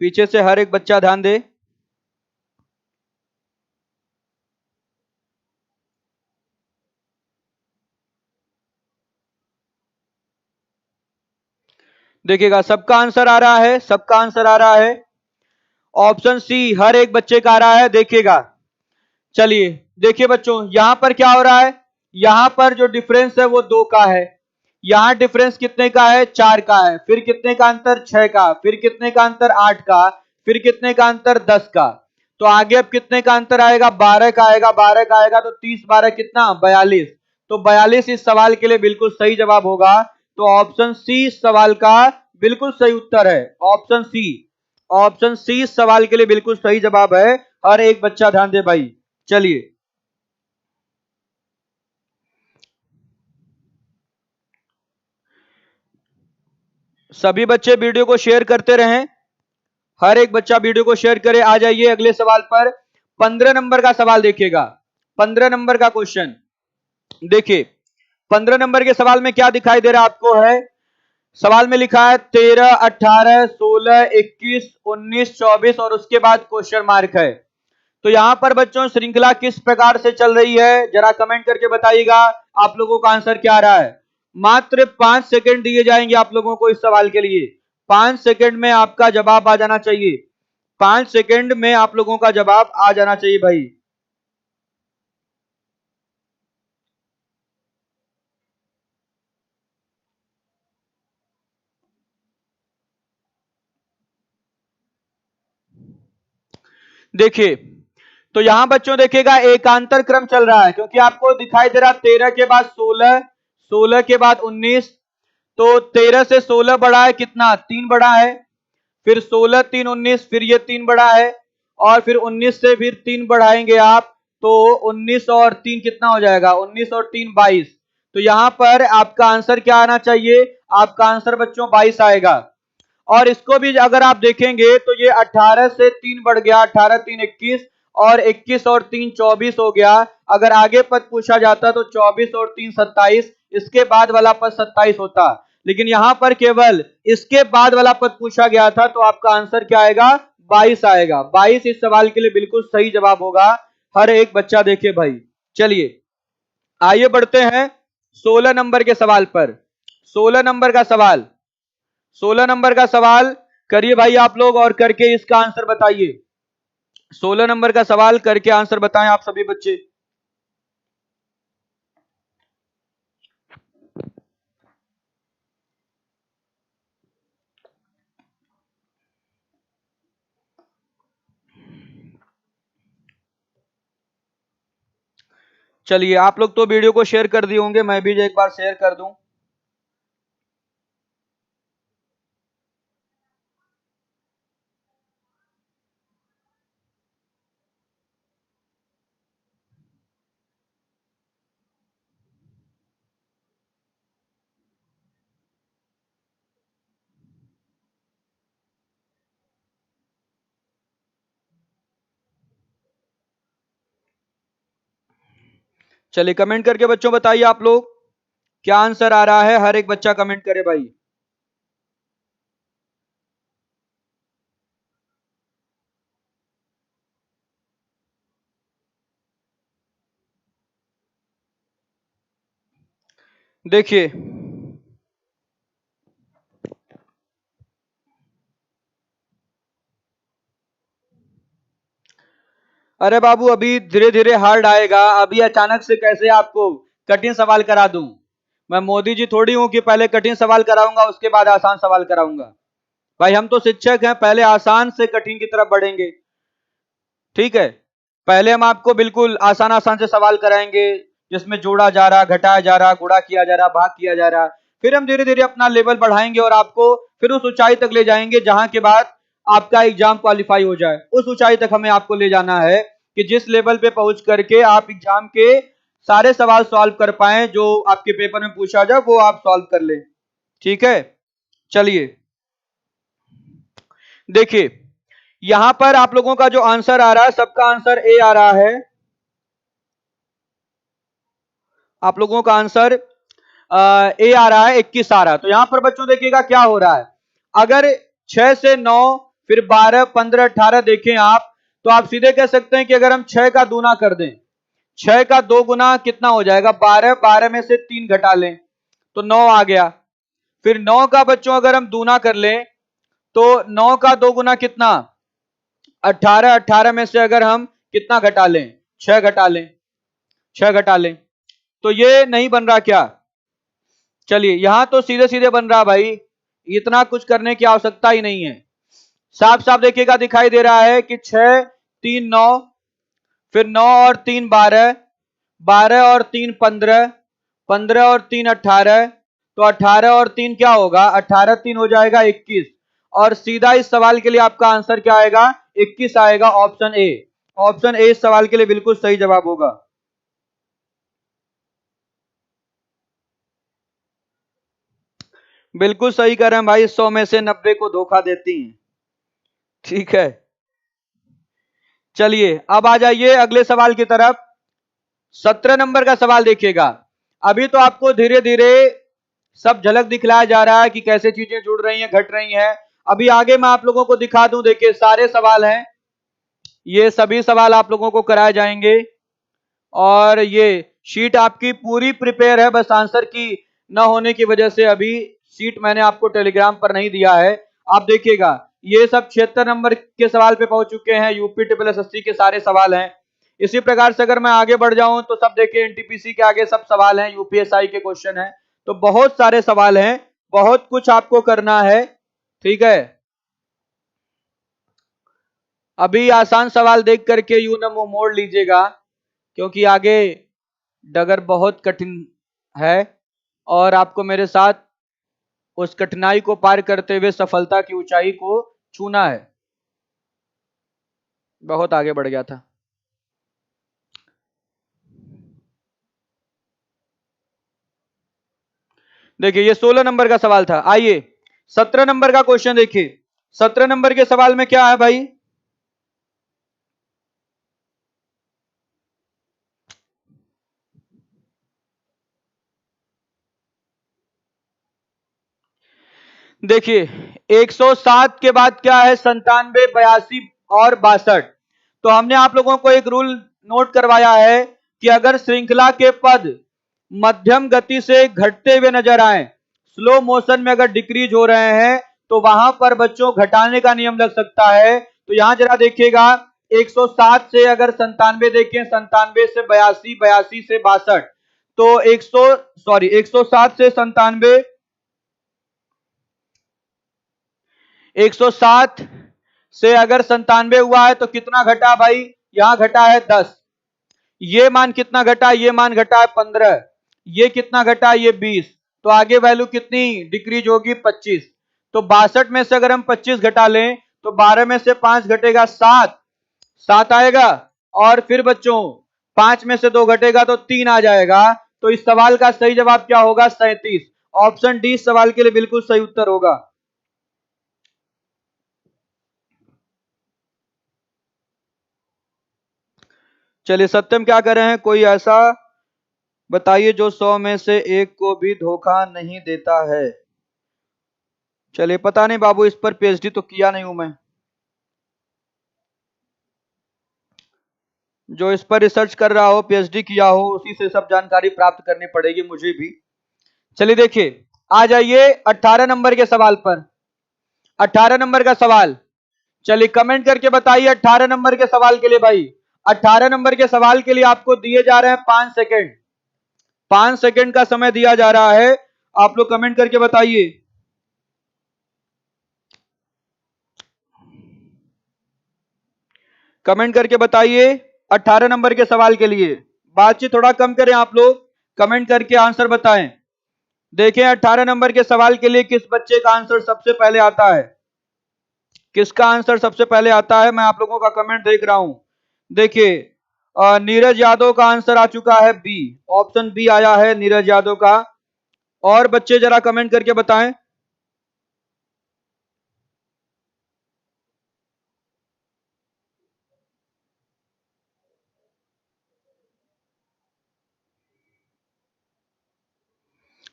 पीछे से हर एक बच्चा ध्यान दे। देखिएगा सबका आंसर आ रहा है, सबका आंसर आ रहा है, ऑप्शन सी हर एक बच्चे का आ रहा है, देखिएगा। चलिए देखिए बच्चों यहां पर क्या हो रहा है, यहां पर जो डिफरेंस है वो 2 का है, यहां डिफरेंस कितने का है, 4 का है, फिर कितने का अंतर 6 का, फिर कितने का अंतर 8 का, फिर कितने का अंतर 10 का। तो आगे अब कितने का अंतर आएगा, 12 का आएगा, 12 का आएगा, तो 30 12 कितना 42। तो 42 इस सवाल के लिए बिल्कुल सही जवाब होगा। तो ऑप्शन सी इस सवाल का बिल्कुल सही उत्तर है, ऑप्शन सी, ऑप्शन सी इस सवाल के लिए बिल्कुल सही जवाब है। हर एक बच्चा ध्यान दे भाई। चलिए सभी बच्चे वीडियो को शेयर करते रहें, हर एक बच्चा वीडियो को शेयर करे। आ जाइए अगले सवाल पर, 15 नंबर का सवाल देखिएगा, 15 नंबर का क्वेश्चन देखिए। 15 नंबर के सवाल में क्या दिखाई दे रहा है आपको, है सवाल में लिखा है 13 18 16 21 19 24 और उसके बाद क्वेश्चन मार्क है। तो यहां पर बच्चों श्रृंखला किस प्रकार से चल रही है, जरा कमेंट करके बताइएगा आप लोगों का आंसर क्या आ रहा है। मात्र 5 सेकंड दिए जाएंगे आप लोगों को इस सवाल के लिए, 5 सेकंड में आपका जवाब आ जाना चाहिए, 5 सेकंड में आप लोगों का जवाब आ जाना चाहिए भाई। देखिए तो यहां बच्चों देखिएगा एकांतर क्रम चल रहा है, क्योंकि आपको दिखाई दे रहा 13 के बाद 16, 16 के बाद 19, तो 13 से 16 बढ़ा है कितना 3 बढ़ा है, फिर 16 3 19, फिर ये 3 बढ़ा है, और फिर 19 से फिर 3 बढ़ाएंगे आप, तो 19 और 3 कितना हो जाएगा, 19 और 3 22। तो यहां पर आपका आंसर क्या आना चाहिए, आपका आंसर बच्चों 22 आएगा। और इसको भी अगर आप देखेंगे तो ये 18 से 3 बढ़ गया, 18 3 21, और 21 और 3 24 हो गया। अगर आगे पद पूछा जाता तो 24 और 3 27, इसके बाद वाला पद 27 होता, लेकिन यहां पर केवल इसके बाद वाला पद पूछा गया था, तो आपका आंसर क्या आएगा? 22 आएगा। 22 इस सवाल के लिए बिल्कुल सही जवाब होगा। हर एक बच्चा देखे भाई। चलिए आइए बढ़ते हैं 16 नंबर के सवाल पर। 16 नंबर का सवाल, 16 नंबर का सवाल करिए भाई आप लोग, और करके इसका आंसर बताइए। 16 नंबर का सवाल करके आंसर बताएं आप सभी बच्चे। चलिए आप लोग तो वीडियो को शेयर कर दिए होंगे, मैं भी एक बार शेयर कर दूं। चलिए कमेंट करके बच्चों बताइए आप लोग क्या आंसर आ रहा है। हर एक बच्चा कमेंट करे भाई। देखिए अरे बाबू अभी धीरे धीरे हार्ड आएगा, अभी अचानक से कैसे आपको कठिन सवाल करा दूं। मैं मोदी जी थोड़ी हूं कि पहले कठिन सवाल कराऊंगा उसके बाद आसान सवाल कराऊंगा। भाई हम तो शिक्षक हैं, पहले आसान से कठिन की तरफ बढ़ेंगे। ठीक है, पहले हम आपको बिल्कुल आसान आसान से सवाल कराएंगे, जिसमें जोड़ा जा रहा, घटाया जा रहा, गुणा किया जा रहा, भाग किया जा रहा। फिर हम धीरे धीरे अपना लेवल बढ़ाएंगे और आपको फिर उस ऊंचाई तक ले जाएंगे जहां के बाद आपका एग्जाम क्वालिफाई हो जाए। उस ऊंचाई तक हमें आपको ले जाना है कि जिस लेवल पे पहुंच करके आप एग्जाम के सारे सवाल सॉल्व कर पाए, जो आपके पेपर में पूछा जाए वो आप सॉल्व कर ले। ठीक है, चलिए देखिए यहां पर आप लोगों का जो आंसर आ रहा है, सबका आंसर ए आ रहा है। आप लोगों का आंसर ए आ रहा है, 21 आ रहा है। तो यहां पर बच्चों देखिएगा क्या हो रहा है। अगर 6 से 9 फिर 12 15 18 देखें आप, तो आप सीधे कह सकते हैं कि अगर हम 6 का दूना कर दें, 6 का 2 गुना कितना हो जाएगा? 12। 12 में से 3 घटा लें तो 9 आ गया। फिर 9 का बच्चों अगर हम दूना कर लें तो 9 का 2 गुना कितना? 18। 18 में से अगर हम कितना घटा लें? 6 घटा लें, 6 घटा लें, तो ये नहीं बन रहा क्या? चलिए यहां तो सीधे सीधे बन रहा भाई, इतना कुछ करने की आवश्यकता ही नहीं है। साफ साफ देखिएगा दिखाई दे रहा है कि 6 3 9, फिर 9 और 3 12, 12 और 3 15, 15 और 3 18, तो 18 और 3 क्या होगा? 18 3 हो जाएगा 21। और सीधा इस सवाल के लिए आपका आंसर क्या आएगा? 21 आएगा। ऑप्शन ए, ऑप्शन ए इस सवाल के लिए बिल्कुल सही जवाब होगा। बिल्कुल सही कर रहे हैं भाई, 100 में से 90 को धोखा देती हैं। ठीक है, चलिए अब आ जाइए अगले सवाल की तरफ। 17 नंबर का सवाल देखिएगा। अभी तो आपको धीरे धीरे सब झलक दिखलाया जा रहा है कि कैसे चीजें जुड़ रही हैं, घट रही हैं। अभी आगे मैं आप लोगों को दिखा दूं, देखिए सारे सवाल हैं, ये सभी सवाल आप लोगों को कराए जाएंगे। और ये शीट आपकी पूरी प्रिपेयर है, बस आंसर की न होने की वजह से अभी शीट मैंने आपको टेलीग्राम पर नहीं दिया है। आप देखिएगा ये सब 76 नंबर के सवाल पे पहुंच चुके हैं, यूपी ट्रिपल एसएससी के सारे सवाल हैं। इसी प्रकार से अगर मैं आगे बढ़ जाऊं तो सब देखिए एनटीपीसी के आगे सब सवाल हैं, यूपीएसआई के क्वेश्चन हैं, तो बहुत सारे सवाल हैं, बहुत कुछ आपको करना है। ठीक है, अभी आसान सवाल देख करके यूं न मुंह मोड़ लीजिएगा, क्योंकि आगे डगर बहुत कठिन है और आपको मेरे साथ उस कठिनाई को पार करते हुए सफलता की ऊंचाई को छूना है। बहुत आगे बढ़ गया था। देखिए ये 16 नंबर का सवाल था। आइए 17 नंबर का क्वेश्चन देखिए। 17 नंबर के सवाल में क्या है भाई? देखिए 107 के बाद क्या है, 97, 82 और 62। तो हमने आप लोगों को एक रूल नोट करवाया है कि अगर श्रृंखला के पद मध्यम गति से घटते हुए नजर आए, स्लो मोशन में अगर डिक्रीज हो रहे हैं, तो वहां पर बच्चों घटाने का नियम लग सकता है। तो यहां जरा देखिएगा, 107 से अगर 97 देखें, 97 से 82, 82 से 62, तो 107 से 97, 107 से अगर 97 हुआ है तो कितना घटा भाई, यहां घटा है 10। ये मान कितना घटा, ये मान घटा है 15। ये कितना घटा, ये 20। तो आगे वैल्यू कितनी डिक्रीज होगी, 25। तो 62 में से अगर हम 25 घटा लें तो 12 में से 5 घटेगा 7, 7 आएगा। और फिर बच्चों 5 में से 2 घटेगा तो 3 आ जाएगा। तो इस सवाल का सही जवाब क्या होगा, 37। ऑप्शन डी इस सवाल के लिए बिल्कुल सही उत्तर होगा। चलिए सत्यम क्या कर रहे हैं, कोई ऐसा बताइए जो 100 में से एक को भी धोखा नहीं देता है। चलिए पता नहीं बाबू, इस पर पीएचडी तो किया नहीं हूं मैं, जो इस पर रिसर्च कर रहा हो, पीएचडी किया हो, उसी से सब जानकारी प्राप्त करनी पड़ेगी मुझे भी। चलिए देखिए, आ जाइए 18 नंबर के सवाल पर। 18 नंबर का सवाल, चलिए कमेंट करके बताइए 18 नंबर के सवाल के लिए भाई। 18 नंबर के सवाल के लिए आपको दिए जा रहे हैं 5 सेकेंड। 5 सेकेंड का समय दिया जा रहा है, आप लोग कमेंट करके बताइए। कमेंट करके बताइए 18 नंबर के सवाल के लिए। बातचीत थोड़ा कम करें आप लोग, कमेंट करके आंसर बताएं। देखें 18 नंबर के सवाल के लिए किस बच्चे का आंसर सबसे पहले आता है, किसका आंसर सबसे पहले आता है। मैं आप लोगों का कमेंट देख रहा हूं। देखिए नीरज यादव का आंसर आ चुका है बी, ऑप्शन बी आया है नीरज यादव का। और बच्चे जरा कमेंट करके बताएं।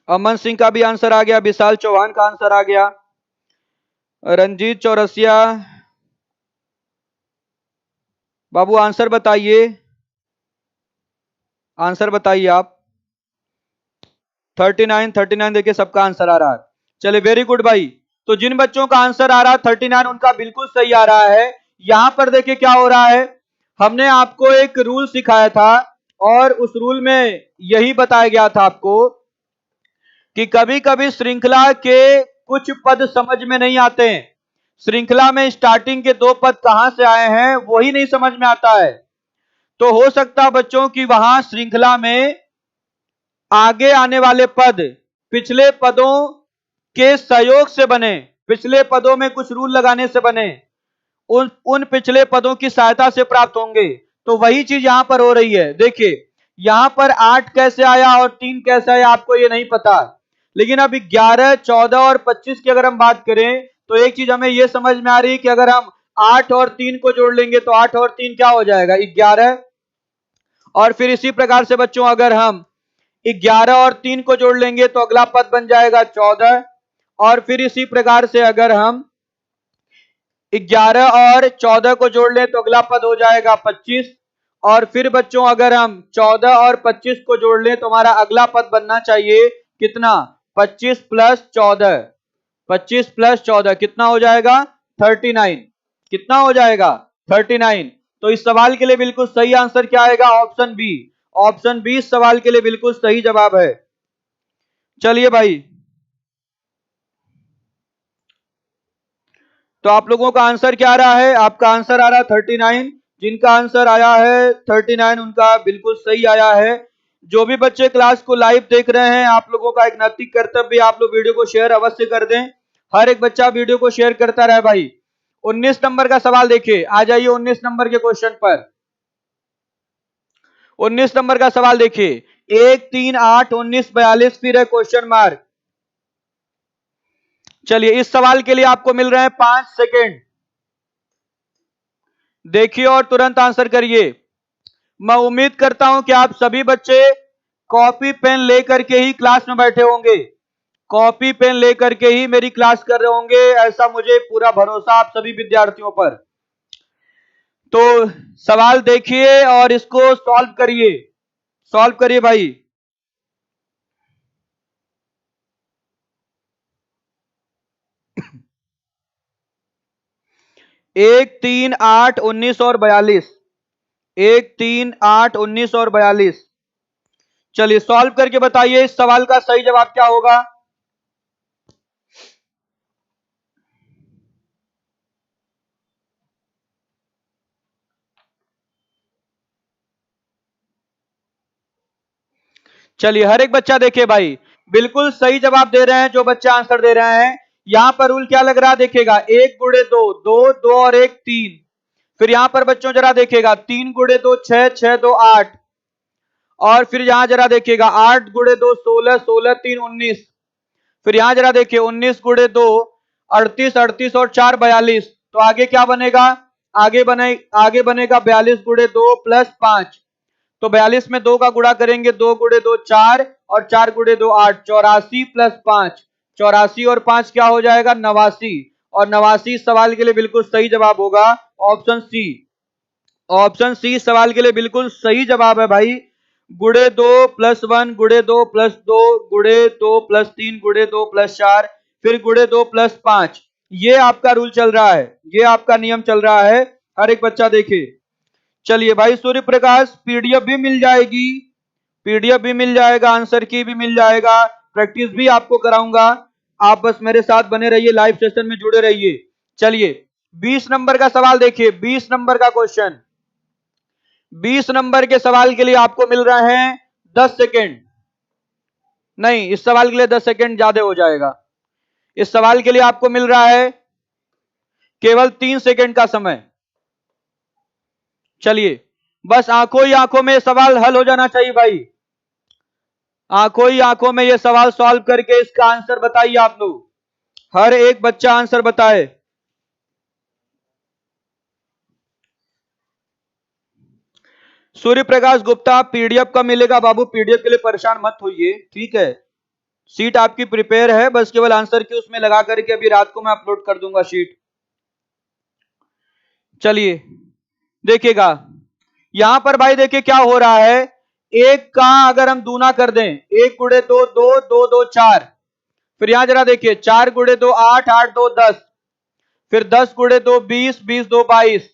अमन सिंह का भी आंसर आ गया, विशाल चौहान का आंसर आ गया, रंजीत चौरसिया। बाबू आंसर बताइए, आंसर बताइए आप। 39 देखिए सबका आंसर आ रहा है। चलिए वेरी गुड भाई। तो जिन बच्चों का आंसर आ रहा है 39 उनका बिल्कुल सही आ रहा है। यहां पर देखिए क्या हो रहा है, हमने आपको एक रूल सिखाया था और उस रूल में यही बताया गया था आपको कि कभी कभी श्रृंखला के कुछ पद समझ में नहीं आते हैं। श्रृंखला में स्टार्टिंग के 2 पद कहां से आए हैं वही नहीं समझ में आता है। तो हो सकता है बच्चों की वहां श्रृंखला में आगे आने वाले पद पिछले पदों के सहयोग से बने, पिछले पदों में कुछ रूल लगाने से बने, उन पिछले पदों की सहायता से प्राप्त होंगे। तो वही चीज यहां पर हो रही है। देखिए यहां पर 8 कैसे आया और 3 कैसे आया आपको ये नहीं पता, लेकिन अब 11, 14 और 25 की अगर हम बात करें तो एक चीज हमें यह समझ में आ रही है कि अगर हम 8 और 3 को जोड़ लेंगे तो 8 और 3 क्या हो जाएगा, 11। और फिर इसी प्रकार से बच्चों अगर हम 11 और 3 को जोड़ लेंगे तो अगला पद बन जाएगा 14। और फिर इसी प्रकार से अगर हम 11 और 14 को जोड़ लें तो अगला पद हो जाएगा 25। और फिर बच्चों अगर हम 14 और 25 को जोड़ लें तो हमारा अगला पद बनना चाहिए कितना, 25 प्लस 14। 25 प्लस 14 कितना हो जाएगा, 39। कितना हो जाएगा, 39। तो इस सवाल के लिए बिल्कुल सही आंसर क्या आएगा, ऑप्शन बी। ऑप्शन बी इस सवाल के लिए बिल्कुल सही जवाब है। चलिए भाई, तो आप लोगों का आंसर क्या आ रहा है, आपका आंसर आ रहा है 39। जिनका आंसर आया है 39 उनका बिल्कुल सही आया है। जो भी बच्चे क्लास को लाइव देख रहे हैं, आप लोगों का एक नैतिक कर्तव्य, आप लोग वीडियो को शेयर अवश्य कर दें। हर एक बच्चा वीडियो को शेयर करता रहे भाई। 19 नंबर का सवाल देखिए, आ जाइए 19 नंबर के क्वेश्चन पर। 19 नंबर का सवाल देखिए, 1, 3, 8, 19, 42 फिर है क्वेश्चन मार्क। चलिए इस सवाल के लिए आपको मिल रहे हैं 5 सेकेंड। देखिए और तुरंत आंसर करिए। मैं उम्मीद करता हूं कि आप सभी बच्चे कॉपी पेन लेकर के ही क्लास में बैठे होंगे। कॉपी पेन लेकर के ही मेरी क्लास कर रहे होंगे, ऐसा मुझे पूरा भरोसा आप सभी विद्यार्थियों पर। तो सवाल देखिए और इसको सॉल्व करिए, सॉल्व करिए भाई। 1, 3, 8, 19 और 42। 1, 3, 8, 19 और 42। चलिए सॉल्व करके बताइए इस सवाल का सही जवाब क्या होगा। चलिए हर एक बच्चा देखिए भाई, बिल्कुल सही जवाब दे रहे हैं जो बच्चे आंसर दे रहे हैं। यहां पर रूल क्या लग रहा है देखिएगा, 1 गुणे 2, 2 और 1 3। फिर यहां पर बच्चों जरा देखिएगा, 3 गुणे 2 6, 6 2 8। और फिर यहां जरा देखिएगा, 8 गुणे 2 16, 16 3 19। फिर यहां जरा देखिए, 19 गुणे 2 38, 38 और 4 42। तो आगे क्या बनेगा, आगे बनेगा 42 गुणे 2 प्लस 5। तो 42 में 2 का गुणा करेंगे, 2 गुणे 2 4 और 4 गुणे 2 8, 84 प्लस 5। 84 और 5 क्या हो जाएगा, 89। और 89 सवाल के लिए बिल्कुल सही जवाब होगा ऑप्शन सी। ऑप्शन सी सवाल के लिए बिल्कुल सही जवाब है भाई। गुणे 2 प्लस 1 गुणे 2 प्लस 2 गुणे 2 प्लस 3 गुणे 2 प्लस 4 फिर गुणे 2 प्लस 5। ये आपका रूल चल रहा है, ये आपका नियम चल रहा है। हर एक बच्चा देखे। चलिए भाई सूर्य प्रकाश, पीडीएफ भी मिल जाएगी, पीडीएफ भी मिल जाएगा, आंसर की भी मिल जाएगा, प्रैक्टिस भी आपको कराऊंगा। आप बस मेरे साथ बने रहिए, लाइव सेशन में जुड़े रहिए। चलिए 20 नंबर का सवाल देखिए, 20 नंबर का क्वेश्चन। 20 नंबर के सवाल के लिए आपको मिल रहे हैं 10 सेकेंड। नहीं, इस सवाल के लिए 10 सेकेंड ज्यादा हो जाएगा। इस सवाल के लिए आपको मिल रहा है केवल 3 सेकेंड का समय। चलिए बस आंखों ही आंखों में सवाल हल हो जाना चाहिए भाई। आंखों ही आंखों में ये सवाल सॉल्व करके इसका आंसर बताइए आप लोग। हर एक बच्चा आंसर बताए। सूर्य प्रकाश गुप्ता, पीडीएफ का मिलेगा बाबू, पीडीएफ के लिए परेशान मत होइए, ठीक है। शीट आपकी प्रिपेयर है, बस केवल आंसर की उसमें लगा करके अभी रात को मैं अपलोड कर दूंगा शीट। चलिए देखिएगा, यहां पर भाई देखिए क्या हो रहा है। एक का अगर हम दूना कर दें, 1 गुणे 2 2, 2 2 4। फिर यहां जरा देखिए, 4 गुणे 2 8, 8 2 10। फिर 10 गुणे 2 20, 20 2 22।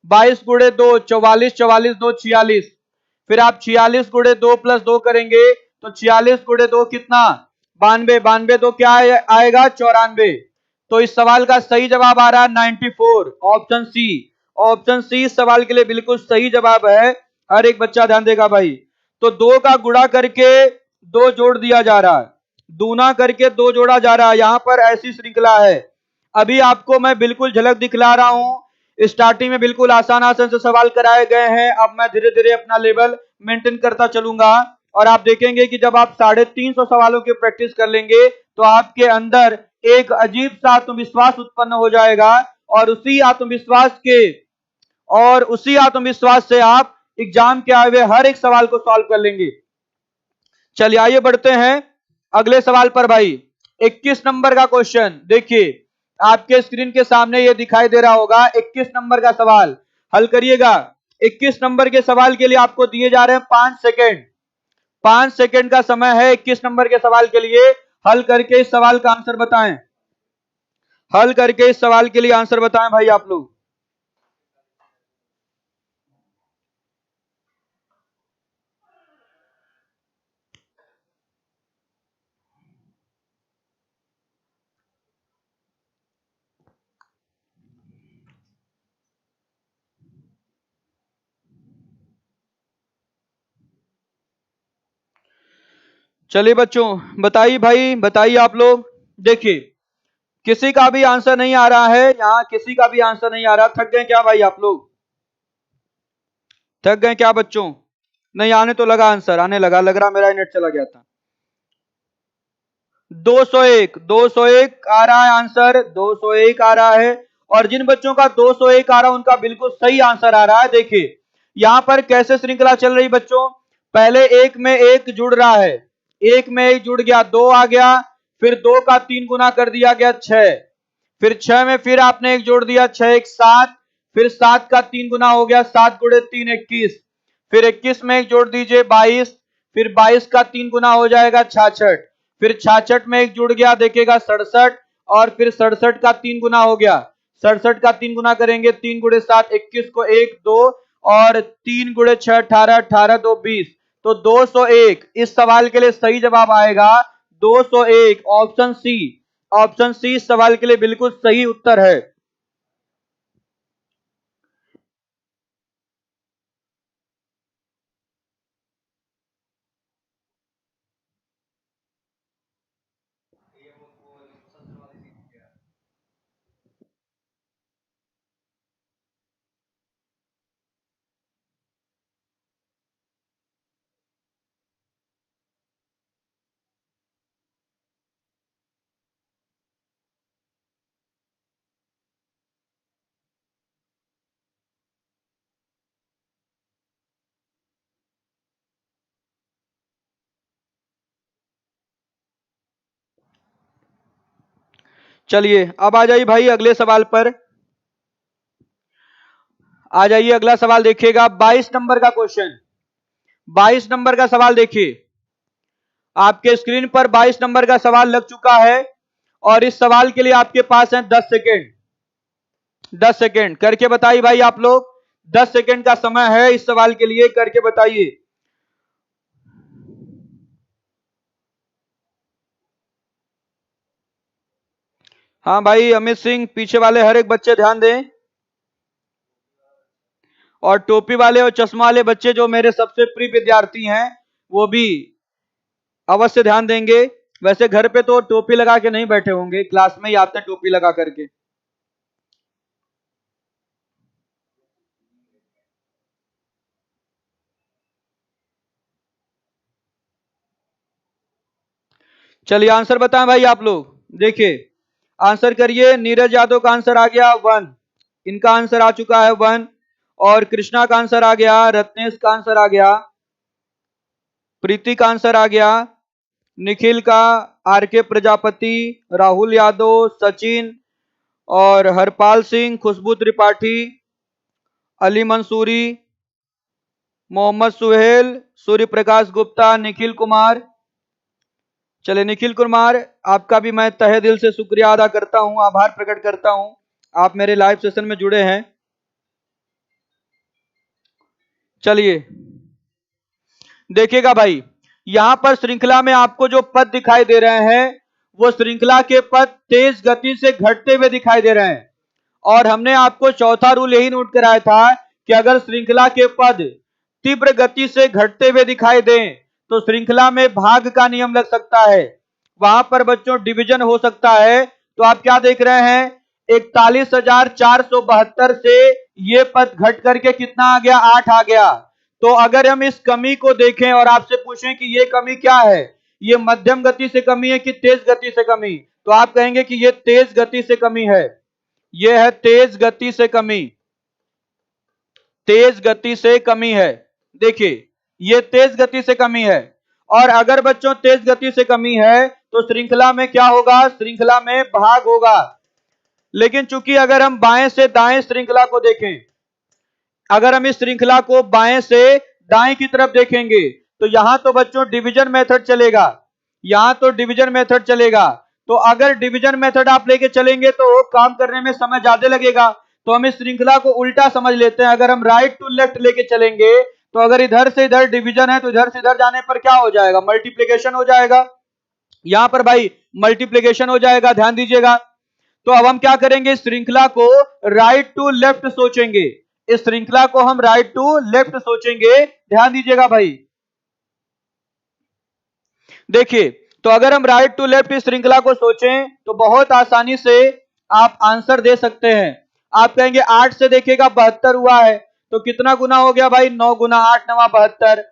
22 गुणे 2 44, 44 2 46। फिर आप 46 गुणे 2 प्लस 2 करेंगे तो 46 गुणे 2 कितना, 92। 92 क्या आएगा, 94। तो इस सवाल का सही जवाब आ रहा है 94, ऑप्शन सी। ऑप्शन सी सवाल के लिए बिल्कुल सही जवाब है। हर एक बच्चा ध्यान देगा भाई। तो 2 का गुणा करके 2 जोड़ दिया जा रहा है, दूना करके 2 जोड़ा जा रहा है। यहां पर ऐसी श्रृंखला है। अभी आपको मैं बिल्कुल झलक दिखला रहा हूं। स्टार्टिंग में बिल्कुल आसान आसान से सवाल कराए गए हैं, अब मैं धीरे धीरे अपना लेवल मेंटेन करता चलूंगा। और आप देखेंगे कि जब आप 350 सवालों की प्रैक्टिस कर लेंगे तो आपके अंदर एक अजीब सा आत्मविश्वास उत्पन्न हो जाएगा। और उसी आत्मविश्वास से आप एग्जाम के आए हुए हर एक सवाल को सॉल्व कर लेंगे। चलिए आइए बढ़ते हैं अगले सवाल पर भाई। 21 नंबर का क्वेश्चन देखिए, आपके स्क्रीन के सामने ये दिखाई दे रहा होगा। 21 नंबर का सवाल हल करिएगा। 21 नंबर के सवाल के लिए आपको दिए जा रहे हैं 5 सेकेंड। 5 सेकेंड का समय है 21 नंबर के सवाल के लिए। हल करके इस सवाल का आंसर बताएं। हल करके इस सवाल के लिए आंसर बताएं भाई आप लोग। चलिए बच्चों बताइए भाई, बताइए आप लोग। देखिए किसी का भी आंसर नहीं आ रहा है, यहां किसी का भी आंसर नहीं आ रहा। थक गए क्या भाई आप लोग, थक गए क्या बच्चों? नहीं आने तो लगा, आंसर आने लगा, लग रहा मेरा नेट चला गया था। 201, 201 आ रहा है आंसर, 201 आ रहा है। और जिन बच्चों का 201 आ रहा है उनका बिल्कुल सही आंसर आ रहा है। देखिए यहां पर कैसे श्रृंखला चल रही बच्चों, पहले एक में एक जुड़ रहा है, एक में एक जुड़ गया, 2 आ गया। फिर 2 का 3 गुना कर दिया गया 6, फिर 6 में फिर आपने एक जोड़ दिया 6 1 7, फिर 7 का 3 गुना हो गया 7 गुणे 3 21, फिर 21 में एक जोड़ दीजिए 22, फिर 22 का 3 गुना हो जाएगा 66, फिर 66 में एक जुड़ गया देखिएगा 67, और फिर 67 का 3 गुना हो गया, 67 का 3 गुना करेंगे 3 गुणे 7 21 को 1 2, और 3 गुणे 6 18, 18 2 20, तो 201 इस सवाल के लिए सही जवाब आएगा 201, ऑप्शन सी। ऑप्शन सी इस सवाल के लिए बिल्कुल सही उत्तर है। चलिए अब आ जाइए भाई अगले सवाल पर। आ जाइए अगला सवाल देखिएगा 22 नंबर का क्वेश्चन। 22 नंबर का सवाल देखिए, आपके स्क्रीन पर 22 नंबर का सवाल लग चुका है और इस सवाल के लिए आपके पास है 10 सेकेंड। 10 सेकेंड करके बताइए भाई आप लोग, 10 सेकेंड का समय है इस सवाल के लिए, करके बताइए। हाँ भाई अमित सिंह, पीछे वाले हर एक बच्चे ध्यान दें, और टोपी वाले और चश्मा वाले बच्चे जो मेरे सबसे प्रिय विद्यार्थी हैं वो भी अवश्य ध्यान देंगे। वैसे घर पे तो टोपी लगा के नहीं बैठे होंगे, क्लास में ही आते हैं टोपी लगा करके। चलिए आंसर बताएं भाई आप लोग, देखिए आंसर करिए। नीरज यादव का आंसर आ गया 1, इनका आंसर आ चुका है 1, और कृष्णा का आंसर आ गया, रत्नेश का आंसर आ गया, प्रीति का आंसर आ गया, निखिल का, आर के प्रजापति, राहुल यादव, सचिन और हरपाल सिंह, खुशबू त्रिपाठी, अली मंसूरी, मोहम्मद सुहेल, सूर्य प्रकाश गुप्ता, निखिल कुमार। चले निखिल कुमार, आपका भी मैं तहे दिल से शुक्रिया अदा करता हूं, आभार प्रकट करता हूं, आप मेरे लाइव सेशन में जुड़े हैं। चलिए देखिएगा भाई, यहां पर श्रृंखला में आपको जो पद दिखाई दे रहे हैं वो श्रृंखला के पद तेज गति से घटते हुए दिखाई दे रहे हैं, और हमने आपको चौथा रूल यही नोट कराया था कि अगर श्रृंखला के पद तीव्र गति से घटते हुए दिखाई दें तो श्रृंखला में भाग का नियम लग सकता है, वहां पर बच्चों डिवीजन हो सकता है। तो आप क्या देख रहे हैं, 41,472 से ये पद घट करके कितना आ गया, 8 आ गया। तो अगर हम इस कमी को देखें और आपसे पूछें कि ये कमी क्या है, ये मध्यम गति से कमी है कि तेज गति से कमी, तो आप कहेंगे कि ये तेज गति से कमी है, ये है तेज गति से कमी, तेज गति से कमी है। देखिए ये तेज गति से कमी है, और अगर बच्चों तेज गति से कमी है तो श्रृंखला में क्या होगा, श्रृंखला में भाग होगा। लेकिन चूंकि अगर हम बाएं से दाएं श्रृंखला को देखें, अगर हम इस श्रृंखला को बाएं से दाएं की तरफ देखेंगे तो यहां तो बच्चों डिवीजन मेथड चलेगा, यहां तो डिवीजन मेथड चलेगा। तो अगर डिवीजन मेथड आप लेके चलेंगे तो काम करने में समय ज्यादा लगेगा, तो हम इस श्रृंखला को उल्टा समझ लेते हैं। अगर हम राइट टू लेफ्ट लेके चलेंगे तो अगर इधर से इधर डिवीजन है तो इधर से इधर जाने पर क्या हो जाएगा, मल्टीप्लिकेशन हो जाएगा। यहां पर भाई मल्टीप्लिकेशन हो जाएगा, ध्यान दीजिएगा। तो अब हम क्या करेंगे, इस श्रृंखला को राइट टू लेफ्ट सोचेंगे, इस श्रृंखला को हम राइट टू लेफ्ट सोचेंगे, ध्यान दीजिएगा भाई। देखिए तो अगर हम राइट टू लेफ्ट इस श्रृंखला को सोचें तो बहुत आसानी से आप आंसर दे सकते हैं। आप कहेंगे 8 से देखिएगा 72 हुआ है, तो कितना गुना हो गया भाई, 9 गुना, 8 9 72।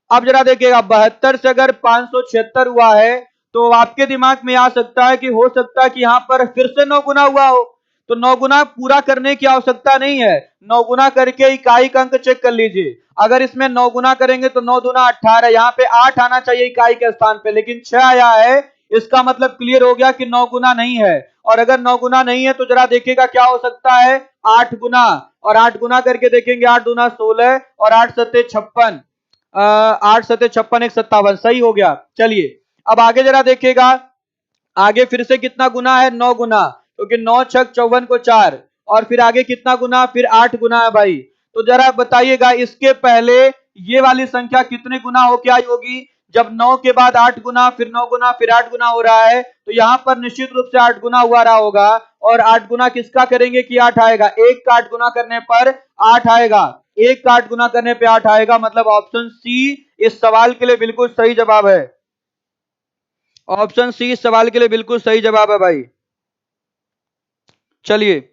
अब जरा देखिएगा 72 से अगर 576 हुआ है तो आपके दिमाग में आ सकता है कि हो सकता है कि यहां पर फिर से 9 गुना हुआ हो। तो 9 गुना पूरा करने की आवश्यकता नहीं है, 9 गुना करके इकाई का अंक चेक कर लीजिए। अगर इसमें 9 गुना करेंगे तो 9 दूना 18, यहाँ पे 8 आना चाहिए इकाई के स्थान पे, लेकिन 6 आया है, इसका मतलब क्लियर हो गया कि 9 गुना नहीं है। और अगर 9 गुना नहीं है तो जरा देखिएगा क्या हो सकता है, 8 गुना। और 8 गुना करके देखेंगे, 8 दूना 16 और 8 सत्ते 56, 8 सत्ते 56 एक 57, सही हो गया। चलिए अब आगे जरा देखिएगा, आगे फिर से कितना गुना है, 9 गुना, क्योंकि 9 छक 54 को 4, और फिर आगे कितना गुना, फिर 8 गुना है भाई। तो जरा बताइएगा इसके पहले ये वाली संख्या कितने गुना होके आई होगी, जब 9 के बाद 8 गुना, फिर 9 गुना, फिर 8 गुना हो रहा है, तो यहां पर निश्चित रूप से 8 गुना हुआ रहा होगा। और 8 गुना किसका करेंगे कि 8 आएगा, एक का 8 गुना करने पर 8 आएगा, एक का 8 गुना करने पे 8 आएगा, मतलब ऑप्शन सी इस सवाल के लिए बिल्कुल सही जवाब है। ऑप्शन सी इस सवाल के लिए बिल्कुल सही जवाब है भाई। चलिए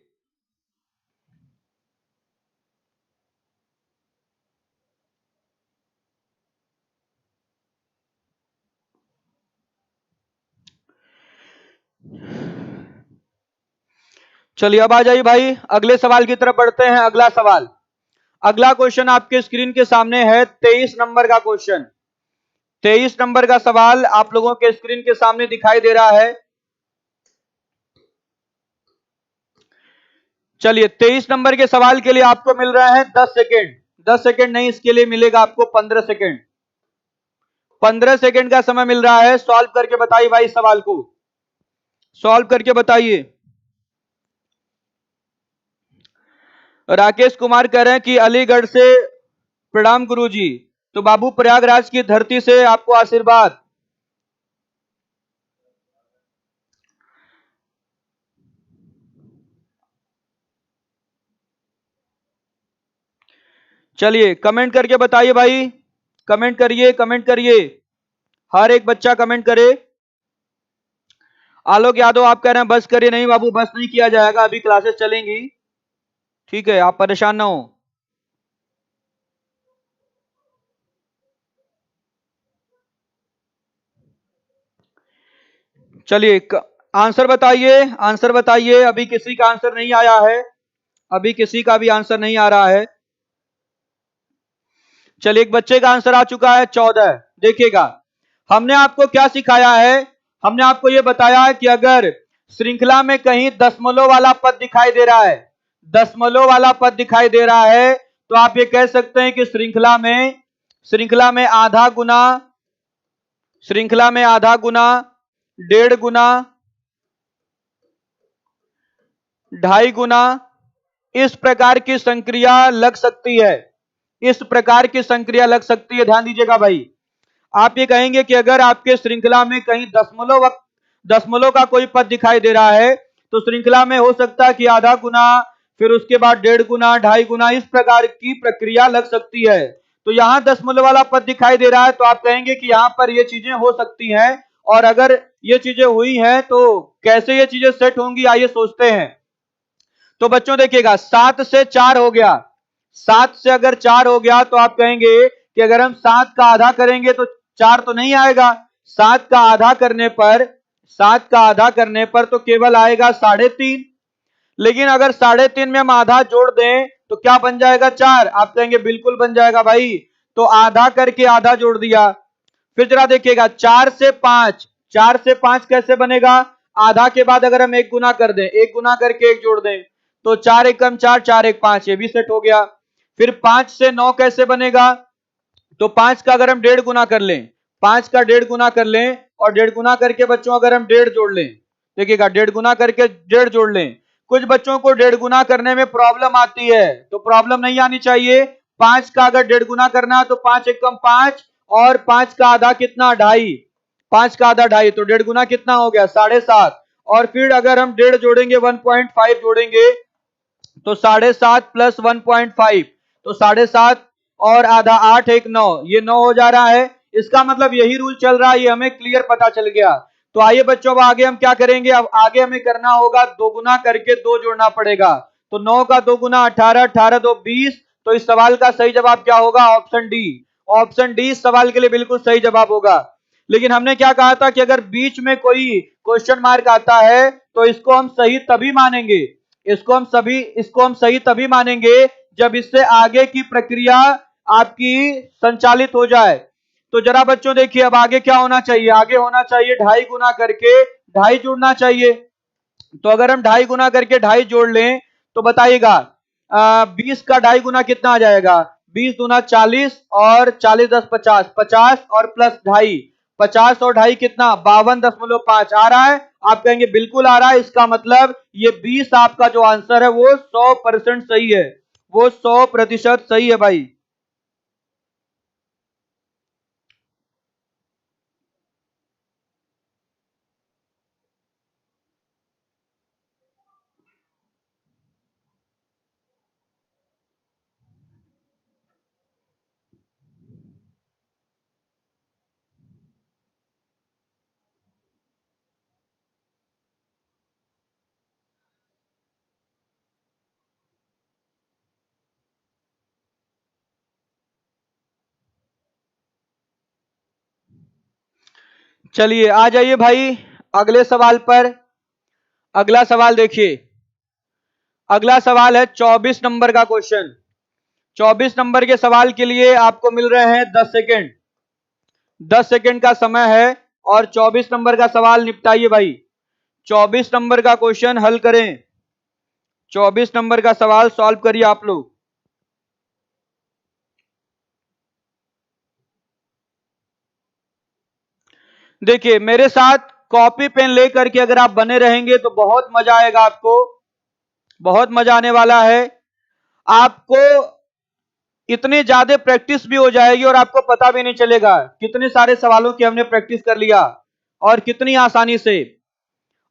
चलिए अब आ जाइए भाई, अगले सवाल की तरफ बढ़ते हैं। अगला सवाल, अगला क्वेश्चन आपके स्क्रीन के सामने है, 23 नंबर का क्वेश्चन। 23 नंबर का सवाल आप लोगों के स्क्रीन के सामने दिखाई दे रहा है। चलिए 23 नंबर के सवाल के लिए आपको मिल रहा है 10 सेकेंड। 10 सेकेंड नहीं, इसके लिए मिलेगा आपको 15 सेकेंड। 15 सेकेंड का समय मिल रहा है, सॉल्व करके बताइए भाई, सवाल को सॉल्व करके बताइए। राकेश कुमार कह रहे हैं कि अलीगढ़ से प्रणाम गुरुजी, तो बाबू प्रयागराज की धरती से आपको आशीर्वाद। चलिए कमेंट करके बताइए भाई, कमेंट करिए, कमेंट करिए, हर एक बच्चा कमेंट करे। आलोक यादव आप कह रहे हैं बस करिए, नहीं बाबू बस नहीं किया जाएगा, अभी क्लासेस चलेंगी, ठीक है, आप परेशान ना हो। चलिए आंसर बताइए, आंसर बताइए, अभी किसी का आंसर नहीं आया है, अभी किसी का भी आंसर नहीं आ रहा है। चलिए एक बच्चे का आंसर आ चुका है 14। देखिएगा हमने आपको क्या सिखाया है, हमने आपको यह बताया है कि अगर श्रृंखला में कहीं दशमलव वाला पद दिखाई दे रहा है, दशमलव वाला पद दिखाई दे रहा है, तो आप ये कह सकते हैं कि श्रृंखला में आधा गुना, श्रृंखला में आधा गुना, 1.5 गुना, 2.5 गुना, इस प्रकार की संक्रिया लग सकती है, इस प्रकार की संक्रिया लग सकती है। ध्यान दीजिएगा भाई, आप ये कहेंगे कि अगर आपके श्रृंखला में कहीं दशमलव का कोई पद दिखाई दे रहा है, तो श्रृंखला में हो सकता है कि आधा गुना, फिर उसके बाद 1.5 गुना, 2.5 गुना, इस प्रकार की प्रक्रिया लग सकती है। तो यहां दशमलव वाला पद दिखाई दे रहा है, तो आप कहेंगे कि यहां पर ये चीजें हो सकती हैं। और अगर ये चीजें हुई हैं तो कैसे ये चीजें सेट होंगी, आइए सोचते हैं। तो बच्चों देखिएगा 7 से 4 हो गया, 7 से अगर 4 हो गया तो आप कहेंगे कि अगर हम 7 का आधा करेंगे तो 4 तो नहीं आएगा, 7 का आधा करने पर, 7 का आधा करने पर तो केवल आएगा 3.5। लेकिन अगर 3.5 में हम आधा जोड़ दें तो क्या बन जाएगा, 4। आप कहेंगे बिल्कुल बन जाएगा भाई, तो आधा करके आधा जोड़ दिया। फिर जरा देखिएगा 4 से 5, 4 से 5 कैसे बनेगा, आधा के बाद अगर हम 1 गुना कर दें, 1 गुना करके 1 जोड़ दें, तो 4 एकम 4, 4 एक 5, ये भी सेट हो गया। फिर 5 से 9 कैसे बनेगा, तो 5 का अगर हम 1.5 गुना कर लें, 5 का 1.5 गुना कर लें, और 1.5 गुना करके बच्चों अगर हम 1.5 जोड़ लें, देखिएगा 1.5 गुना करके 1.5 जोड़ लें। कुछ बच्चों को 1.5 गुना करने में प्रॉब्लम आती है, तो प्रॉब्लम नहीं आनी चाहिए। 5 का अगर 1.5 गुना करना है तो 5 एकम 5, और 5 का आधा कितना, 2.5, 5 का आधा 2.5, तो 1.5 गुना कितना हो गया, 7.5। और फिर अगर हम 1.5 जोड़ेंगे, 1.5 जोड़ेंगे, तो 7.5 प्लस 1.5, तो 7.5 और आधा 8 एक 9, ये 9 हो जा रहा है। इसका मतलब यही रूल चल रहा है, ये हमें क्लियर पता चल गया। तो आइए बच्चों अब आगे हम क्या करेंगे, अब आगे हमें करना होगा 2 गुना करके 2 जोड़ना पड़ेगा। तो 9 का 2 गुना 18, 18 2 20, तो इस सवाल का सही जवाब क्या होगा, ऑप्शन डी। ऑप्शन डी इस सवाल के लिए बिल्कुल सही जवाब होगा। लेकिन हमने क्या कहा था कि अगर बीच में कोई क्वेश्चन मार्क आता है तो इसको हम सही तभी मानेंगे, इसको हम सही तभी मानेंगे जब इससे आगे की प्रक्रिया आपकी संचालित हो जाए। तो जरा बच्चों देखिए अब आगे क्या होना चाहिए, आगे होना चाहिए 2.5 गुना करके 2.5 जुड़ना चाहिए। तो अगर हम 2.5 गुना करके 2.5 जोड़ लें तो बताइएगा 20 का 2.5 गुना कितना आ जाएगा, 20 दूना 40 और 40 10 50, 50 और प्लस 2.5, 50 और 2.5 कितना 52.5 आ रहा है। आप कहेंगे बिल्कुल आ रहा है, इसका मतलब ये 20 आपका जो आंसर है वो 100% सही है, वो 100% सही है भाई। चलिए आ जाइए भाई अगले सवाल पर। अगला सवाल देखिए, अगला सवाल है 24 नंबर का क्वेश्चन। 24 नंबर के सवाल के लिए आपको मिल रहे हैं 10 सेकेंड, 10 सेकेंड का समय है और 24 नंबर का सवाल निपटाइए भाई। 24 नंबर का क्वेश्चन हल करें, 24 नंबर का सवाल सॉल्व करिए आप लोग। देखिए मेरे साथ कॉपी पेन लेकर के अगर आप बने रहेंगे तो बहुत मजा आएगा आपको, बहुत मजा आने वाला है आपको। इतनी ज्यादा प्रैक्टिस भी हो जाएगी और आपको पता भी नहीं चलेगा कितने सारे सवालों की हमने प्रैक्टिस कर लिया और कितनी आसानी से।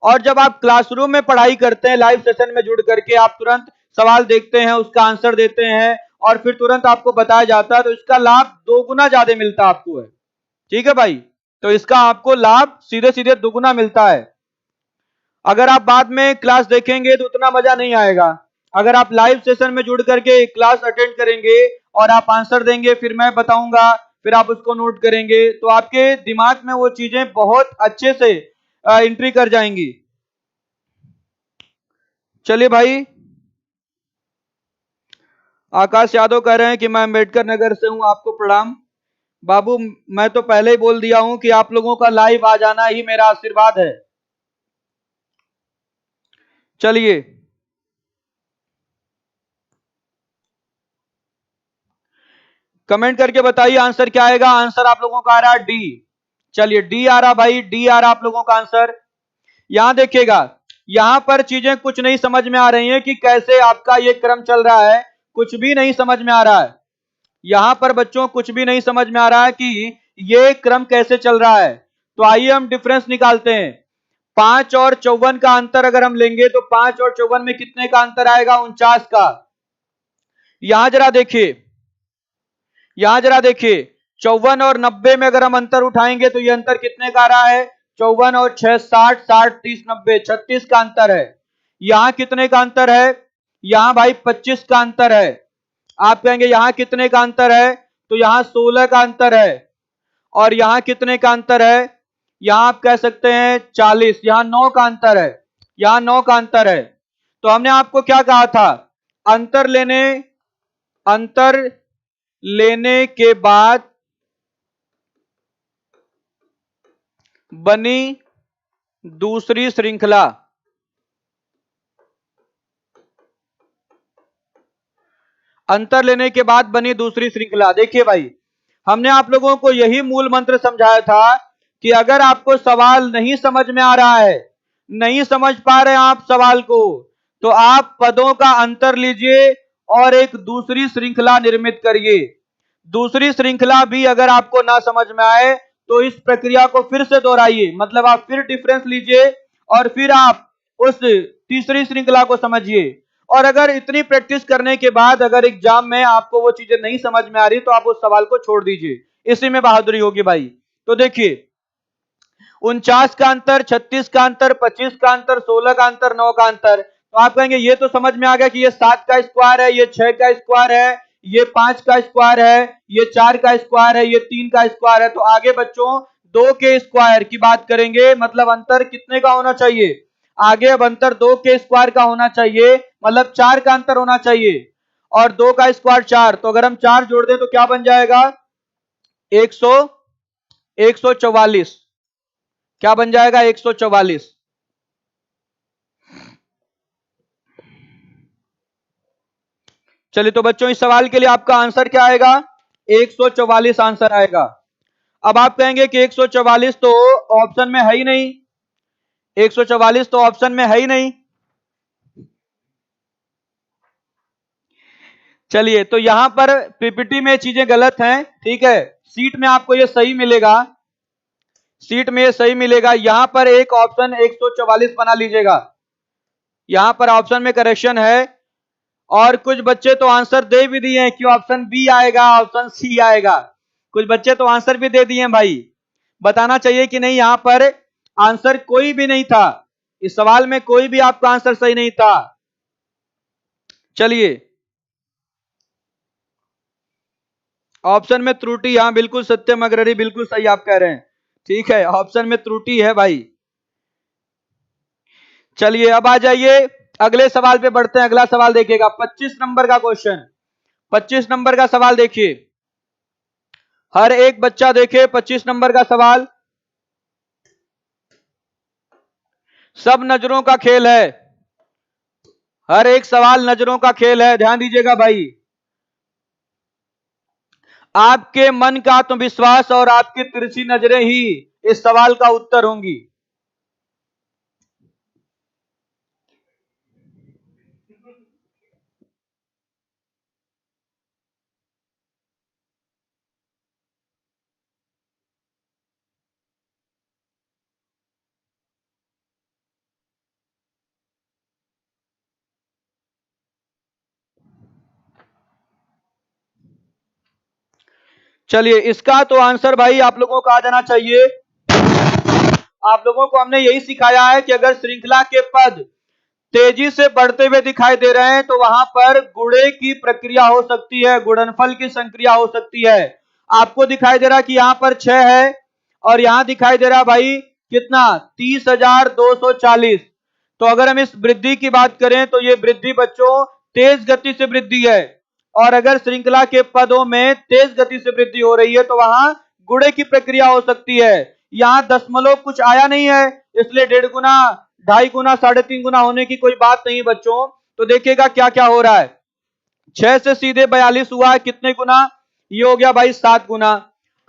और जब आप क्लासरूम में पढ़ाई करते हैं लाइव सेशन में जुड़ करके आप तुरंत सवाल देखते हैं, उसका आंसर देते हैं और फिर तुरंत आपको बताया जाता है तो इसका लाभ 2 गुना ज्यादा मिलता है आपको है। ठीक है भाई, तो इसका आपको लाभ सीधे सीधे दुगुना मिलता है। अगर आप बाद में क्लास देखेंगे तो उतना मजा नहीं आएगा। अगर आप लाइव सेशन में जुड़ करके क्लास अटेंड करेंगे और आप आंसर देंगे फिर मैं बताऊंगा फिर आप उसको नोट करेंगे तो आपके दिमाग में वो चीजें बहुत अच्छे से एंट्री कर जाएंगी। चलिए भाई, आकाश यादव कह रहे हैं कि मैं अम्बेडकर नगर से हूं, आपको प्रणाम। बाबू मैं तो पहले ही बोल दिया हूं कि आप लोगों का लाइव आ जाना ही मेरा आशीर्वाद है। चलिए कमेंट करके बताइए आंसर क्या आएगा। आंसर आप लोगों का आ रहा है डी। चलिए डी आ रहा भाई, डी आ रहा आप लोगों का आंसर। यहां देखिएगा, यहां पर चीजें कुछ नहीं समझ में आ रही हैं कि कैसे आपका ये क्रम चल रहा है, कुछ भी नहीं समझ में आ रहा है। यहां पर बच्चों कुछ भी नहीं समझ में आ रहा है कि ये क्रम कैसे चल रहा है। तो आइए हम डिफरेंस निकालते हैं। 5 और 54 का अंतर अगर हम लेंगे तो 5 और 54 में कितने का अंतर आएगा, 49 का। यहां जरा देखिए, यहां जरा देखिए 54 और 90 में अगर हम अंतर उठाएंगे तो ये अंतर कितने का आ रहा है, 54 और 6 60, 60 30 90 36 का अंतर है। यहां कितने का अंतर है, यहां भाई 25 का अंतर है। आप कहेंगे यहां कितने का अंतर है, तो यहां 16 का अंतर है। और यहां कितने का अंतर है, यहां आप कह सकते हैं 40, यहां 9 का अंतर है, यहां 9 का अंतर है। तो हमने आपको क्या कहा था, अंतर लेने, अंतर लेने के बाद बनी दूसरी श्रृंखला। अंतर लेने के बाद बनी दूसरी श्रृंखला। देखिए भाई, हमने आप लोगों को यही मूल मंत्र समझाया था कि अगर आपको सवाल नहीं समझ में आ रहा है, नहीं समझ पा रहे हैं आप सवाल को, तो आप पदों का अंतर लीजिए और एक दूसरी श्रृंखला निर्मित करिए। दूसरी श्रृंखला भी अगर आपको ना समझ में आए तो इस प्रक्रिया को फिर से दोहराइए, मतलब आप फिर डिफरेंस लीजिए और फिर आप उस तीसरी श्रृंखला को समझिए। और अगर इतनी प्रैक्टिस करने के बाद अगर एग्जाम में आपको वो चीजें नहीं समझ में आ रही तो आप उस सवाल को छोड़ दीजिए, इसी में बहादुरी होगी भाई। तो देखिए 49 का अंतर, 36 का अंतर, 25 का अंतर, 16 का अंतर, 9 का अंतर। तो आप कहेंगे ये तो समझ में आ गया कि ये 7 का स्क्वायर है, ये 6 का स्क्वायर है, ये 5 का स्क्वायर है, ये 4 का स्क्वायर है, ये 3 का स्क्वायर है। तो आगे बच्चों 2 के स्क्वायर की बात करेंगे, मतलब अंतर कितने का होना चाहिए, आगे अब अंतर 2 के स्क्वायर का होना चाहिए, मतलब 4 का अंतर होना चाहिए। और 2 का स्क्वायर 4, तो अगर हम 4 जोड़ दें तो क्या बन जाएगा, 100 144 क्या बन जाएगा? 144। चलिए तो बच्चों इस सवाल के लिए आपका आंसर क्या आएगा? 144 आंसर आएगा। अब आप कहेंगे कि 144 तो ऑप्शन में है ही नहीं, 144 तो ऑप्शन में है ही नहीं। चलिए तो यहां पर पीपीटी में चीजें गलत हैं, ठीक है, सीट में आपको ये सही मिलेगा, सीट में ये सही मिलेगा। यहां पर एक ऑप्शन 144 बना लीजिएगा, यहां पर ऑप्शन में करेक्शन है। और कुछ बच्चे तो आंसर दे भी दिए हैं कि ऑप्शन बी आएगा, ऑप्शन सी आएगा, कुछ बच्चे तो आंसर भी दे दिए हैं भाई। बताना चाहिए कि नहीं, यहां पर आंसर कोई भी नहीं था, इस सवाल में कोई भी आपका आंसर सही नहीं था। चलिए ऑप्शन में त्रुटि, हाँ बिल्कुल सत्यम अग्रणी, बिल्कुल सही आप कह रहे हैं, ठीक है, ऑप्शन में त्रुटि है भाई। चलिए अब आ जाइए अगले सवाल पे बढ़ते हैं। अगला सवाल देखिएगा 25 नंबर का क्वेश्चन, 25 नंबर का सवाल देखिए, हर एक बच्चा देखे 25 नंबर का सवाल। सब नजरों का खेल है, हर एक सवाल नजरों का खेल है, ध्यान दीजिएगा भाई। आपके मन का आत्मविश्वास और आपकी तिरछी नजरें ही इस सवाल का उत्तर होंगी। चलिए इसका तो आंसर भाई आप लोगों को आ जाना चाहिए। आप लोगों को हमने यही सिखाया है कि अगर श्रृंखला के पद तेजी से बढ़ते हुए दिखाई दे रहे हैं तो वहां पर गुणे की प्रक्रिया हो सकती है, गुणनफल की संक्रिया हो सकती है। आपको दिखाई दे रहा कि यहां पर 6 है और यहां दिखाई दे रहा भाई कितना, 30,240। तो अगर हम इस वृद्धि की बात करें तो ये वृद्धि बच्चों तेज गति से वृद्धि है, और अगर श्रृंखला के पदों में तेज गति से वृद्धि हो रही है तो वहां गुणे की प्रक्रिया हो सकती है। यहां दशमलव कुछ आया नहीं है, इसलिए 1.5 गुना, 2.5 गुना, 3.5 गुना होने की कोई बात नहीं बच्चों। तो देखिएगा क्या क्या हो रहा है, 6 से सीधे 42 हुआ है, कितने गुना? ये हो गया भाई 7 गुना।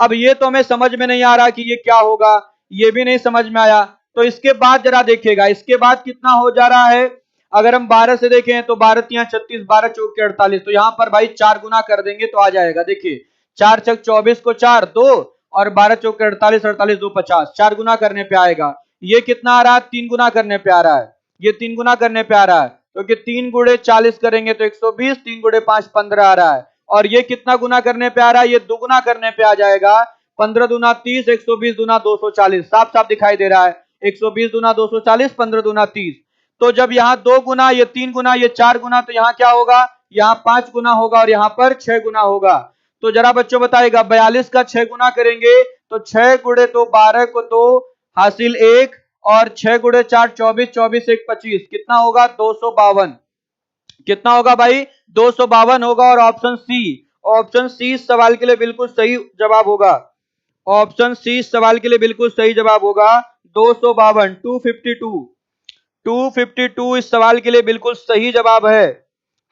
अब ये तो हमें समझ में नहीं आ रहा कि ये क्या होगा, ये भी नहीं समझ में आया। तो इसके बाद जरा देखिएगा इसके बाद कितना हो जा रहा है। अगर हम 12 से देखें तो 12 तिया 36, 12 चौक के 48, तो यहां पर भाई 4 गुना कर देंगे तो आ जाएगा। देखिए 4 छक 24 को 4 2, और 12 चौक के 48, 48 2 50, 4 गुना करने पे आएगा। ये कितना आ रहा है? 3 गुना करने पे आ रहा है, ये 3 गुना करने पे आ रहा है, क्योंकि 3 गुणे 40 करेंगे तो 120, 3 गुणे 5 15 आ रहा है। और ये कितना गुना करने पे आ रहा है? ये दुगुना करने पे आ जाएगा, 15 दूना 30, 120 दूना 240, साफ साफ दिखाई दे रहा है, 120 दूना 240, 15 दूना 30। तो जब यहाँ 2 गुना, ये 3 गुना, ये 4 गुना, तो यहाँ क्या होगा? यहाँ 5 गुना होगा और यहाँ पर 6 गुना होगा। तो जरा बच्चों बताइएगा 42 का 6 गुना करेंगे तो 6 गुणे तो 12 को तो हासिल 1, और 6 गुणे 4 24, 24 1 25, कितना होगा? 252। कितना होगा भाई? 252 होगा। और ऑप्शन सी, ऑप्शन सी इस सवाल के लिए बिल्कुल सही जवाब होगा, ऑप्शन सी इस सवाल के लिए बिल्कुल सही जवाब होगा। 252, 252, 252 इस सवाल के लिए बिल्कुल सही जवाब है।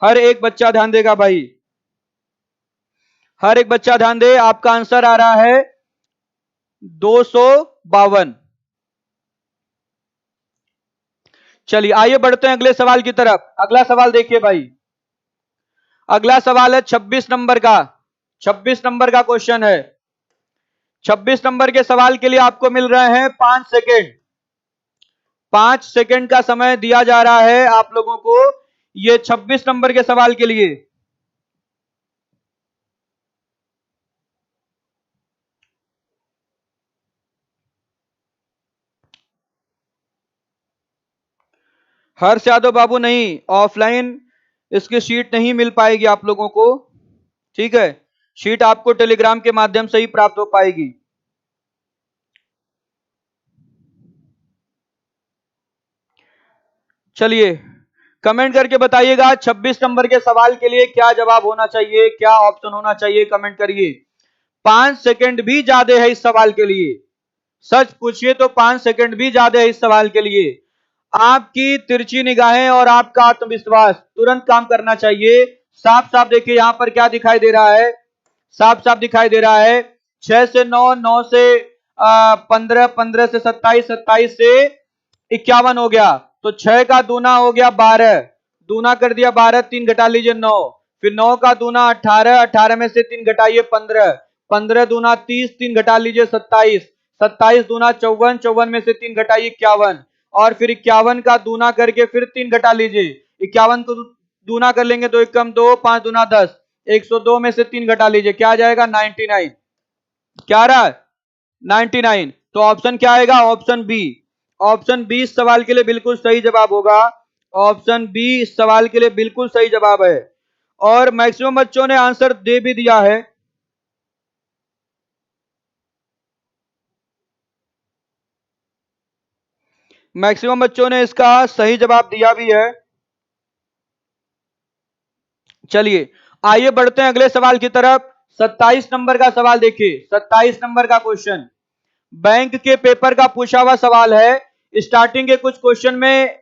हर एक बच्चा ध्यान देगा भाई, हर एक बच्चा ध्यान दे, आपका आंसर आ रहा है 252। चलिए आइए बढ़ते हैं अगले सवाल की तरफ। अगला सवाल देखिए भाई, अगला सवाल है 26 नंबर का, 26 नंबर का क्वेश्चन है। 26 नंबर के सवाल के लिए आपको मिल रहे हैं 5 सेकेंड, 5 सेकेंड का समय दिया जा रहा है आप लोगों को ये 26 नंबर के सवाल के लिए। हर्ष यादव बाबू नहीं, ऑफलाइन इसकी शीट नहीं मिल पाएगी आप लोगों को, ठीक है, शीट आपको टेलीग्राम के माध्यम से ही प्राप्त हो पाएगी। चलिए कमेंट करके बताइएगा 26 नंबर के सवाल के लिए क्या जवाब होना चाहिए, क्या ऑप्शन होना चाहिए, कमेंट करिए। 5 सेकंड भी ज्यादा है इस सवाल के लिए। सच पूछिए तो 5 सेकंड भी ज्यादा है इस सवाल के लिए। आपकी तिरछी निगाहें और आपका आत्मविश्वास तुरंत काम करना चाहिए। साफ साफ देखिए यहां पर क्या दिखाई दे रहा है, साफ साफ दिखाई दे रहा है 6 से 9, 9 से 15, 15 से 27, 27 से 51 हो गया। तो 6 का दूना हो गया 12, दूना कर दिया 12, 3 घटा लीजिए 9, फिर 9 का दूना 18, 18 में से 3 घटाइए 15, 15 दूना 30, 3 घटा लीजिए 27, 27 दूना 54, 54 में से 3 घटाइए 51, और फिर 51 का दूना करके फिर 3 घटा लीजिए, 51 को दूना कर लेंगे 2 एकम 2, 5 दूना 10, 102 में से 3 घटा लीजिए, क्या आ जाएगा 99। क्या आ रहा है 99। तो ऑप्शन क्या आएगा, ऑप्शन बी। ऑप्शन बी इस सवाल के लिए बिल्कुल सही जवाब होगा। ऑप्शन बी इस सवाल के लिए बिल्कुल सही जवाब है। और मैक्सिमम बच्चों ने आंसर दे भी दिया है। मैक्सिमम बच्चों ने इसका सही जवाब दिया भी है। चलिए आइए बढ़ते हैं अगले सवाल की तरफ। 27 नंबर का सवाल देखिए, 27 नंबर का क्वेश्चन बैंक के पेपर का पूछा हुआ सवाल है। स्टार्टिंग के कुछ क्वेश्चन में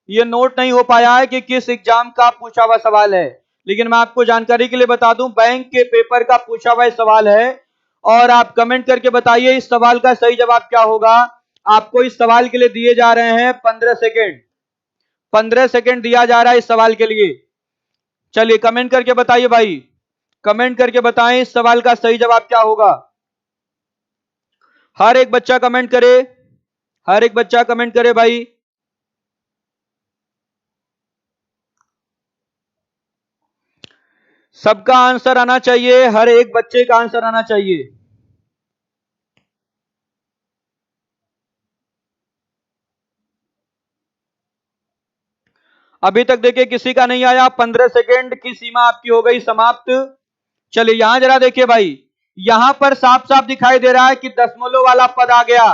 ये नोट नहीं हो पाया है कि किस एग्जाम का पूछा हुआ सवाल है, लेकिन मैं आपको जानकारी के लिए बता दूं बैंक के पेपर का पूछा हुआ सवाल है। और आप कमेंट करके बताइए इस सवाल का सही जवाब क्या होगा। आपको इस सवाल के लिए दिए जा रहे हैं 15 सेकेंड, 15 सेकेंड दिया जा रहा है इस सवाल के लिए। चलिए कमेंट करके बताइए भाई, कमेंट करके बताएं इस सवाल का सही जवाब क्या होगा। हर एक बच्चा कमेंट करे, हर एक बच्चा कमेंट करे भाई। सबका आंसर आना चाहिए, हर एक बच्चे का आंसर आना चाहिए। अभी तक देखिए किसी का नहीं आया, 15 सेकेंड की सीमा आपकी हो गई समाप्त। चलिए यहां जरा देखिए भाई, यहां पर साफ साफ दिखाई दे रहा है कि दशमलव वाला पद आ गया।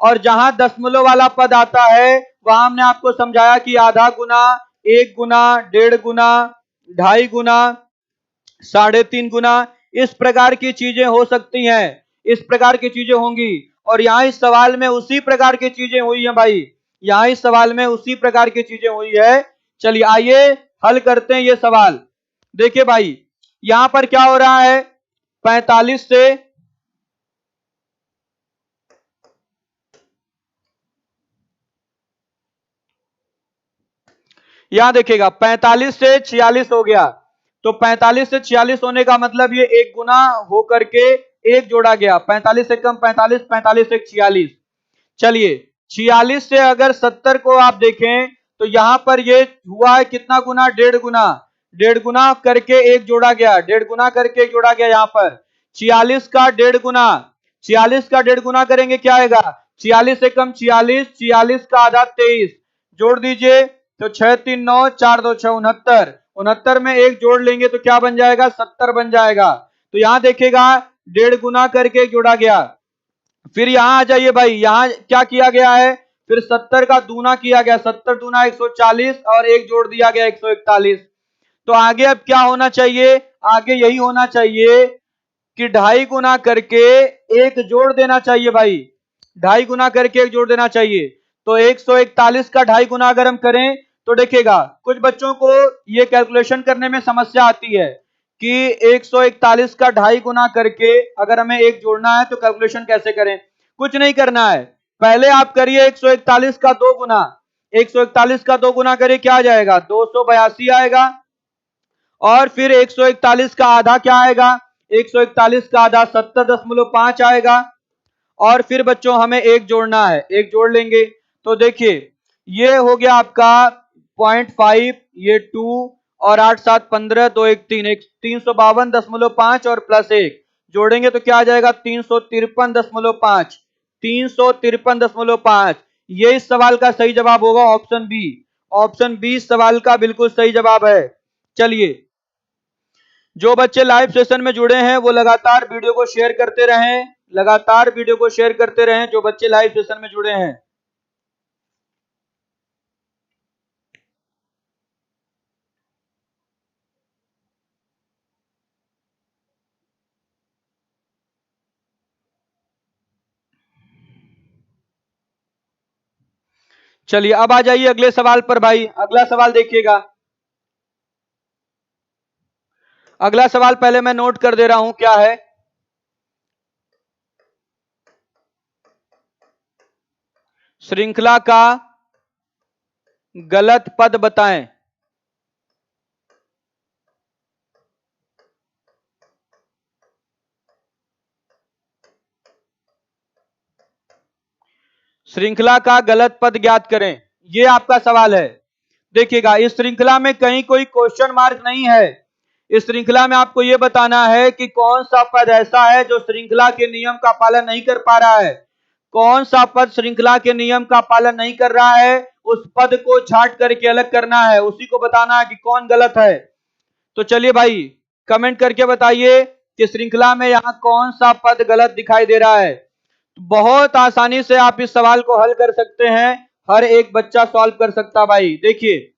और जहां दशमलव वाला पद आता है वहां हमने आपको समझाया कि आधा गुना, 1 गुना, 1.5 गुना, 2.5 गुना, 3.5 गुना, इस प्रकार की चीजें हो सकती हैं, इस प्रकार की चीजें होंगी। और यहां इस सवाल में उसी प्रकार की चीजें हुई हैं भाई, यहां इस सवाल में उसी प्रकार की चीजें हुई है। चलिए आइए हल करते हैं ये सवाल। देखिए भाई यहां पर क्या हो रहा है, 45 से, यहां देखिएगा 45 से 46 हो गया। तो 45 से 46 होने का मतलब ये एक गुना होकर के एक जोड़ा गया, 45 से कम 45, 45 से 46। चलिए 46 से अगर 70 को आप देखें तो यहां पर ये हुआ है कितना गुना, 1.5 गुना, 1.5 गुना करके एक जोड़ा गया, 1.5 गुना करके एक जोड़ा गया। यहां पर 46 का 1.5 गुना, 46 का 1.5 गुना करेंगे क्या आएगा, 46 से कम 46, 46 का आधा 23, जोड़ दीजिए तो 6 3 9, 4 2 6 69, 69 में एक जोड़ लेंगे तो क्या बन जाएगा, 70 बन जाएगा। तो यहां देखेगा 1.5 गुना करके जोड़ा गया। फिर यहां आ जाइए भाई, यहां क्या किया गया है, फिर 70 का दूना किया गया, 70 दूना 140 और एक जोड़ दिया गया 141। तो आगे अब क्या होना चाहिए, आगे यही होना चाहिए कि 2.5 गुना करके एक जोड़ देना चाहिए भाई, 2.5 गुना करके एक जोड़ देना चाहिए। तो 141 का 2.5 गुना अगर हम करें तो देखिएगा कुछ बच्चों को ये कैलकुलेशन करने में समस्या आती है कि 141 का 2.5 गुना करके अगर हमें एक जोड़ना है तो कैलकुलेशन कैसे करें। कुछ नहीं करना है, पहले आप करिए 141 का 2 गुना, 141 का 2 गुना करिए क्या आ जाएगा, 282 आएगा। और फिर 141 का आधा क्या आएगा, 141 का आधा 70.5 आएगा। और फिर बच्चों हमें एक जोड़ना है, एक जोड़ लेंगे तो देखिए ये हो गया आपका 0.5, ये 2 और 8 7 15, 2 1 3, 352.5 और प्लस 1 जोड़ेंगे तो क्या आ जाएगा 353.5, 353.5। ये इस सवाल का सही जवाब होगा ऑप्शन बी। ऑप्शन बी इस सवाल का बिल्कुल सही जवाब है। चलिए जो बच्चे लाइव सेशन में जुड़े हैं वो लगातार वीडियो को शेयर करते रहें, लगातार वीडियो को शेयर करते रहें जो बच्चे लाइव सेशन में जुड़े हैं। चलिए अब आ जाइए अगले सवाल पर भाई। अगला सवाल देखिएगा। अगला सवाल पहले मैं नोट कर दे रहा हूं क्या है। श्रृंखला का गलत पद बताएं। श्रृंखला का गलत पद ज्ञात करें, यह आपका सवाल है। देखिएगा इस श्रृंखला में कहीं कोई क्वेश्चन मार्क नहीं है। इस श्रृंखला में आपको यह बताना है कि कौन सा पद ऐसा है जो श्रृंखला के नियम का पालन नहीं कर पा रहा है। कौन सा पद श्रृंखला के नियम का पालन नहीं कर रहा है, उस पद को छांट करके अलग करना है, उसी को बताना है कि कौन गलत है। तो चलिए भाई कमेंट करके बताइए कि श्रृंखला में यहां कौन सा पद गलत दिखाई दे रहा है। तो बहुत आसानी से आप इस सवाल को हल कर सकते हैं, हर एक बच्चा सॉल्व कर सकता भाई। देखिए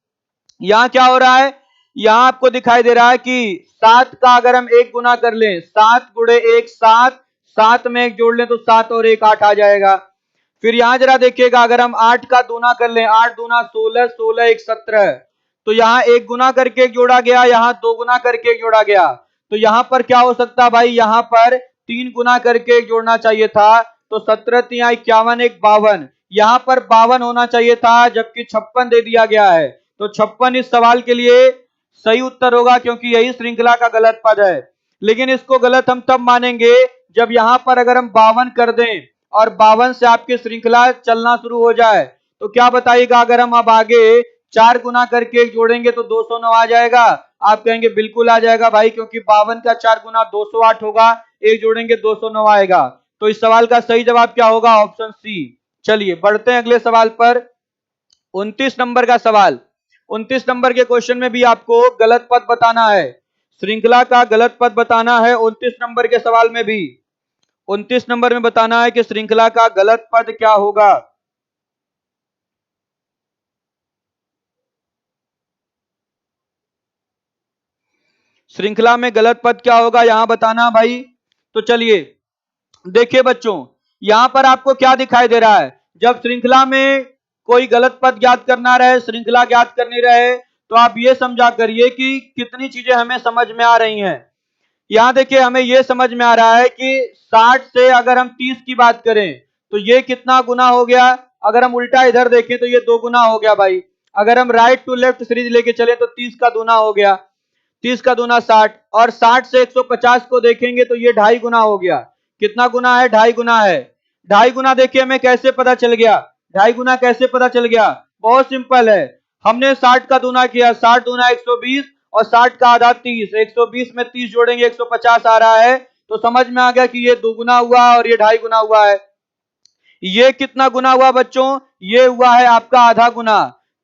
यहां क्या हो रहा है, यहां आपको दिखाई दे रहा है कि 7 का अगर हम 1 गुना कर लें, 7 गुणे 1 7, 7 में 1 जोड़ लें तो 7 और 1 8 आ जाएगा। फिर यहां जरा देखिएगा अगर हम 8 का दूना कर लें, 8 दूना 16, 16 1 17, तो यहां 1 गुना करके 1 जोड़ा गया, यहां 2 गुना करके 1 जोड़ा गया। तो यहां पर क्या हो सकता है भाई, यहां पर 3 गुना करके 1 जोड़ना चाहिए था, तो 17 तिया 51 1 52, यहां पर 52 होना चाहिए था जबकि 56 दे दिया गया है। तो 56 इस सवाल के लिए सही उत्तर होगा क्योंकि यही श्रृंखला का गलत पद है। लेकिन इसको गलत हम तब मानेंगे जब यहां पर अगर हम 52 कर दें और 52 से आपकी श्रृंखला चलना शुरू हो जाए। तो क्या बताइएगा अगर हम अब आगे 4 गुना करके 1 जोड़ेंगे तो 209 आ जाएगा। आप कहेंगे बिल्कुल आ जाएगा भाई, क्योंकि 52 का 4 गुना 208 होगा, 1 जोड़ेंगे 209 आएगा। तो इस सवाल का सही जवाब क्या होगा, ऑप्शन सी। चलिए बढ़ते हैं अगले सवाल पर। 29 नंबर का सवाल। 29 नंबर के क्वेश्चन में भी आपको गलत पद बताना है, श्रृंखला का गलत पद बताना है 29 नंबर के सवाल में भी। 29 नंबर में बताना है कि श्रृंखला का गलत पद क्या होगा। श्रृंखला में गलत पद क्या होगा यहां बताना भाई। तो चलिए देखिए बच्चों, यहां पर आपको क्या दिखाई दे रहा है, जब श्रृंखला में कोई गलत पद ज्ञात करना रहे, श्रृंखला ज्ञात करनी रहे, तो आप ये समझा करिए कि कितनी चीजें हमें समझ में आ रही हैं। यहां देखिए हमें यह समझ में आ रहा है कि 60 से अगर हम 30 की बात करें तो ये कितना गुना हो गया। अगर हम उल्टा इधर देखें तो ये 2 गुना हो गया भाई। अगर हम राइट टू लेफ्ट सीरीज लेके चले तो 30 का दूना हो गया, 30 का दूना 60, और 60 से 150 को देखेंगे तो ये 2.5 गुना हो गया। कितना गुना है, 2.5 गुना है। 2.5 गुना देखिए हमें कैसे पता चल गया, 2.5 गुना कैसे पता चल गया, बहुत सिंपल है। हमने 60 का दूना किया, 60 दूना 120 और 60 का आधा 30, 120 में 30 जोड़ेंगे 150 आ रहा है। तो समझ में आ गया कि ये 2 गुना हुआ और ये 2.5 गुना हुआ है। ये कितना गुना हुआ बच्चों, ये हुआ है आपका आधा गुना।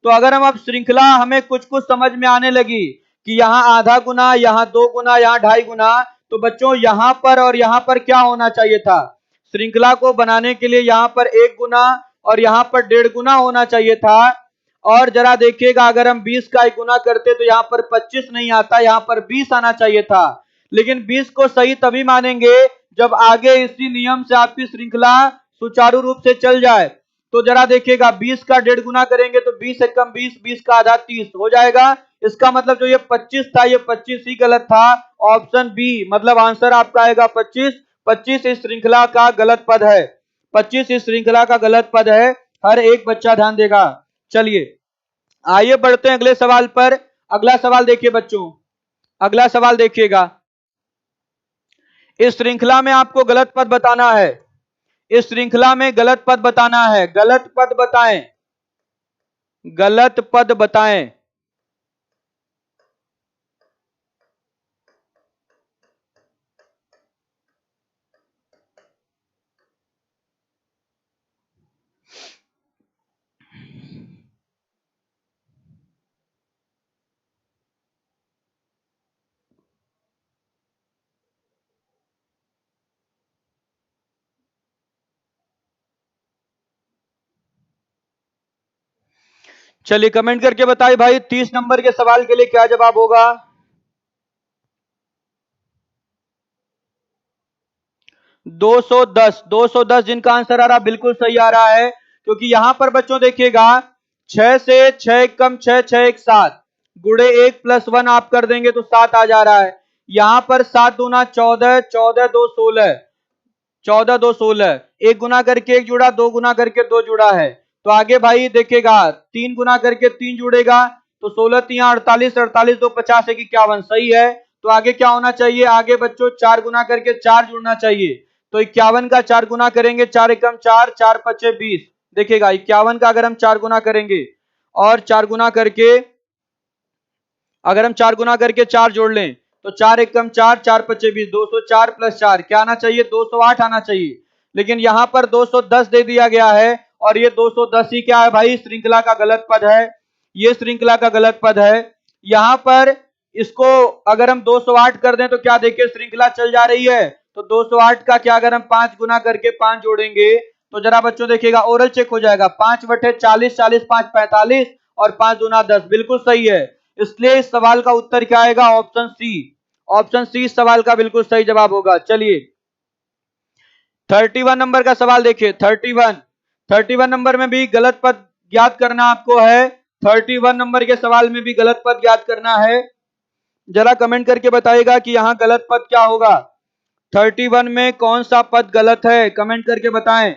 तो अगर हम अब श्रृंखला हमें कुछ कुछ समझ में आने लगी कि यहाँ आधा गुना, यहाँ 2 गुना, यहाँ 2.5 गुना, तो बच्चों यहाँ पर और यहाँ पर क्या होना चाहिए था, श्रृंखला को बनाने के लिए यहाँ पर 1 गुना और यहाँ पर 1.5 गुना होना चाहिए था। और जरा देखिएगा अगर हम 20 का 1 गुना करते तो यहाँ पर 25 नहीं आता, यहाँ पर 20 आना चाहिए था। लेकिन 20 को सही तभी मानेंगे जब आगे इसी नियम से आपकी श्रृंखला सुचारू रूप से चल जाए। तो जरा देखिएगा 20 का 1.5 गुना करेंगे तो 20 से कम 20, 20 का आधा 30 हो जाएगा। इसका मतलब जो ये 25 था ये 25 ही गलत था, ऑप्शन बी, मतलब आंसर आपका आएगा 25। 25 इस श्रृंखला का गलत पद है, 25 इस श्रृंखला का गलत पद है। हर एक बच्चा ध्यान देगा। चलिए आइए बढ़ते हैं अगले सवाल पर। अगला सवाल देखिए बच्चों, अगला सवाल देखिएगा। इस श्रृंखला में आपको गलत पद बताना है, इस श्रृंखला में गलत पद बताना है। गलत पद बताएं, गलत पद बताएं। चलिए कमेंट करके बताइए भाई 30 नंबर के सवाल के लिए क्या जवाब होगा। 210, 210 जिनका आंसर आ रहा बिल्कुल सही आ रहा है, क्योंकि यहां पर बच्चों देखिएगा 6 से 6 कम 6, 6 1 7, गुड़े 1 प्लस 1 आप कर देंगे तो 7 आ जा रहा है। यहां पर 7 दूना 14, 14 2 16, 14 2 16, एक गुना करके एक जुड़ा, दो गुना करके दो जुड़ा है। तो आगे भाई देखेगा 3 गुना करके 3 जुड़ेगा तो 16 3 48, 48 2 50 1 51, सही है। तो आगे क्या होना चाहिए, आगे बच्चों 4 गुना करके 4 जुड़ना चाहिए। तो 51 का 4 गुना करेंगे, 4 एकम 4, 4 पचे 20, देखिएगा 51 का अगर हम 4 गुना करेंगे और 4 गुना करके, अगर हम 4 गुना करके 4 जोड़ लें तो 4 एकम 4, 4 पचे 20, 204 प्लस 4 क्या आना चाहिए, 208 आना चाहिए। लेकिन यहां पर 210 दे दिया गया है और ये 210 ही क्या है भाई, श्रृंखला का गलत पद है, ये श्रृंखला का गलत पद है। यहां पर इसको अगर हम 208 कर दें तो क्या देखिए श्रृंखला चल जा रही है। तो 208 का क्या अगर हम 5 गुना करके 5 जोड़ेंगे तो जरा बच्चों देखिएगा ओरल चेक हो जाएगा, 5 बटे 40, 40 5 45 और 5 दूना 10, बिल्कुल सही है। इसलिए इस सवाल का उत्तर क्या आएगा, ऑप्शन सी। ऑप्शन सी इस सवाल का बिल्कुल सही जवाब होगा। चलिए 31 नंबर का सवाल देखिए, 31 नंबर में भी गलत पद ज्ञात करना आपको है। 31 नंबर के सवाल में भी गलत पद ज्ञात करना है। जरा कमेंट करके बताइएगा कि यहां गलत पद क्या होगा, 31 में कौन सा पद गलत है, कमेंट करके बताएं।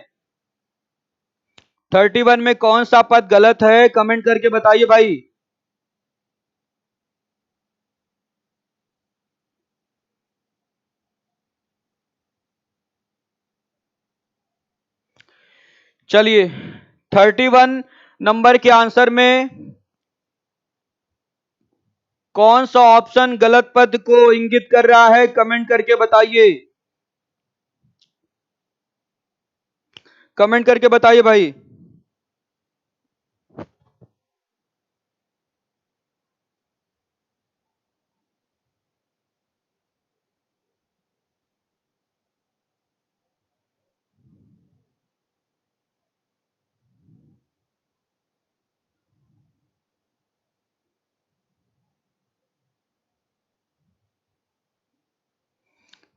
31 में कौन सा पद गलत है, कमेंट करके बताइए भाई। चलिए 31 नंबर के आंसर में कौन सा ऑप्शन गलत पद को इंगित कर रहा है, कमेंट करके बताइए, कमेंट करके बताइए भाई।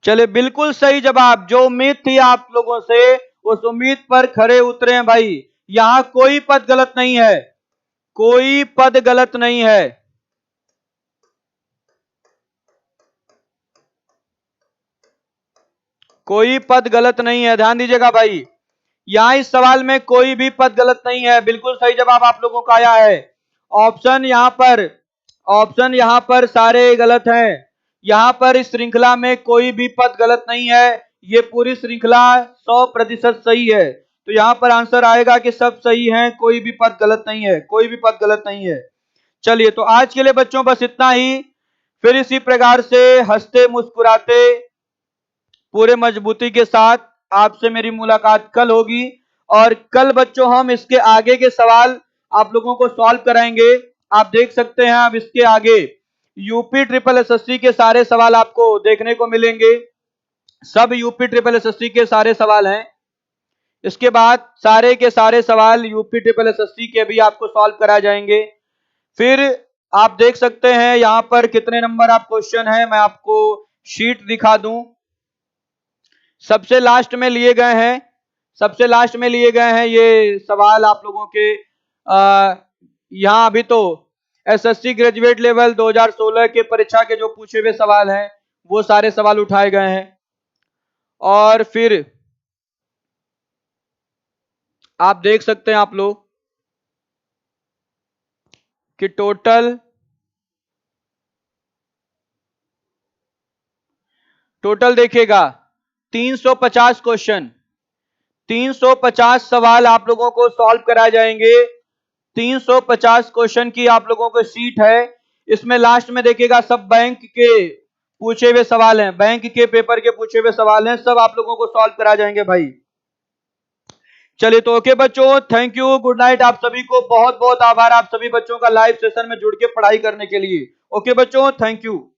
चले बिल्कुल सही जवाब, जो उम्मीद थी आप लोगों से उस उम्मीद पर खरे उतरे हैं भाई। यहां कोई पद गलत नहीं है, कोई पद गलत नहीं है। कोई पद गलत नहीं है, ध्यान दीजिएगा भाई। यहां इस सवाल में कोई भी पद गलत नहीं है, बिल्कुल सही जवाब आप लोगों का आया है। ऑप्शन यहां पर, ऑप्शन यहां पर सारे गलत हैं। यहां पर इस श्रृंखला में कोई भी पद गलत नहीं है, ये पूरी श्रृंखला 100% सही है। तो यहां पर आंसर आएगा कि सब सही है, कोई भी पद गलत नहीं है, कोई भी पद गलत नहीं है। चलिए तो आज के लिए बच्चों बस इतना ही। फिर इसी प्रकार से हंसते मुस्कुराते पूरे मजबूती के साथ आपसे मेरी मुलाकात कल होगी और कल बच्चों हम इसके आगे के सवाल आप लोगों को सॉल्व कराएंगे। आप देख सकते हैं अब इसके आगे यूपी ट्रिपल एसएससी के सारे सवाल आपको देखने को मिलेंगे, सब यूपी ट्रिपल एसएससी के सारे सवाल हैं। इसके बाद सारे के सारे सवाल यूपी ट्रिपल एसएससी के भी आपको सॉल्व कराए जाएंगे। फिर आप देख सकते हैं यहां पर कितने नंबर आप क्वेश्चन है, मैं आपको शीट दिखा दूं। सबसे लास्ट में लिए गए हैं, सबसे लास्ट में लिए गए हैं ये सवाल आप लोगों के। यहां अभी तो एसएससी ग्रेजुएट लेवल 2016 के परीक्षा के जो पूछे हुए सवाल हैं वो सारे सवाल उठाए गए हैं। और फिर आप देख सकते हैं आप लोग कि टोटल देखिएगा 350 क्वेश्चन, 350 सवाल आप लोगों को सॉल्व कराए जाएंगे। 350 क्वेश्चन की आप लोगों को शीट है। इसमें लास्ट में देखिएगा सब बैंक के पूछे हुए सवाल हैं, बैंक के पेपर के पूछे हुए सवाल हैं, सब आप लोगों को सॉल्व करा जाएंगे भाई। चलिए तो ओके बच्चों, थैंक यू, गुड नाइट। आप सभी को बहुत बहुत आभार, आप सभी बच्चों का लाइव सेशन में जुड़ के पढ़ाई करने के लिए। ओके बच्चों, थैंक यू।